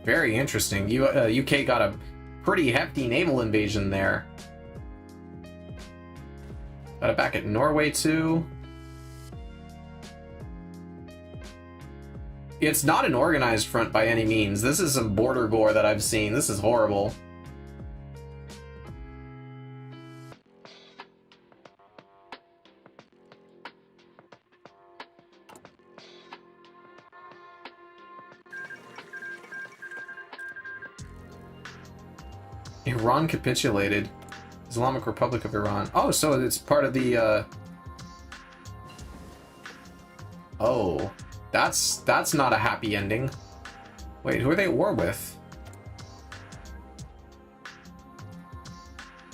Very interesting. UK got a pretty hefty naval invasion there. Got it back at Norway too. It's not an organized front by any means. This is some border gore that I've seen. This is horrible. Iran capitulated. Islamic Republic of Iran. Oh, so it's part of the, Oh, that's not a happy ending. Wait, who are they at war with?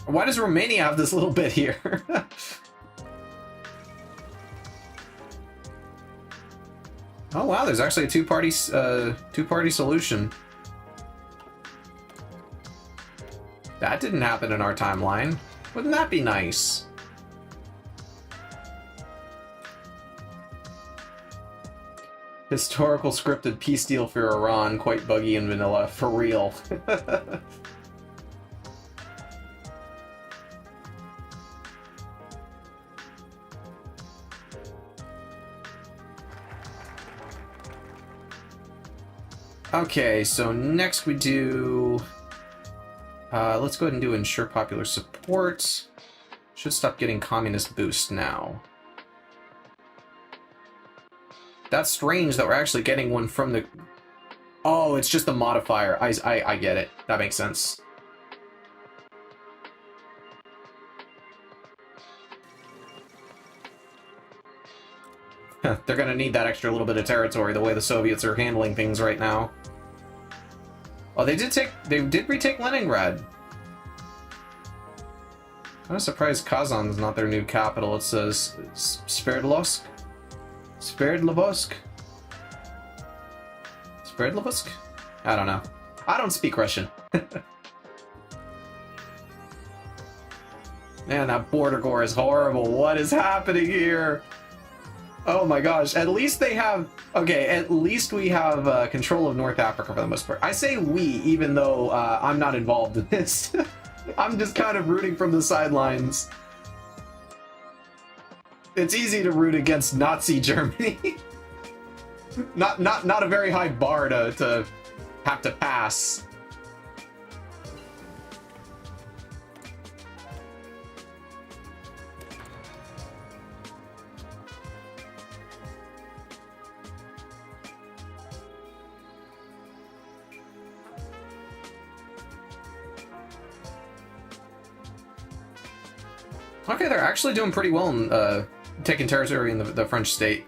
Why does Romania have this little bit here? Oh wow, there's actually a two-party solution. That didn't happen in our timeline. Wouldn't that be nice? Historical scripted peace deal for Iran, quite buggy and vanilla, for real. Okay, so next we do... let's go ahead and do ensure popular support. Should stop getting communist boost now. That's strange that we're actually getting one from the... Oh, it's just the modifier. I get it. That makes sense. They're gonna need that extra little bit of territory the way the Soviets are handling things right now. Oh, they did retake Leningrad. I'm surprised Kazan's not their new capital. It says Sverdlovsk? Sverdlovsk? Sverdlovsk? I don't know. I don't speak Russian. Man, that border gore is horrible. What is happening here? Oh my gosh, at least they have... Okay, at least we have control of North Africa for the most part. I say we, even though I'm not involved in this. I'm just kind of rooting from the sidelines. It's easy to root against Nazi Germany. not a very high bar to have to pass. Okay, they're actually doing pretty well in taking territory in the French state.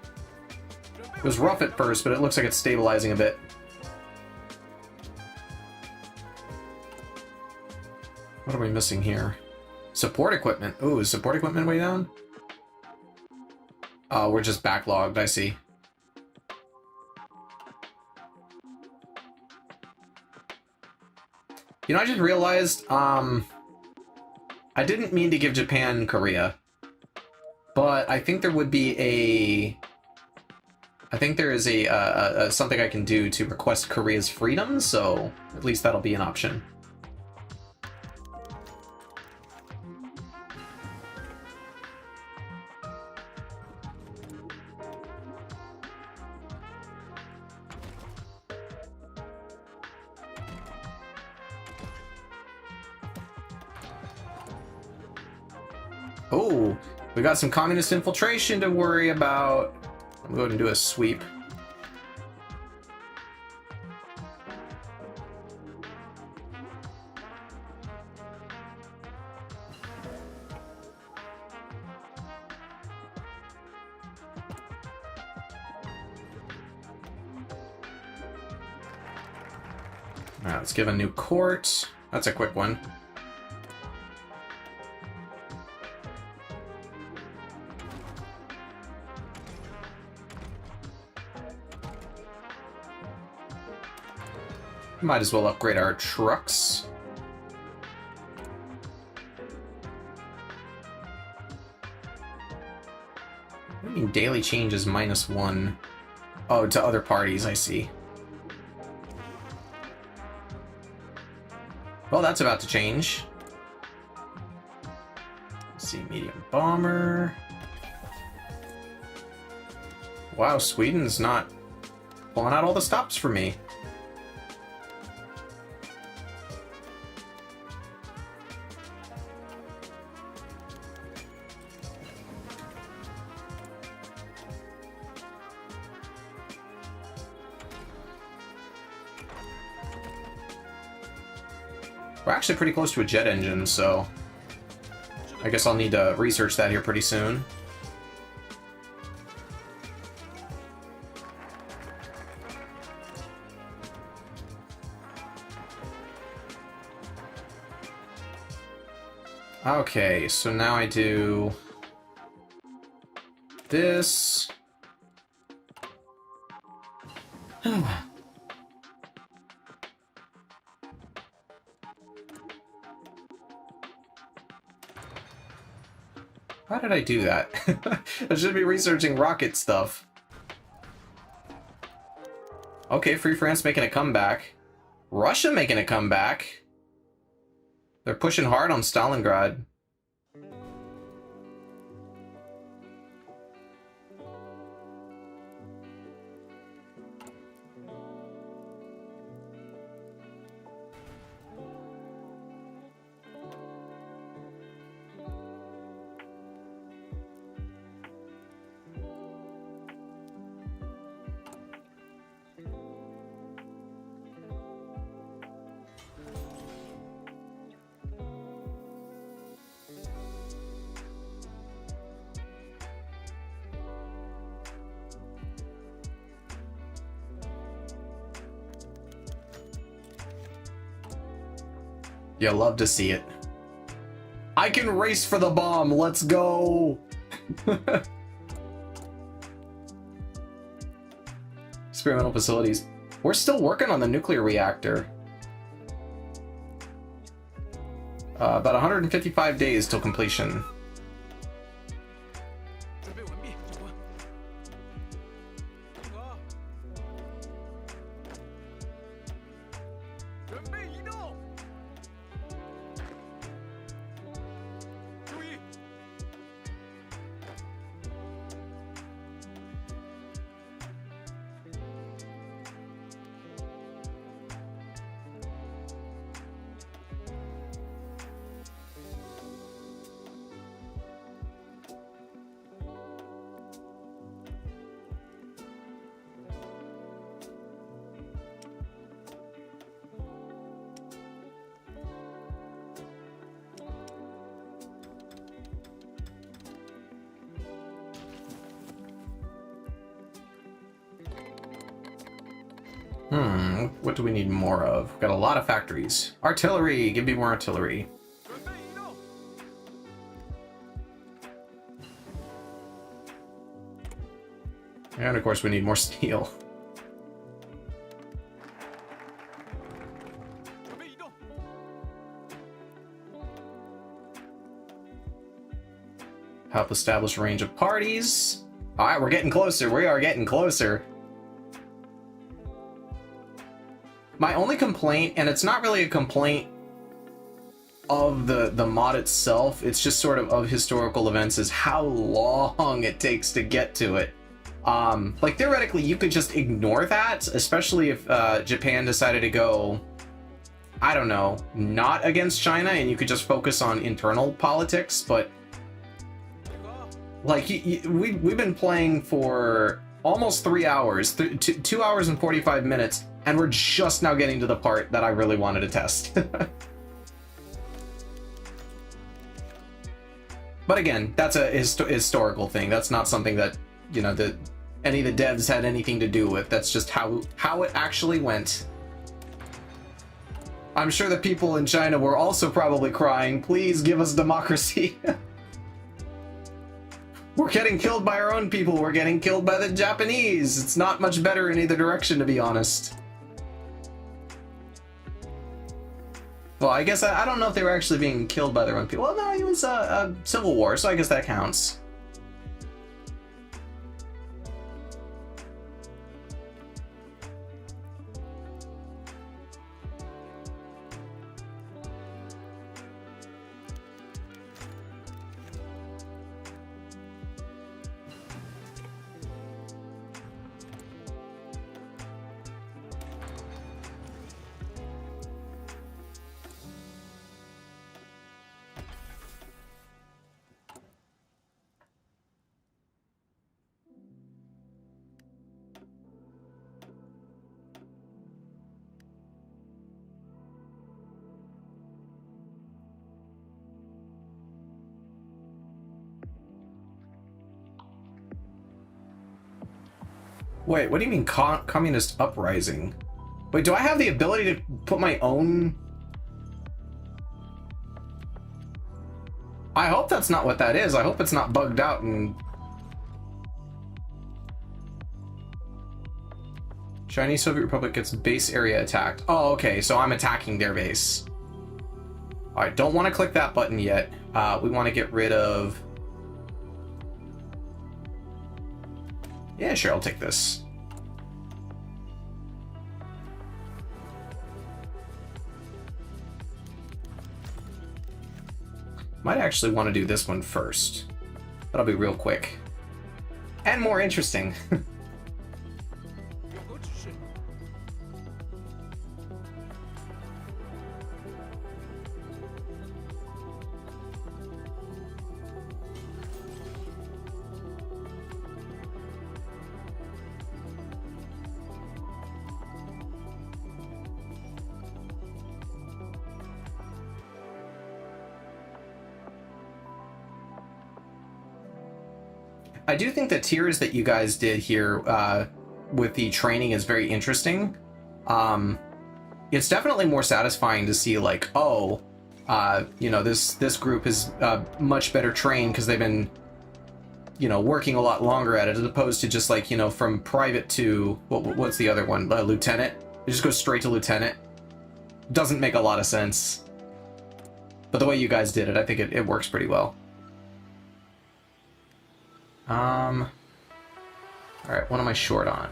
It was rough at first, but it looks like it's stabilizing a bit. What are we missing here? Support equipment. Ooh, is support equipment way down? Oh, we're just backlogged, I see. You know, I just realized, I didn't mean to give Japan Korea, but I think there would be a... I think there is a something I can do to request Korea's freedom, so at least that'll be an option. Oh, we got some communist infiltration to worry about. I'm going to do a sweep. Alright, let's give a new court. That's a quick one. Might as well upgrade our trucks. I mean, daily change is -1. Oh, to other parties, I see. Well, that's about to change. Let's see, medium bomber. Wow, Sweden's not pulling out all the stops for me. We're actually pretty close to a jet engine, so I guess I'll need to research that here pretty soon. Okay, so now I do this. How did I do that? I should be researching rocket stuff. Okay, Free France making a comeback. Russia making a comeback. They're pushing hard on Stalingrad. You love to see it. I can race for the bomb. Let's go. Experimental facilities. We're still working on the nuclear reactor. About 155 days till completion. What do we need more of? We've got a lot of factories. Artillery! Give me more artillery. And of course we need more steel. Help establish a range of parties. Alright, we're getting closer. We are getting closer. My only complaint, and it's not really a complaint of the mod itself, it's just sort of historical events, is how long it takes to get to it. Like, theoretically, you could just ignore that, especially if Japan decided to go, I don't know, not against China, and you could just focus on internal politics, but like, we've been playing for almost 3 hours, 2 hours and 45 minutes, and we're just now getting to the part that I really wanted to test. But again, that's a historical thing. That's not something that, you know, that any of the devs had anything to do with. That's just how it actually went. I'm sure the people in China were also probably crying, please give us democracy. We're getting killed by our own people. We're getting killed by the Japanese. It's not much better in either direction, to be honest. Well, I guess I don't know if they were actually being killed by their own people. Well, no, it was a civil war, so I guess that counts. Wait, what do you mean communist uprising? Wait, do I have the ability to put my own... I hope that's not what that is. I hope it's not bugged out and... Chinese Soviet Republic gets base area attacked. Oh, okay, so I'm attacking their base. Alright, don't want to click that button yet. We want to get rid of... Yeah, sure, I'll take this. Might actually want to do this one first. That'll be real quick. And more interesting. I do think the tiers that you guys did here with the training is very interesting. it's definitely more satisfying to see like, oh, you know, this group is much better trained because they've been, you know, working a lot longer at it, as opposed to just like, you know, from private to what's the other one, lieutenant. It just goes straight to lieutenant. Doesn't make a lot of sense. But the way you guys did it, I think it works pretty well. Alright, what am I short on?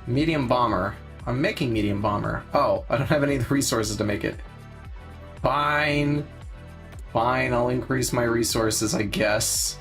Medium bomber. I'm making medium bomber. Oh, I don't have any of the resources to make it. Fine. Fine, I'll increase my resources, I guess.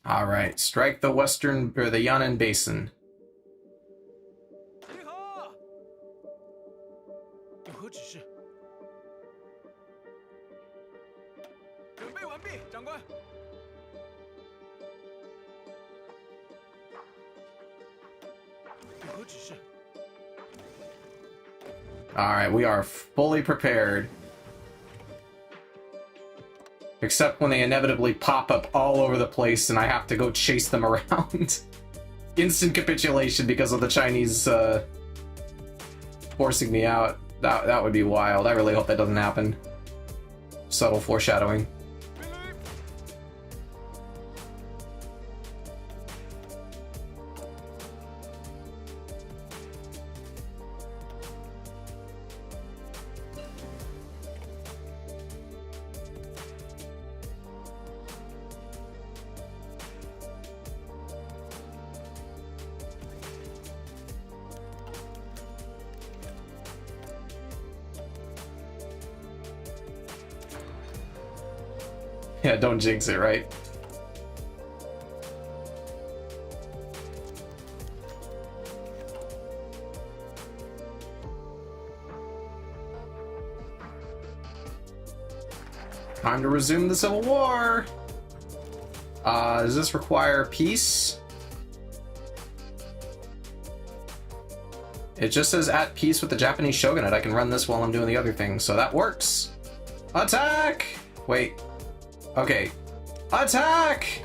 Alright, strike the western, or the Yan'an Basin. Alright, we are fully prepared. Except when they inevitably pop up all over the place and I have to go chase them around. Instant capitulation because of the Chinese forcing me out. That would be wild. I really hope that doesn't happen. Subtle foreshadowing. Yeah, don't jinx it, right? Time to resume the Civil War! Does this require peace? It just says at peace with the Japanese shogunate. I can run this while I'm doing the other thing, so that works. Attack! Wait. Okay. Attack!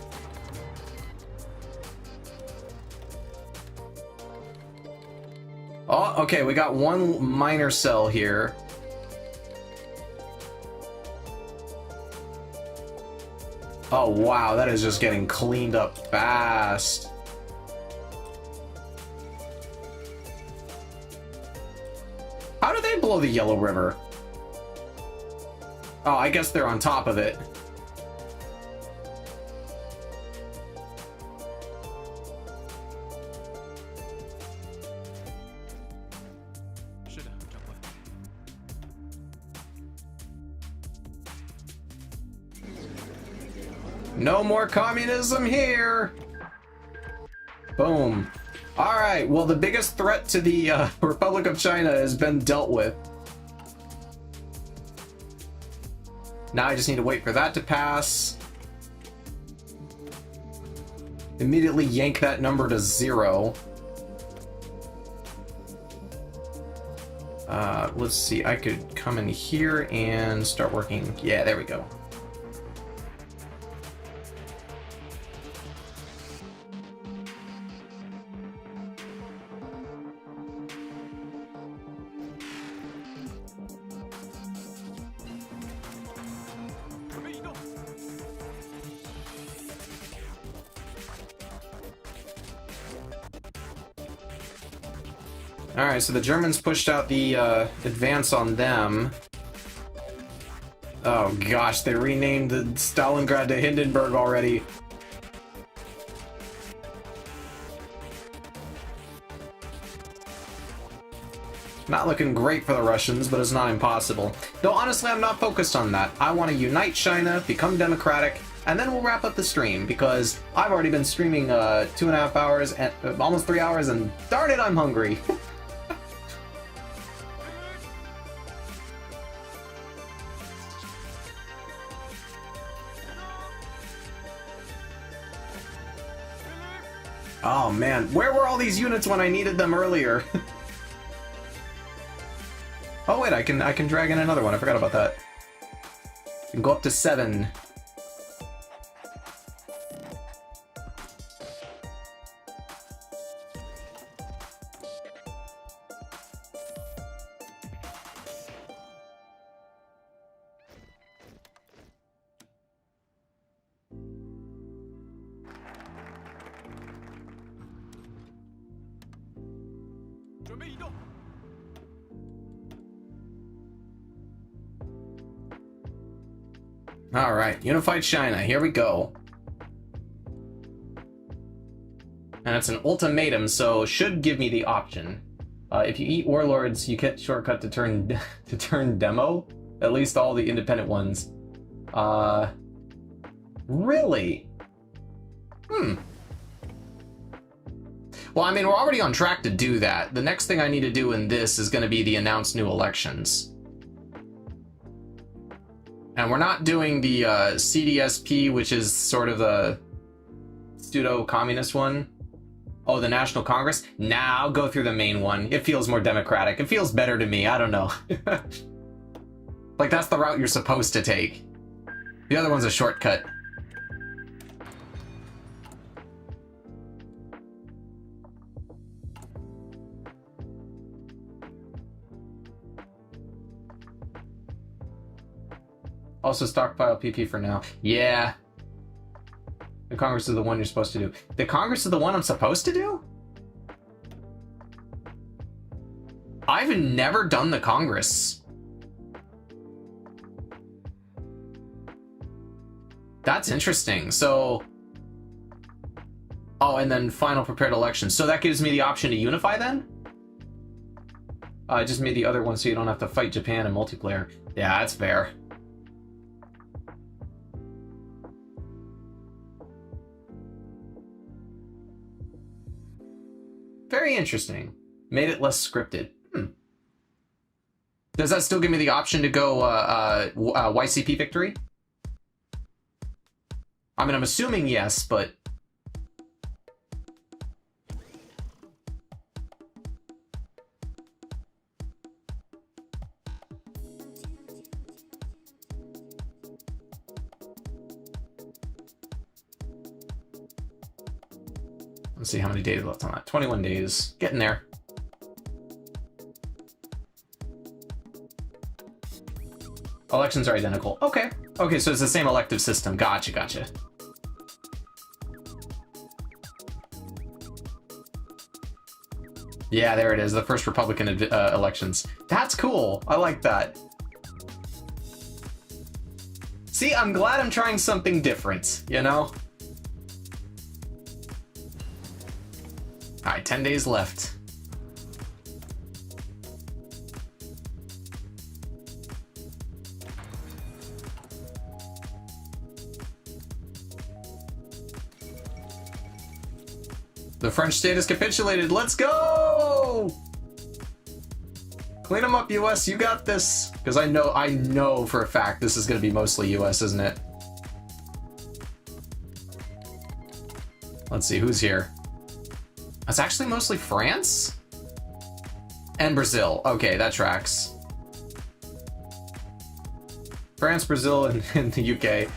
Oh, okay, we got one minor cell here. Oh, wow, that is just getting cleaned up fast. How do they blow the Yellow River? Oh, I guess they're on top of it. No more communism here! Boom. Alright, well the biggest threat to the Republic of China has been dealt with. Now I just need to wait for that to pass. Immediately yank that number to 0. Let's see, I could come in here and start working. Yeah, there we go. Alright, so the Germans pushed out the advance on them. Oh gosh, they renamed the Stalingrad to Hindenburg already. Not looking great for the Russians, but it's not impossible. Though honestly, I'm not focused on that. I want to unite China, become democratic, and then we'll wrap up the stream, because I've already been streaming 2.5 hours, and almost 3 hours, and darn it, I'm hungry. Oh man, where were all these units when I needed them earlier? Oh wait, I can drag in another one. I forgot about that. I can go up to 7. All right, Unified China, here we go. And it's an ultimatum, so should give me the option. If you eat warlords, you get shortcut to turn demo. At least all the independent ones. Really? Well, I mean, we're already on track to do that. The next thing I need to do in this is going to be the announce new elections. And we're not doing the CDSP, which is sort of the pseudo-communist one. Oh, the National Congress? Nah, I'll go through the main one. It feels more democratic. It feels better to me. I don't know. Like, that's the route you're supposed to take. The other one's a shortcut. Also stockpile PP for now. Yeah. The Congress is the one you're supposed to do. The Congress is the one I'm supposed to do? I've never done the Congress. That's interesting. So... Oh, and then final prepared elections. So that gives me the option to unify then? I just made the other one so you don't have to fight Japan in multiplayer. Yeah, that's fair. Very interesting. Made it less scripted. Does that still give me the option to go YCP victory? I mean, I'm assuming yes, but... Let's see how many days left on that. 21 days. Getting there. Elections are identical. Okay. Okay, so it's the same elective system. Gotcha, gotcha. Yeah, there it is. The first Republican elections. That's cool. I like that. See, I'm glad I'm trying something different, you know? Alright, 10 days left. The French state has capitulated. Let's go! Clean them up, US. You got this. Because I know for a fact this is going to be mostly US, isn't it? Let's see, who's here? It's actually mostly France? And Brazil. Okay, that tracks. France, Brazil, and the UK.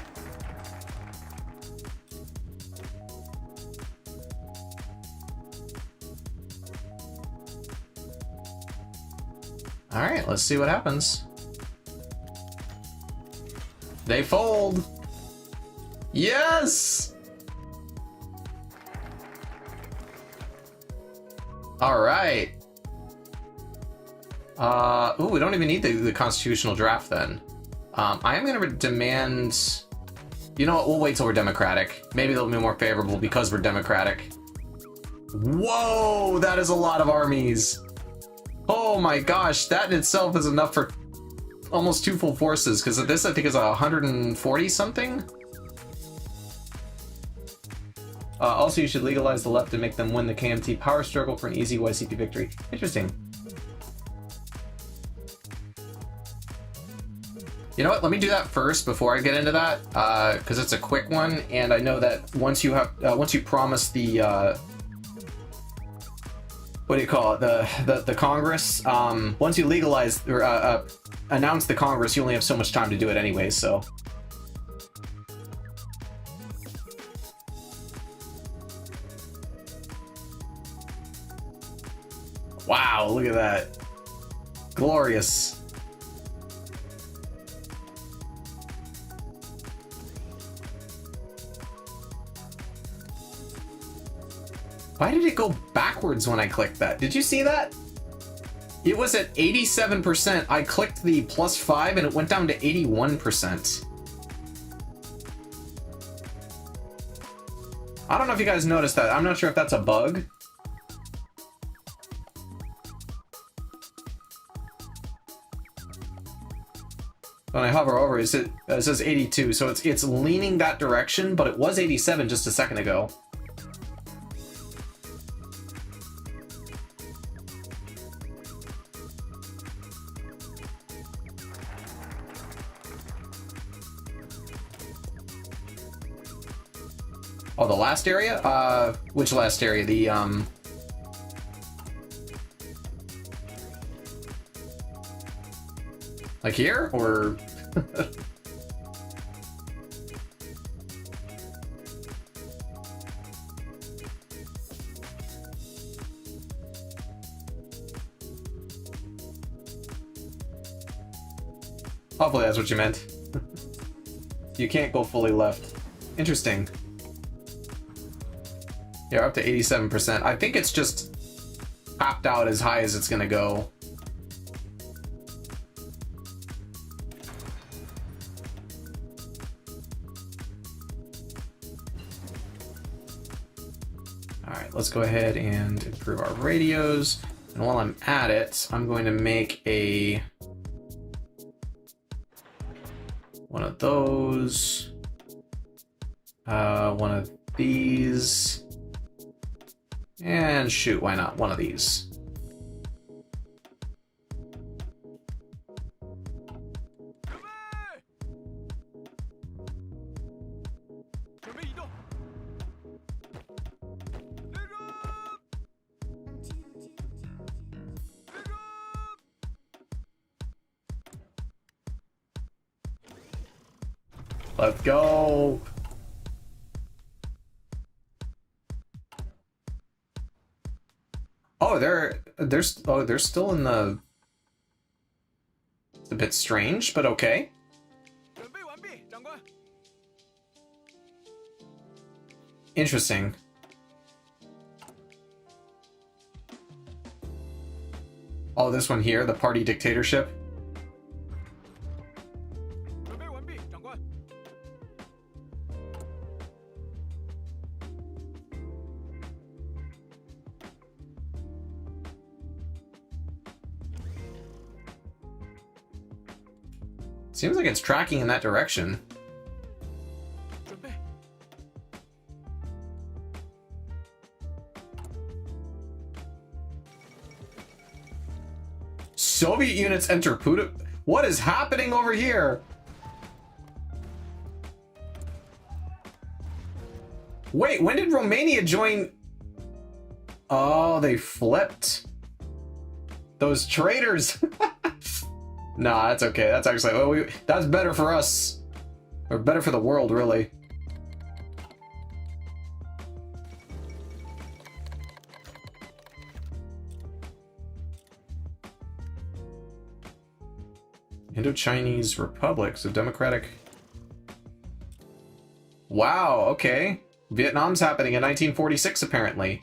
Alright, let's see what happens. They fold! Yes! Alright. Ooh, we don't even need the constitutional draft then. I am gonna demand... You know what, we'll wait till we're democratic. Maybe they'll be more favorable because we're democratic. Whoa, that is a lot of armies. Oh my gosh, that in itself is enough for almost 2 full forces, because this I think is 140 something. Also, you should legalize the left and make them win the KMT power struggle for an easy YCP victory. Interesting. You know what? Let me do that first before I get into that, because it's a quick one, and I know that once you promise the what do you call it? The Congress. Once you legalize or announce the Congress, you only have so much time to do it anyway. So. Wow, look at that. Glorious. Why did it go backwards when I clicked that? Did you see that? It was at 87%. I clicked the +5 and it went down to 81%. I don't know if you guys noticed that. I'm not sure if that's a bug. When I hover over it, it says 82, so it's leaning that direction, but it was 87 just a second ago. Oh, the last area? Which last area? The, like here, or? Hopefully that's what you meant. You can't go fully left. Interesting. Yeah, up to 87%. I think it's just topped out as high as it's gonna go. Alright, let's go ahead and improve our radios. And while I'm at it, I'm going to make a one of those, one of these, and shoot, why not one of these? Let's go. Oh, they're still in the. It's a bit strange, but okay. Interesting. Oh, this one here, the party dictatorship. Seems like it's tracking in that direction. Soviet units enter Puda. What is happening over here? Wait, when did Romania join? Oh, they flipped. Those traitors. Nah, that's okay. That's actually, well, that's better for us. Or better for the world, really. Indo-Chinese Republic, so democratic. Wow, okay. Vietnam's happening in 1946, apparently.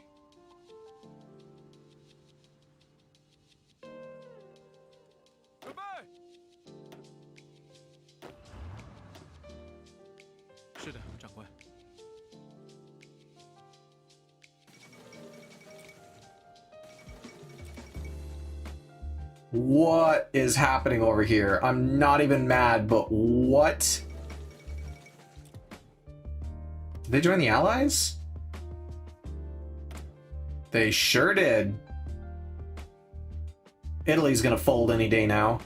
What is happening over here? I'm not even mad, but what? Did they join the Allies? They sure did. Italy's gonna fold any day now.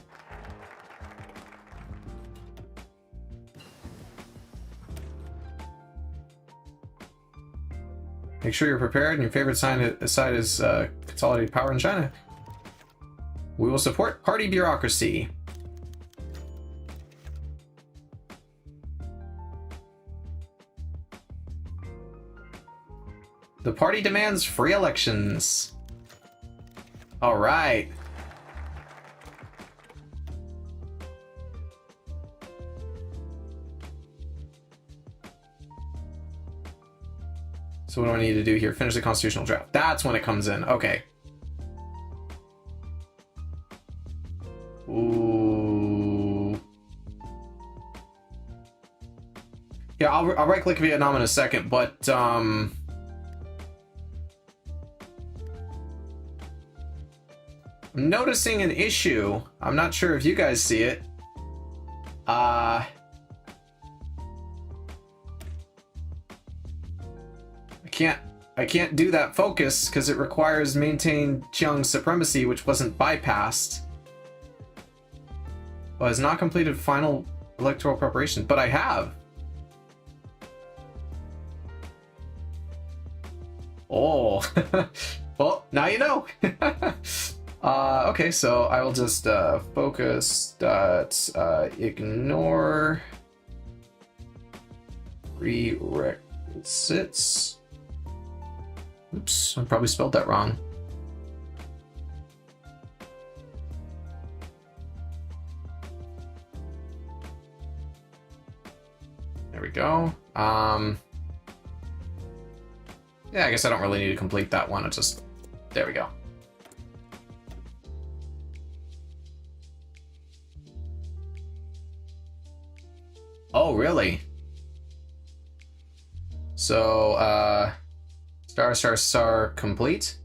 Make sure you're prepared and your favorite side is consolidated power in China. We will support party bureaucracy. The party demands free elections. All right. So what do I need to do here? Finish the constitutional draft. That's when it comes in. Okay. Ooh. Yeah, I'll right-click Vietnam in a second, but I'm noticing an issue. I'm not sure if you guys see it. I can't do that focus because it requires maintain Chiang's supremacy, which wasn't bypassed. Well, has not completed final electoral preparation, but I have. Oh, well, now you know. Okay, so I will just focus ignore prerequisites. Oops, I probably spelled that wrong. There we go. Yeah, I guess I don't really need to complete that one. It's just, there we go. Oh, really? So, star complete.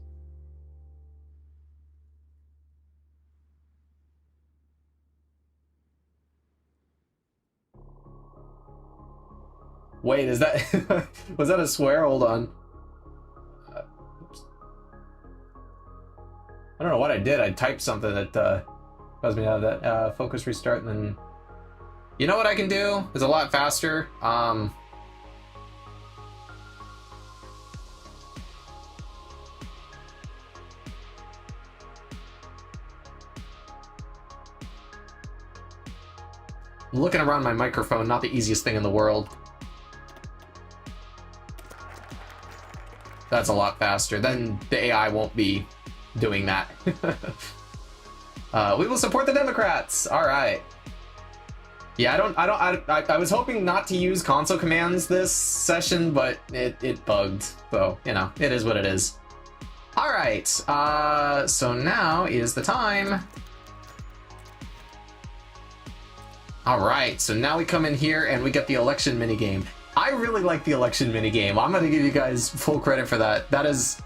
Wait, is that was that a swear? Hold on. I don't know what I did. I typed something that caused me to have that focus restart, and then you know what I can do? It's a lot faster. Looking around my microphone, not the easiest thing in the world. That's a lot faster. Then the AI won't be doing that. We will support the Democrats. All right. Yeah, I was hoping not to use console commands this session, but it bugged. So, you know, it is what it is. All right. So now is the time. All right, so now we come in here and we get the election minigame. I really like the election minigame. I'm gonna give you guys full credit for that. That is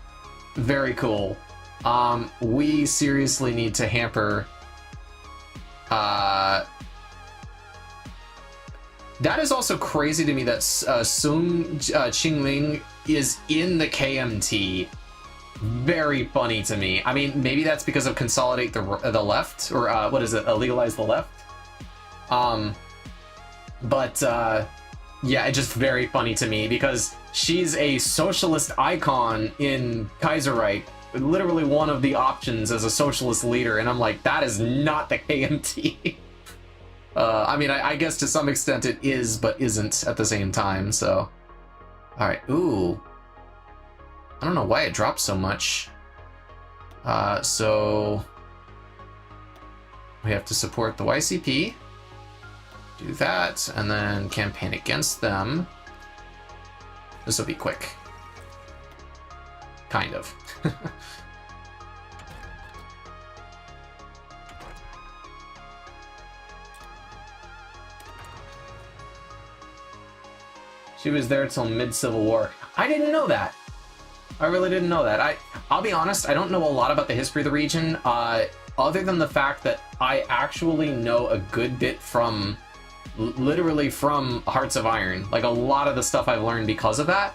very cool. We seriously need to hamper. That is also crazy to me that Sung Qingling is in the KMT. Very funny to me. I mean, maybe that's because of Consolidate the Left, or what is it, Legalize the Left? Yeah, it's just very funny to me because she's a socialist icon in Kaiserreich, literally one of the options as a socialist leader, and I'm like, that is not the KMT. I mean, I guess to some extent it is, but isn't at the same time, so. Alright, ooh. I don't know why it dropped so much. So we have to support the YCP. Do that, and then campaign against them. This will be quick. Kind of. She was there till mid-Civil War. I didn't know that. I really didn't know that. I'll be honest, I don't know a lot about the history of the region, other than the fact that I actually know a good bit from literally from Hearts of Iron. Like, a lot of the stuff I've learned because of that.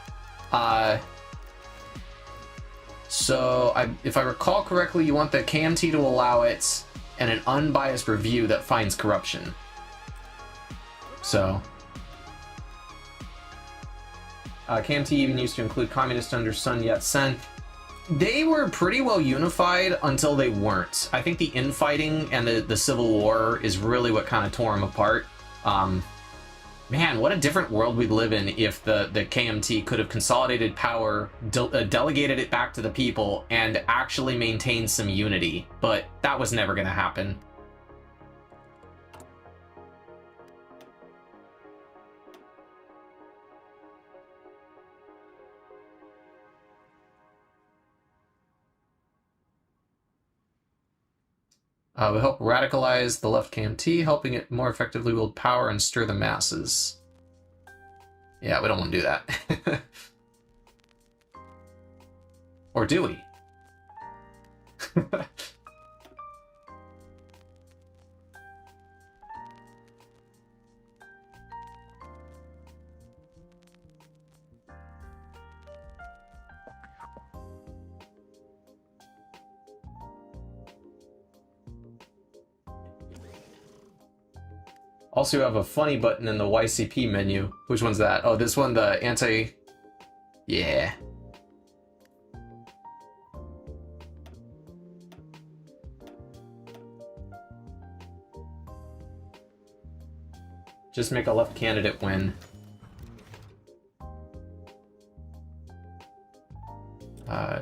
So, if I recall correctly, you want the KMT to allow it, and an unbiased review that finds corruption. So, KMT even used to include communists under Sun Yat-sen. They were pretty well unified until they weren't. I think the infighting and the Civil War is really what kind of tore them apart. Man, what a different world we'd live in if the KMT could have consolidated power, delegated it back to the people, and actually maintained some unity. But that was never going to happen. We help radicalize the left KMT, helping it more effectively wield power and stir the masses. Yeah, we don't want to do that. Or do we? Also, you have a funny button in the YCP menu. Which one's that? Oh, this one, the anti... Yeah. Just make a left candidate win.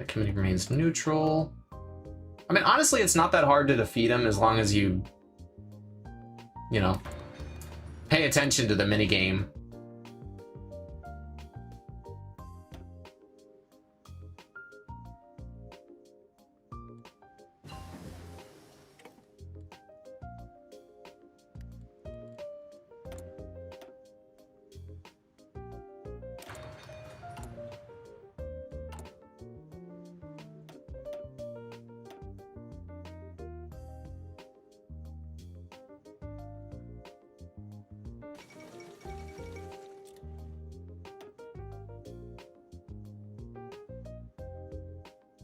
Committee remains neutral. I mean, honestly, it's not that hard to defeat him as long as you know, pay attention to the minigame.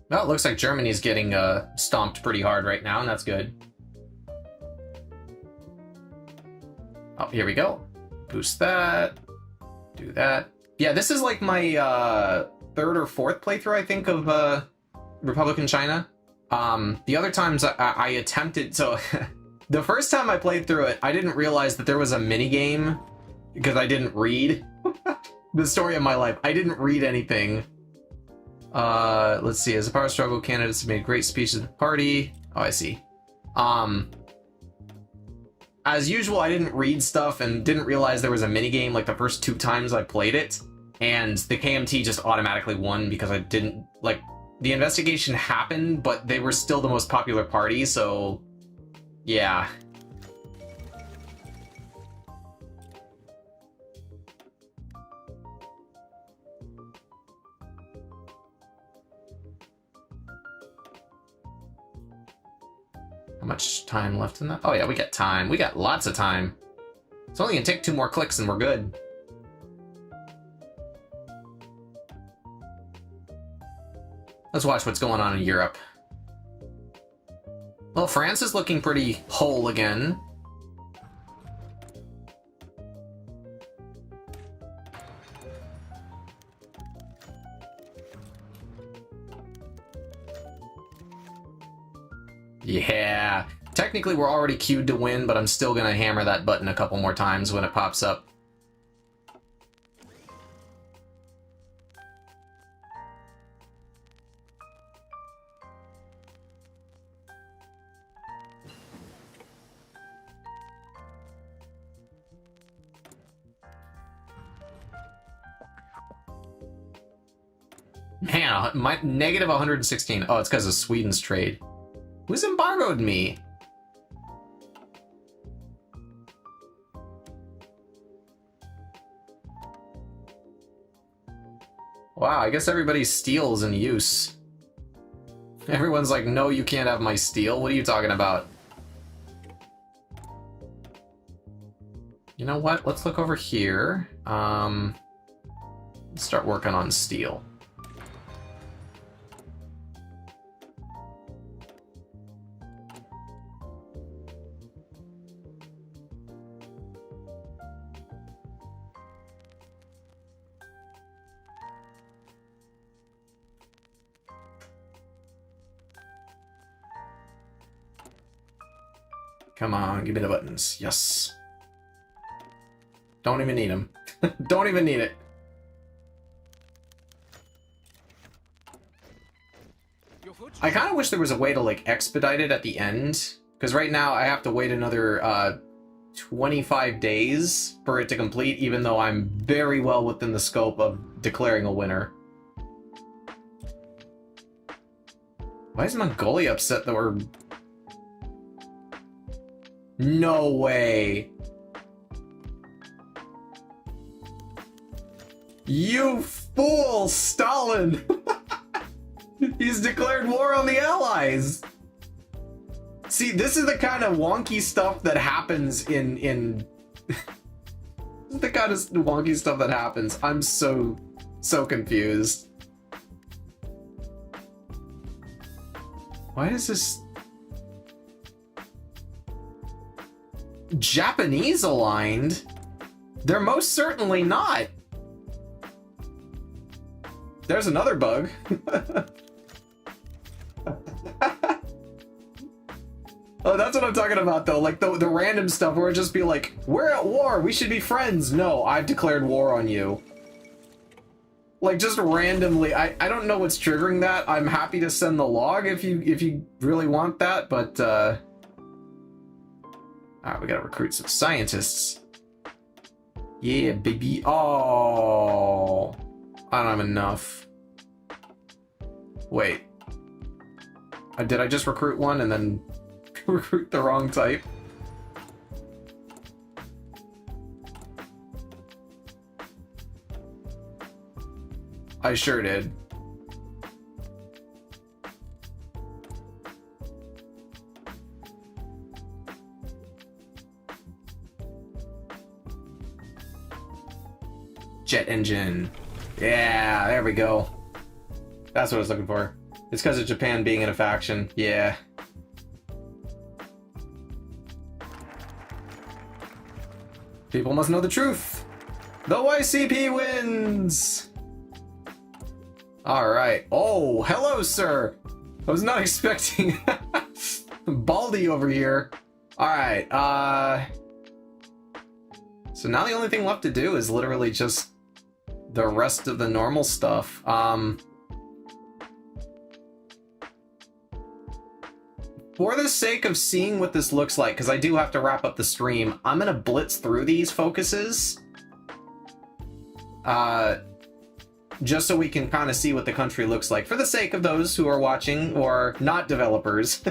Well, it looks like Germany's getting stomped pretty hard right now, and that's good. Oh, here we go. Boost that. Do that. Yeah, this is like my third or fourth playthrough, I think, of Republican China. The other times I attempted... So, the first time I played through it, I didn't realize that there was a minigame because I didn't read. The story of my life. I didn't read anything. Let's see. As a power struggle, candidates have made great speeches at the party. Oh, I see. As usual, I didn't read stuff and didn't realize there was a minigame like the first 2 times I played it. And the KMT just automatically won because I didn't, like, the investigation happened, but they were still the most popular party, so yeah. How much time left in that? Oh yeah, we got time. We got lots of time. It's only gonna take 2 more clicks and we're good. Let's watch what's going on in Europe. Well, France is looking pretty whole again. Yeah. Technically, we're already queued to win, but I'm still gonna hammer that button a couple more times when it pops up. Man, my negative 116. Oh, it's because of Sweden's trade. Who's embargoed me? Wow, I guess everybody's steel's in use. Everyone's like, no, you can't have my steel. What are you talking about? You know what? Let's look over here. Let's start working on steel. Come on, give me the buttons. Yes. Don't even need them. Don't even need it. I kind of wish there was a way to, like, expedite it at the end. Because right now I have to wait another 25 days for it to complete, even though I'm very well within the scope of declaring a winner. Why is Mongolia upset that we're... No way! You fool, Stalin! He's declared war on the Allies! See, this is the kind of wonky stuff that happens in this is the kind of wonky stuff that happens. I'm so confused. Why is this Japanese aligned? They're most certainly not. There's another bug. Oh, that's what I'm talking about, though. Like, the random stuff where it just be like, we're at war, we should be friends. No, I've declared war on you. Like, just randomly. I don't know what's triggering that. I'm happy to send the log if you really want that, but, Alright, we gotta recruit some scientists. Yeah, baby. Oh, I don't have enough. Wait. Did I just recruit one and then... recruit the wrong type? I sure did. Jet engine. Yeah, there we go. That's what I was looking for. It's because of Japan being in a faction. Yeah. People must know the truth. The YCP wins! Alright. Oh, hello, sir! I was not expecting Baldy over here. Alright, so now the only thing left to do is literally just the rest of the normal stuff. For the sake of seeing what this looks like, because I do have to wrap up the stream, I'm going to blitz through these focuses. Just so we can kind of see what the country looks like. For the sake of those who are watching, or not developers.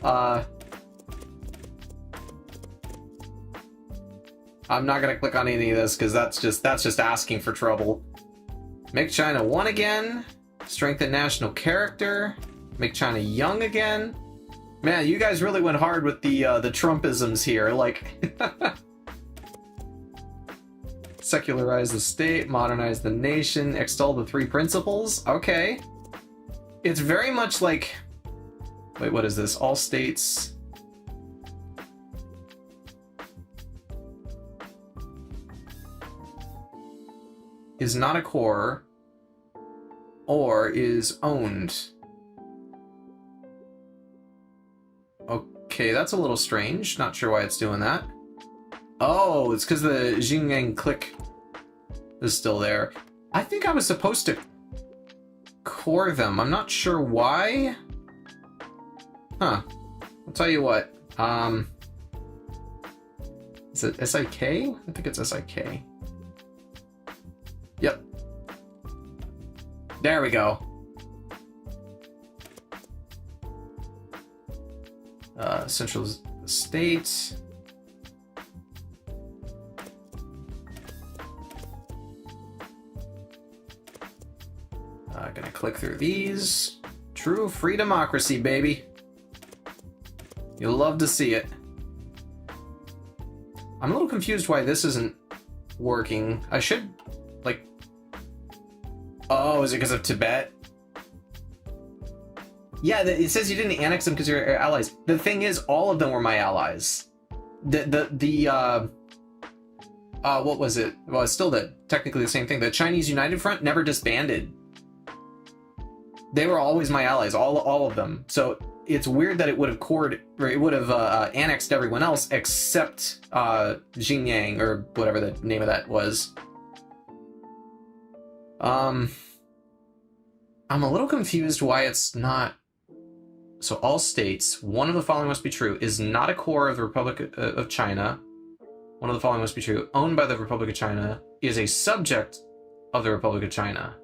I'm not going to click on any of this, because that's just asking for trouble. Make China one again. Strengthen national character. Make China young again. Man, you guys really went hard with the Trumpisms here, like... Secularize the state, modernize the nation, extol the three principles. Okay. It's very much like... Wait, what is this? All states... is not a core, or is owned. Okay, that's a little strange. Not sure why it's doing that. Oh, it's because the Xinjiang click is still there. I think I was supposed to core them. I'm not sure why. Huh. I'll tell you what. Is it SIK? I think it's SIK. Yep. There we go. Central State. Gonna click through these. True free democracy, baby. You'll love to see it. I'm a little confused why this isn't working. I should, like... Oh, is it because of Tibet? Yeah, it says you didn't annex them because you're allies. The thing is, all of them were my allies. What was it? Well, it's still technically the same thing. The Chinese United Front never disbanded. They were always my allies, all of them. So it's weird that it would have annexed everyone else except Xinjiang, or whatever the name of that was. I'm a little confused why it's not. So all states, one of the following must be true, is not a core of the Republic of China. One of the following must be true, owned by the Republic of China, is a subject of the Republic of China.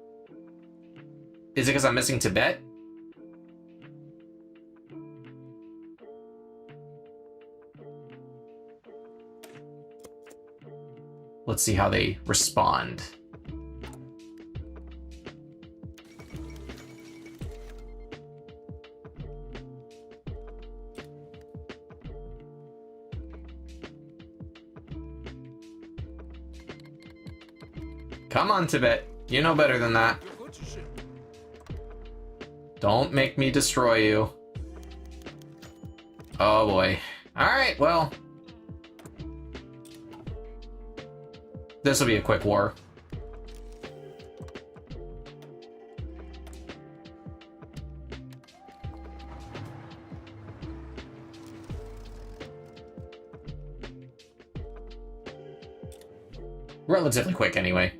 Is it because I'm missing Tibet? Let's see how they respond. Come on, Tibet. You know better than that. Don't make me destroy you. Oh boy. Alright, well. This will be a quick war. Relatively quick, anyway.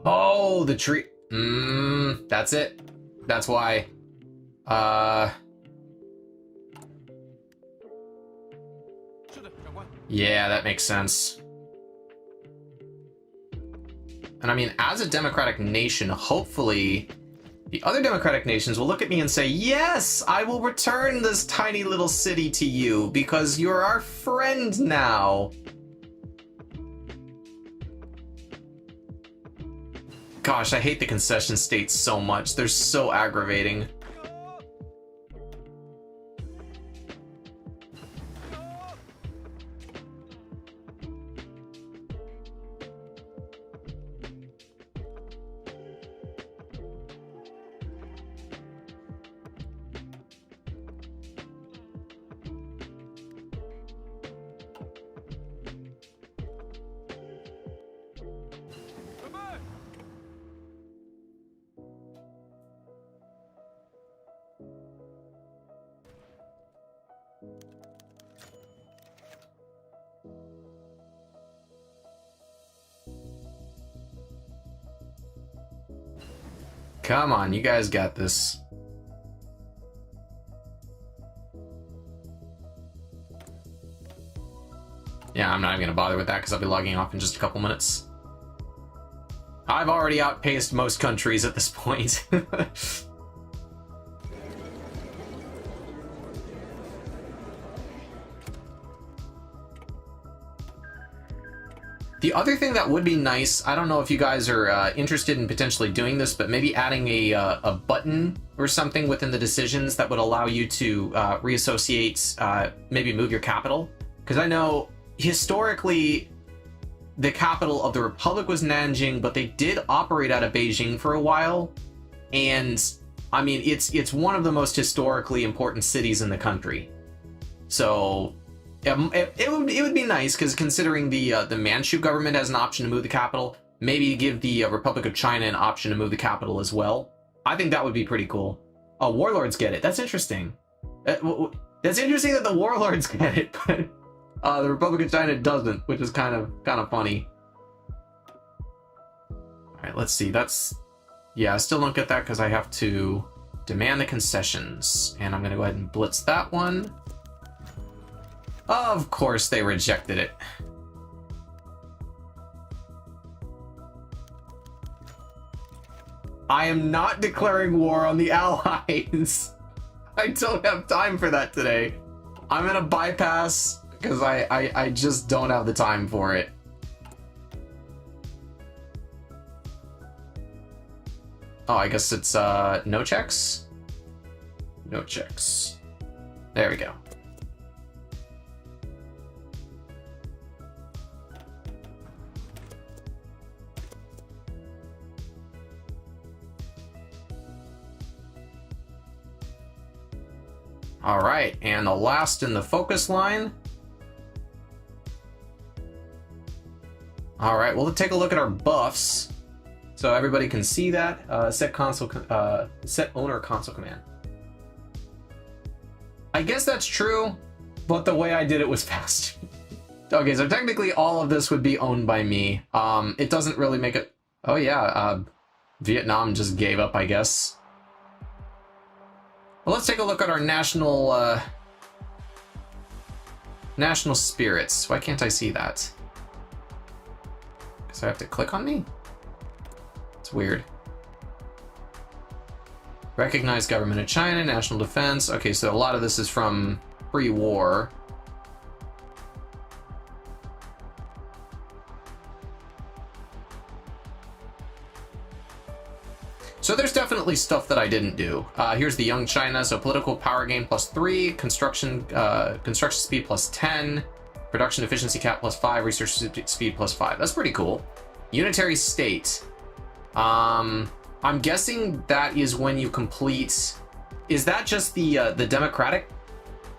Oh, the tree. That's it. That's why. Yeah, that makes sense. And I mean, as a democratic nation, hopefully the other democratic nations will look at me and say, yes, I will return this tiny little city to you because you're our friend now. Gosh, I hate the concession states so much. They're so aggravating. Come on, you guys got this. Yeah, I'm not even gonna bother with that because I'll be logging off in just a couple minutes. I've already outpaced most countries at this point. The other thing that would be nice, I don't know if you guys are interested in potentially doing this, but maybe adding a button or something within the decisions that would allow you to reassociate, maybe move your capital. Because I know historically the capital of the Republic was Nanjing, but they did operate out of Beijing for a while. And I mean, it's one of the most historically important cities in the country. So it would be nice, because considering the Manchu government has an option to move the capital, maybe give the Republic of China an option to move the capital as well. I think that would be pretty cool. Oh, warlords get it. That's interesting. That's interesting that the warlords get it, but the Republic of China doesn't, which is kind of funny. All right, let's see. Yeah, I still don't get that because I have to demand the concessions, and I'm gonna go ahead and blitz that one. Of course they rejected it. I am not declaring war on the Allies. I don't have time for that today. I'm gonna bypass because I just don't have the time for it. Oh, I guess it's no checks? No checks. There we go. All right, and the last in the focus line. All right, well, let's take a look at our buffs so everybody can see that. Set owner console command. I guess that's true, but the way I did it was fast. Okay, so technically all of this would be owned by me. It doesn't really make it... Oh yeah, Vietnam just gave up, I guess. Well, let's take a look at our national spirits. Why can't I see that? Because I have to click on me? It's weird. Recognized government of China, national defense. Okay, so a lot of this is from pre-war. So there's definitely stuff that I didn't do. Here's the Young China, so political power gain +3, construction speed +10, production efficiency cap +5, research speed +5. That's pretty cool. Unitary state. I'm guessing that is when you complete. Is that just the democratic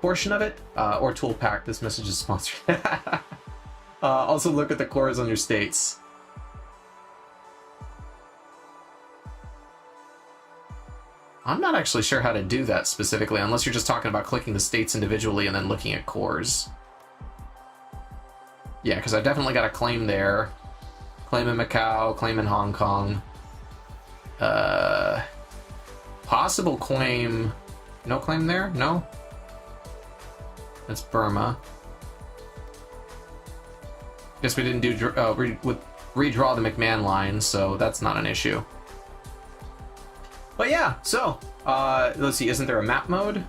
portion of it, or tool pack? This message is sponsored. Also look at the cores on your states. I'm not actually sure how to do that specifically, unless you're just talking about clicking the states individually and then looking at cores. Yeah, because I definitely got a claim there. Claim in Macau, claim in Hong Kong. Possible claim... No claim there? No? That's Burma. Guess we didn't do redraw the McMahon line, so that's not an issue. But yeah, so, let's see, isn't there a map mode?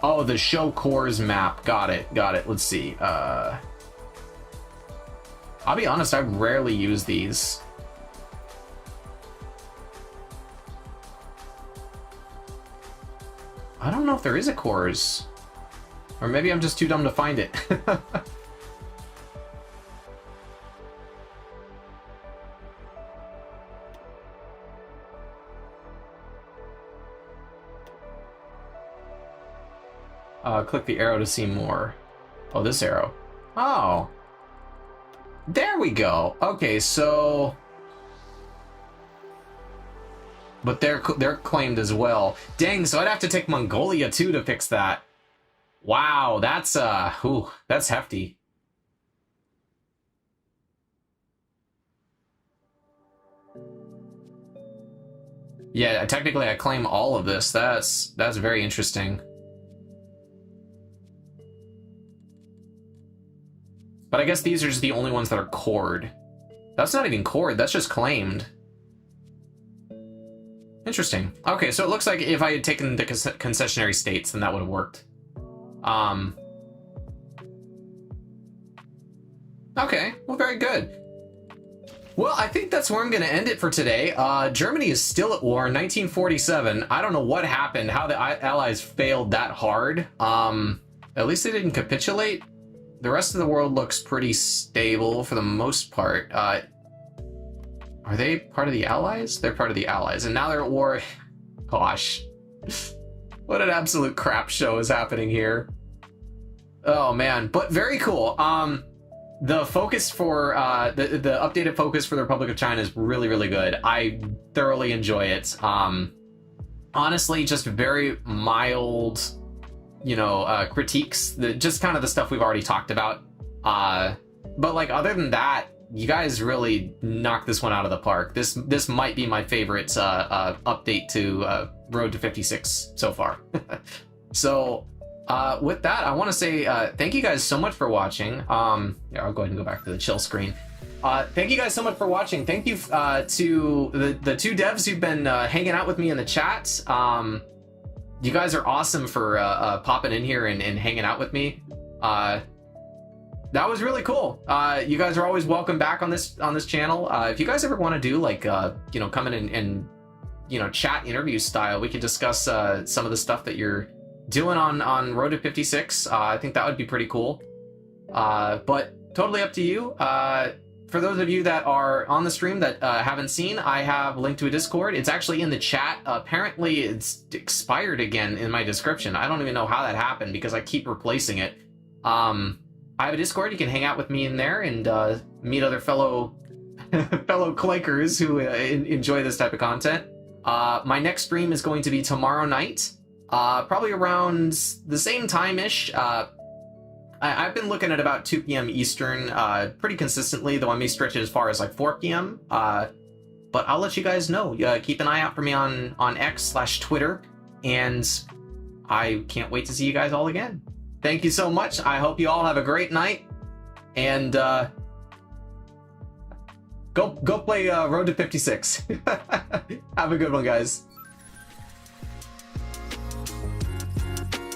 Oh, the show cores map. Got it. Let's see. I'll be honest, I rarely use these. I don't know if there is a cores. Or maybe I'm just too dumb to find it. Click the arrow to see more. Oh, this arrow. Oh. There we go. Okay, so... But they're claimed as well. Dang, so I'd have to take Mongolia too to fix that. Wow, that's that's hefty. Yeah, technically I claim all of this. That's very interesting. But I guess these are just the only ones that are cored. That's not even cored, that's just claimed. Interesting. Okay, so it looks like if I had taken the concessionary states, then that would have worked. Okay, well, very good. Well, I think that's where I'm going to end it for today. Germany is still at war in 1947. I don't know what happened, how the Allies failed that hard. At least they didn't capitulate. The rest of the world looks pretty stable for the most part. Are they part of the Allies? They're part of the Allies, and now they're at war. Gosh. What an absolute crap show is happening here. Oh, man. But very cool. The focus for, the updated focus for the Republic of China is really, really good. I thoroughly enjoy it. Honestly, just very mild, you know, critiques. Just kind of the stuff we've already talked about. But, like, other than that, you guys really knocked this one out of the park. This might be my favorite update to Road to 56 so far. So with that, I want to say thank you guys so much for watching. Yeah, I'll go ahead and go back to the chill screen. Thank you guys so much for watching. Thank you to the two devs who've been hanging out with me in the chat. You guys are awesome for popping in here and hanging out with me. That was really cool. You guys are always welcome back on this channel. If you guys ever want to do like you know, come in and you know, chat interview style, we can discuss some of the stuff that you're doing on Road to 56. I think that would be pretty cool. But totally up to you. for those of you that are on the stream that haven't seen, I have a link to a Discord. It's actually in the chat. Apparently, it's expired again in my description. I don't even know how that happened because I keep replacing it. I have a Discord. You can hang out with me in there and meet other fellow clankers who enjoy this type of content. My next stream is going to be tomorrow night, probably around the same time-ish. I've been looking at about 2 p.m. Eastern pretty consistently, though I may stretch it as far as like 4 p.m. But I'll let you guys know. Keep an eye out for me on X/Twitter, and I can't wait to see you guys all again. Thank you so much. I hope you all have a great night, and go play Road to 56. Have a good one, guys.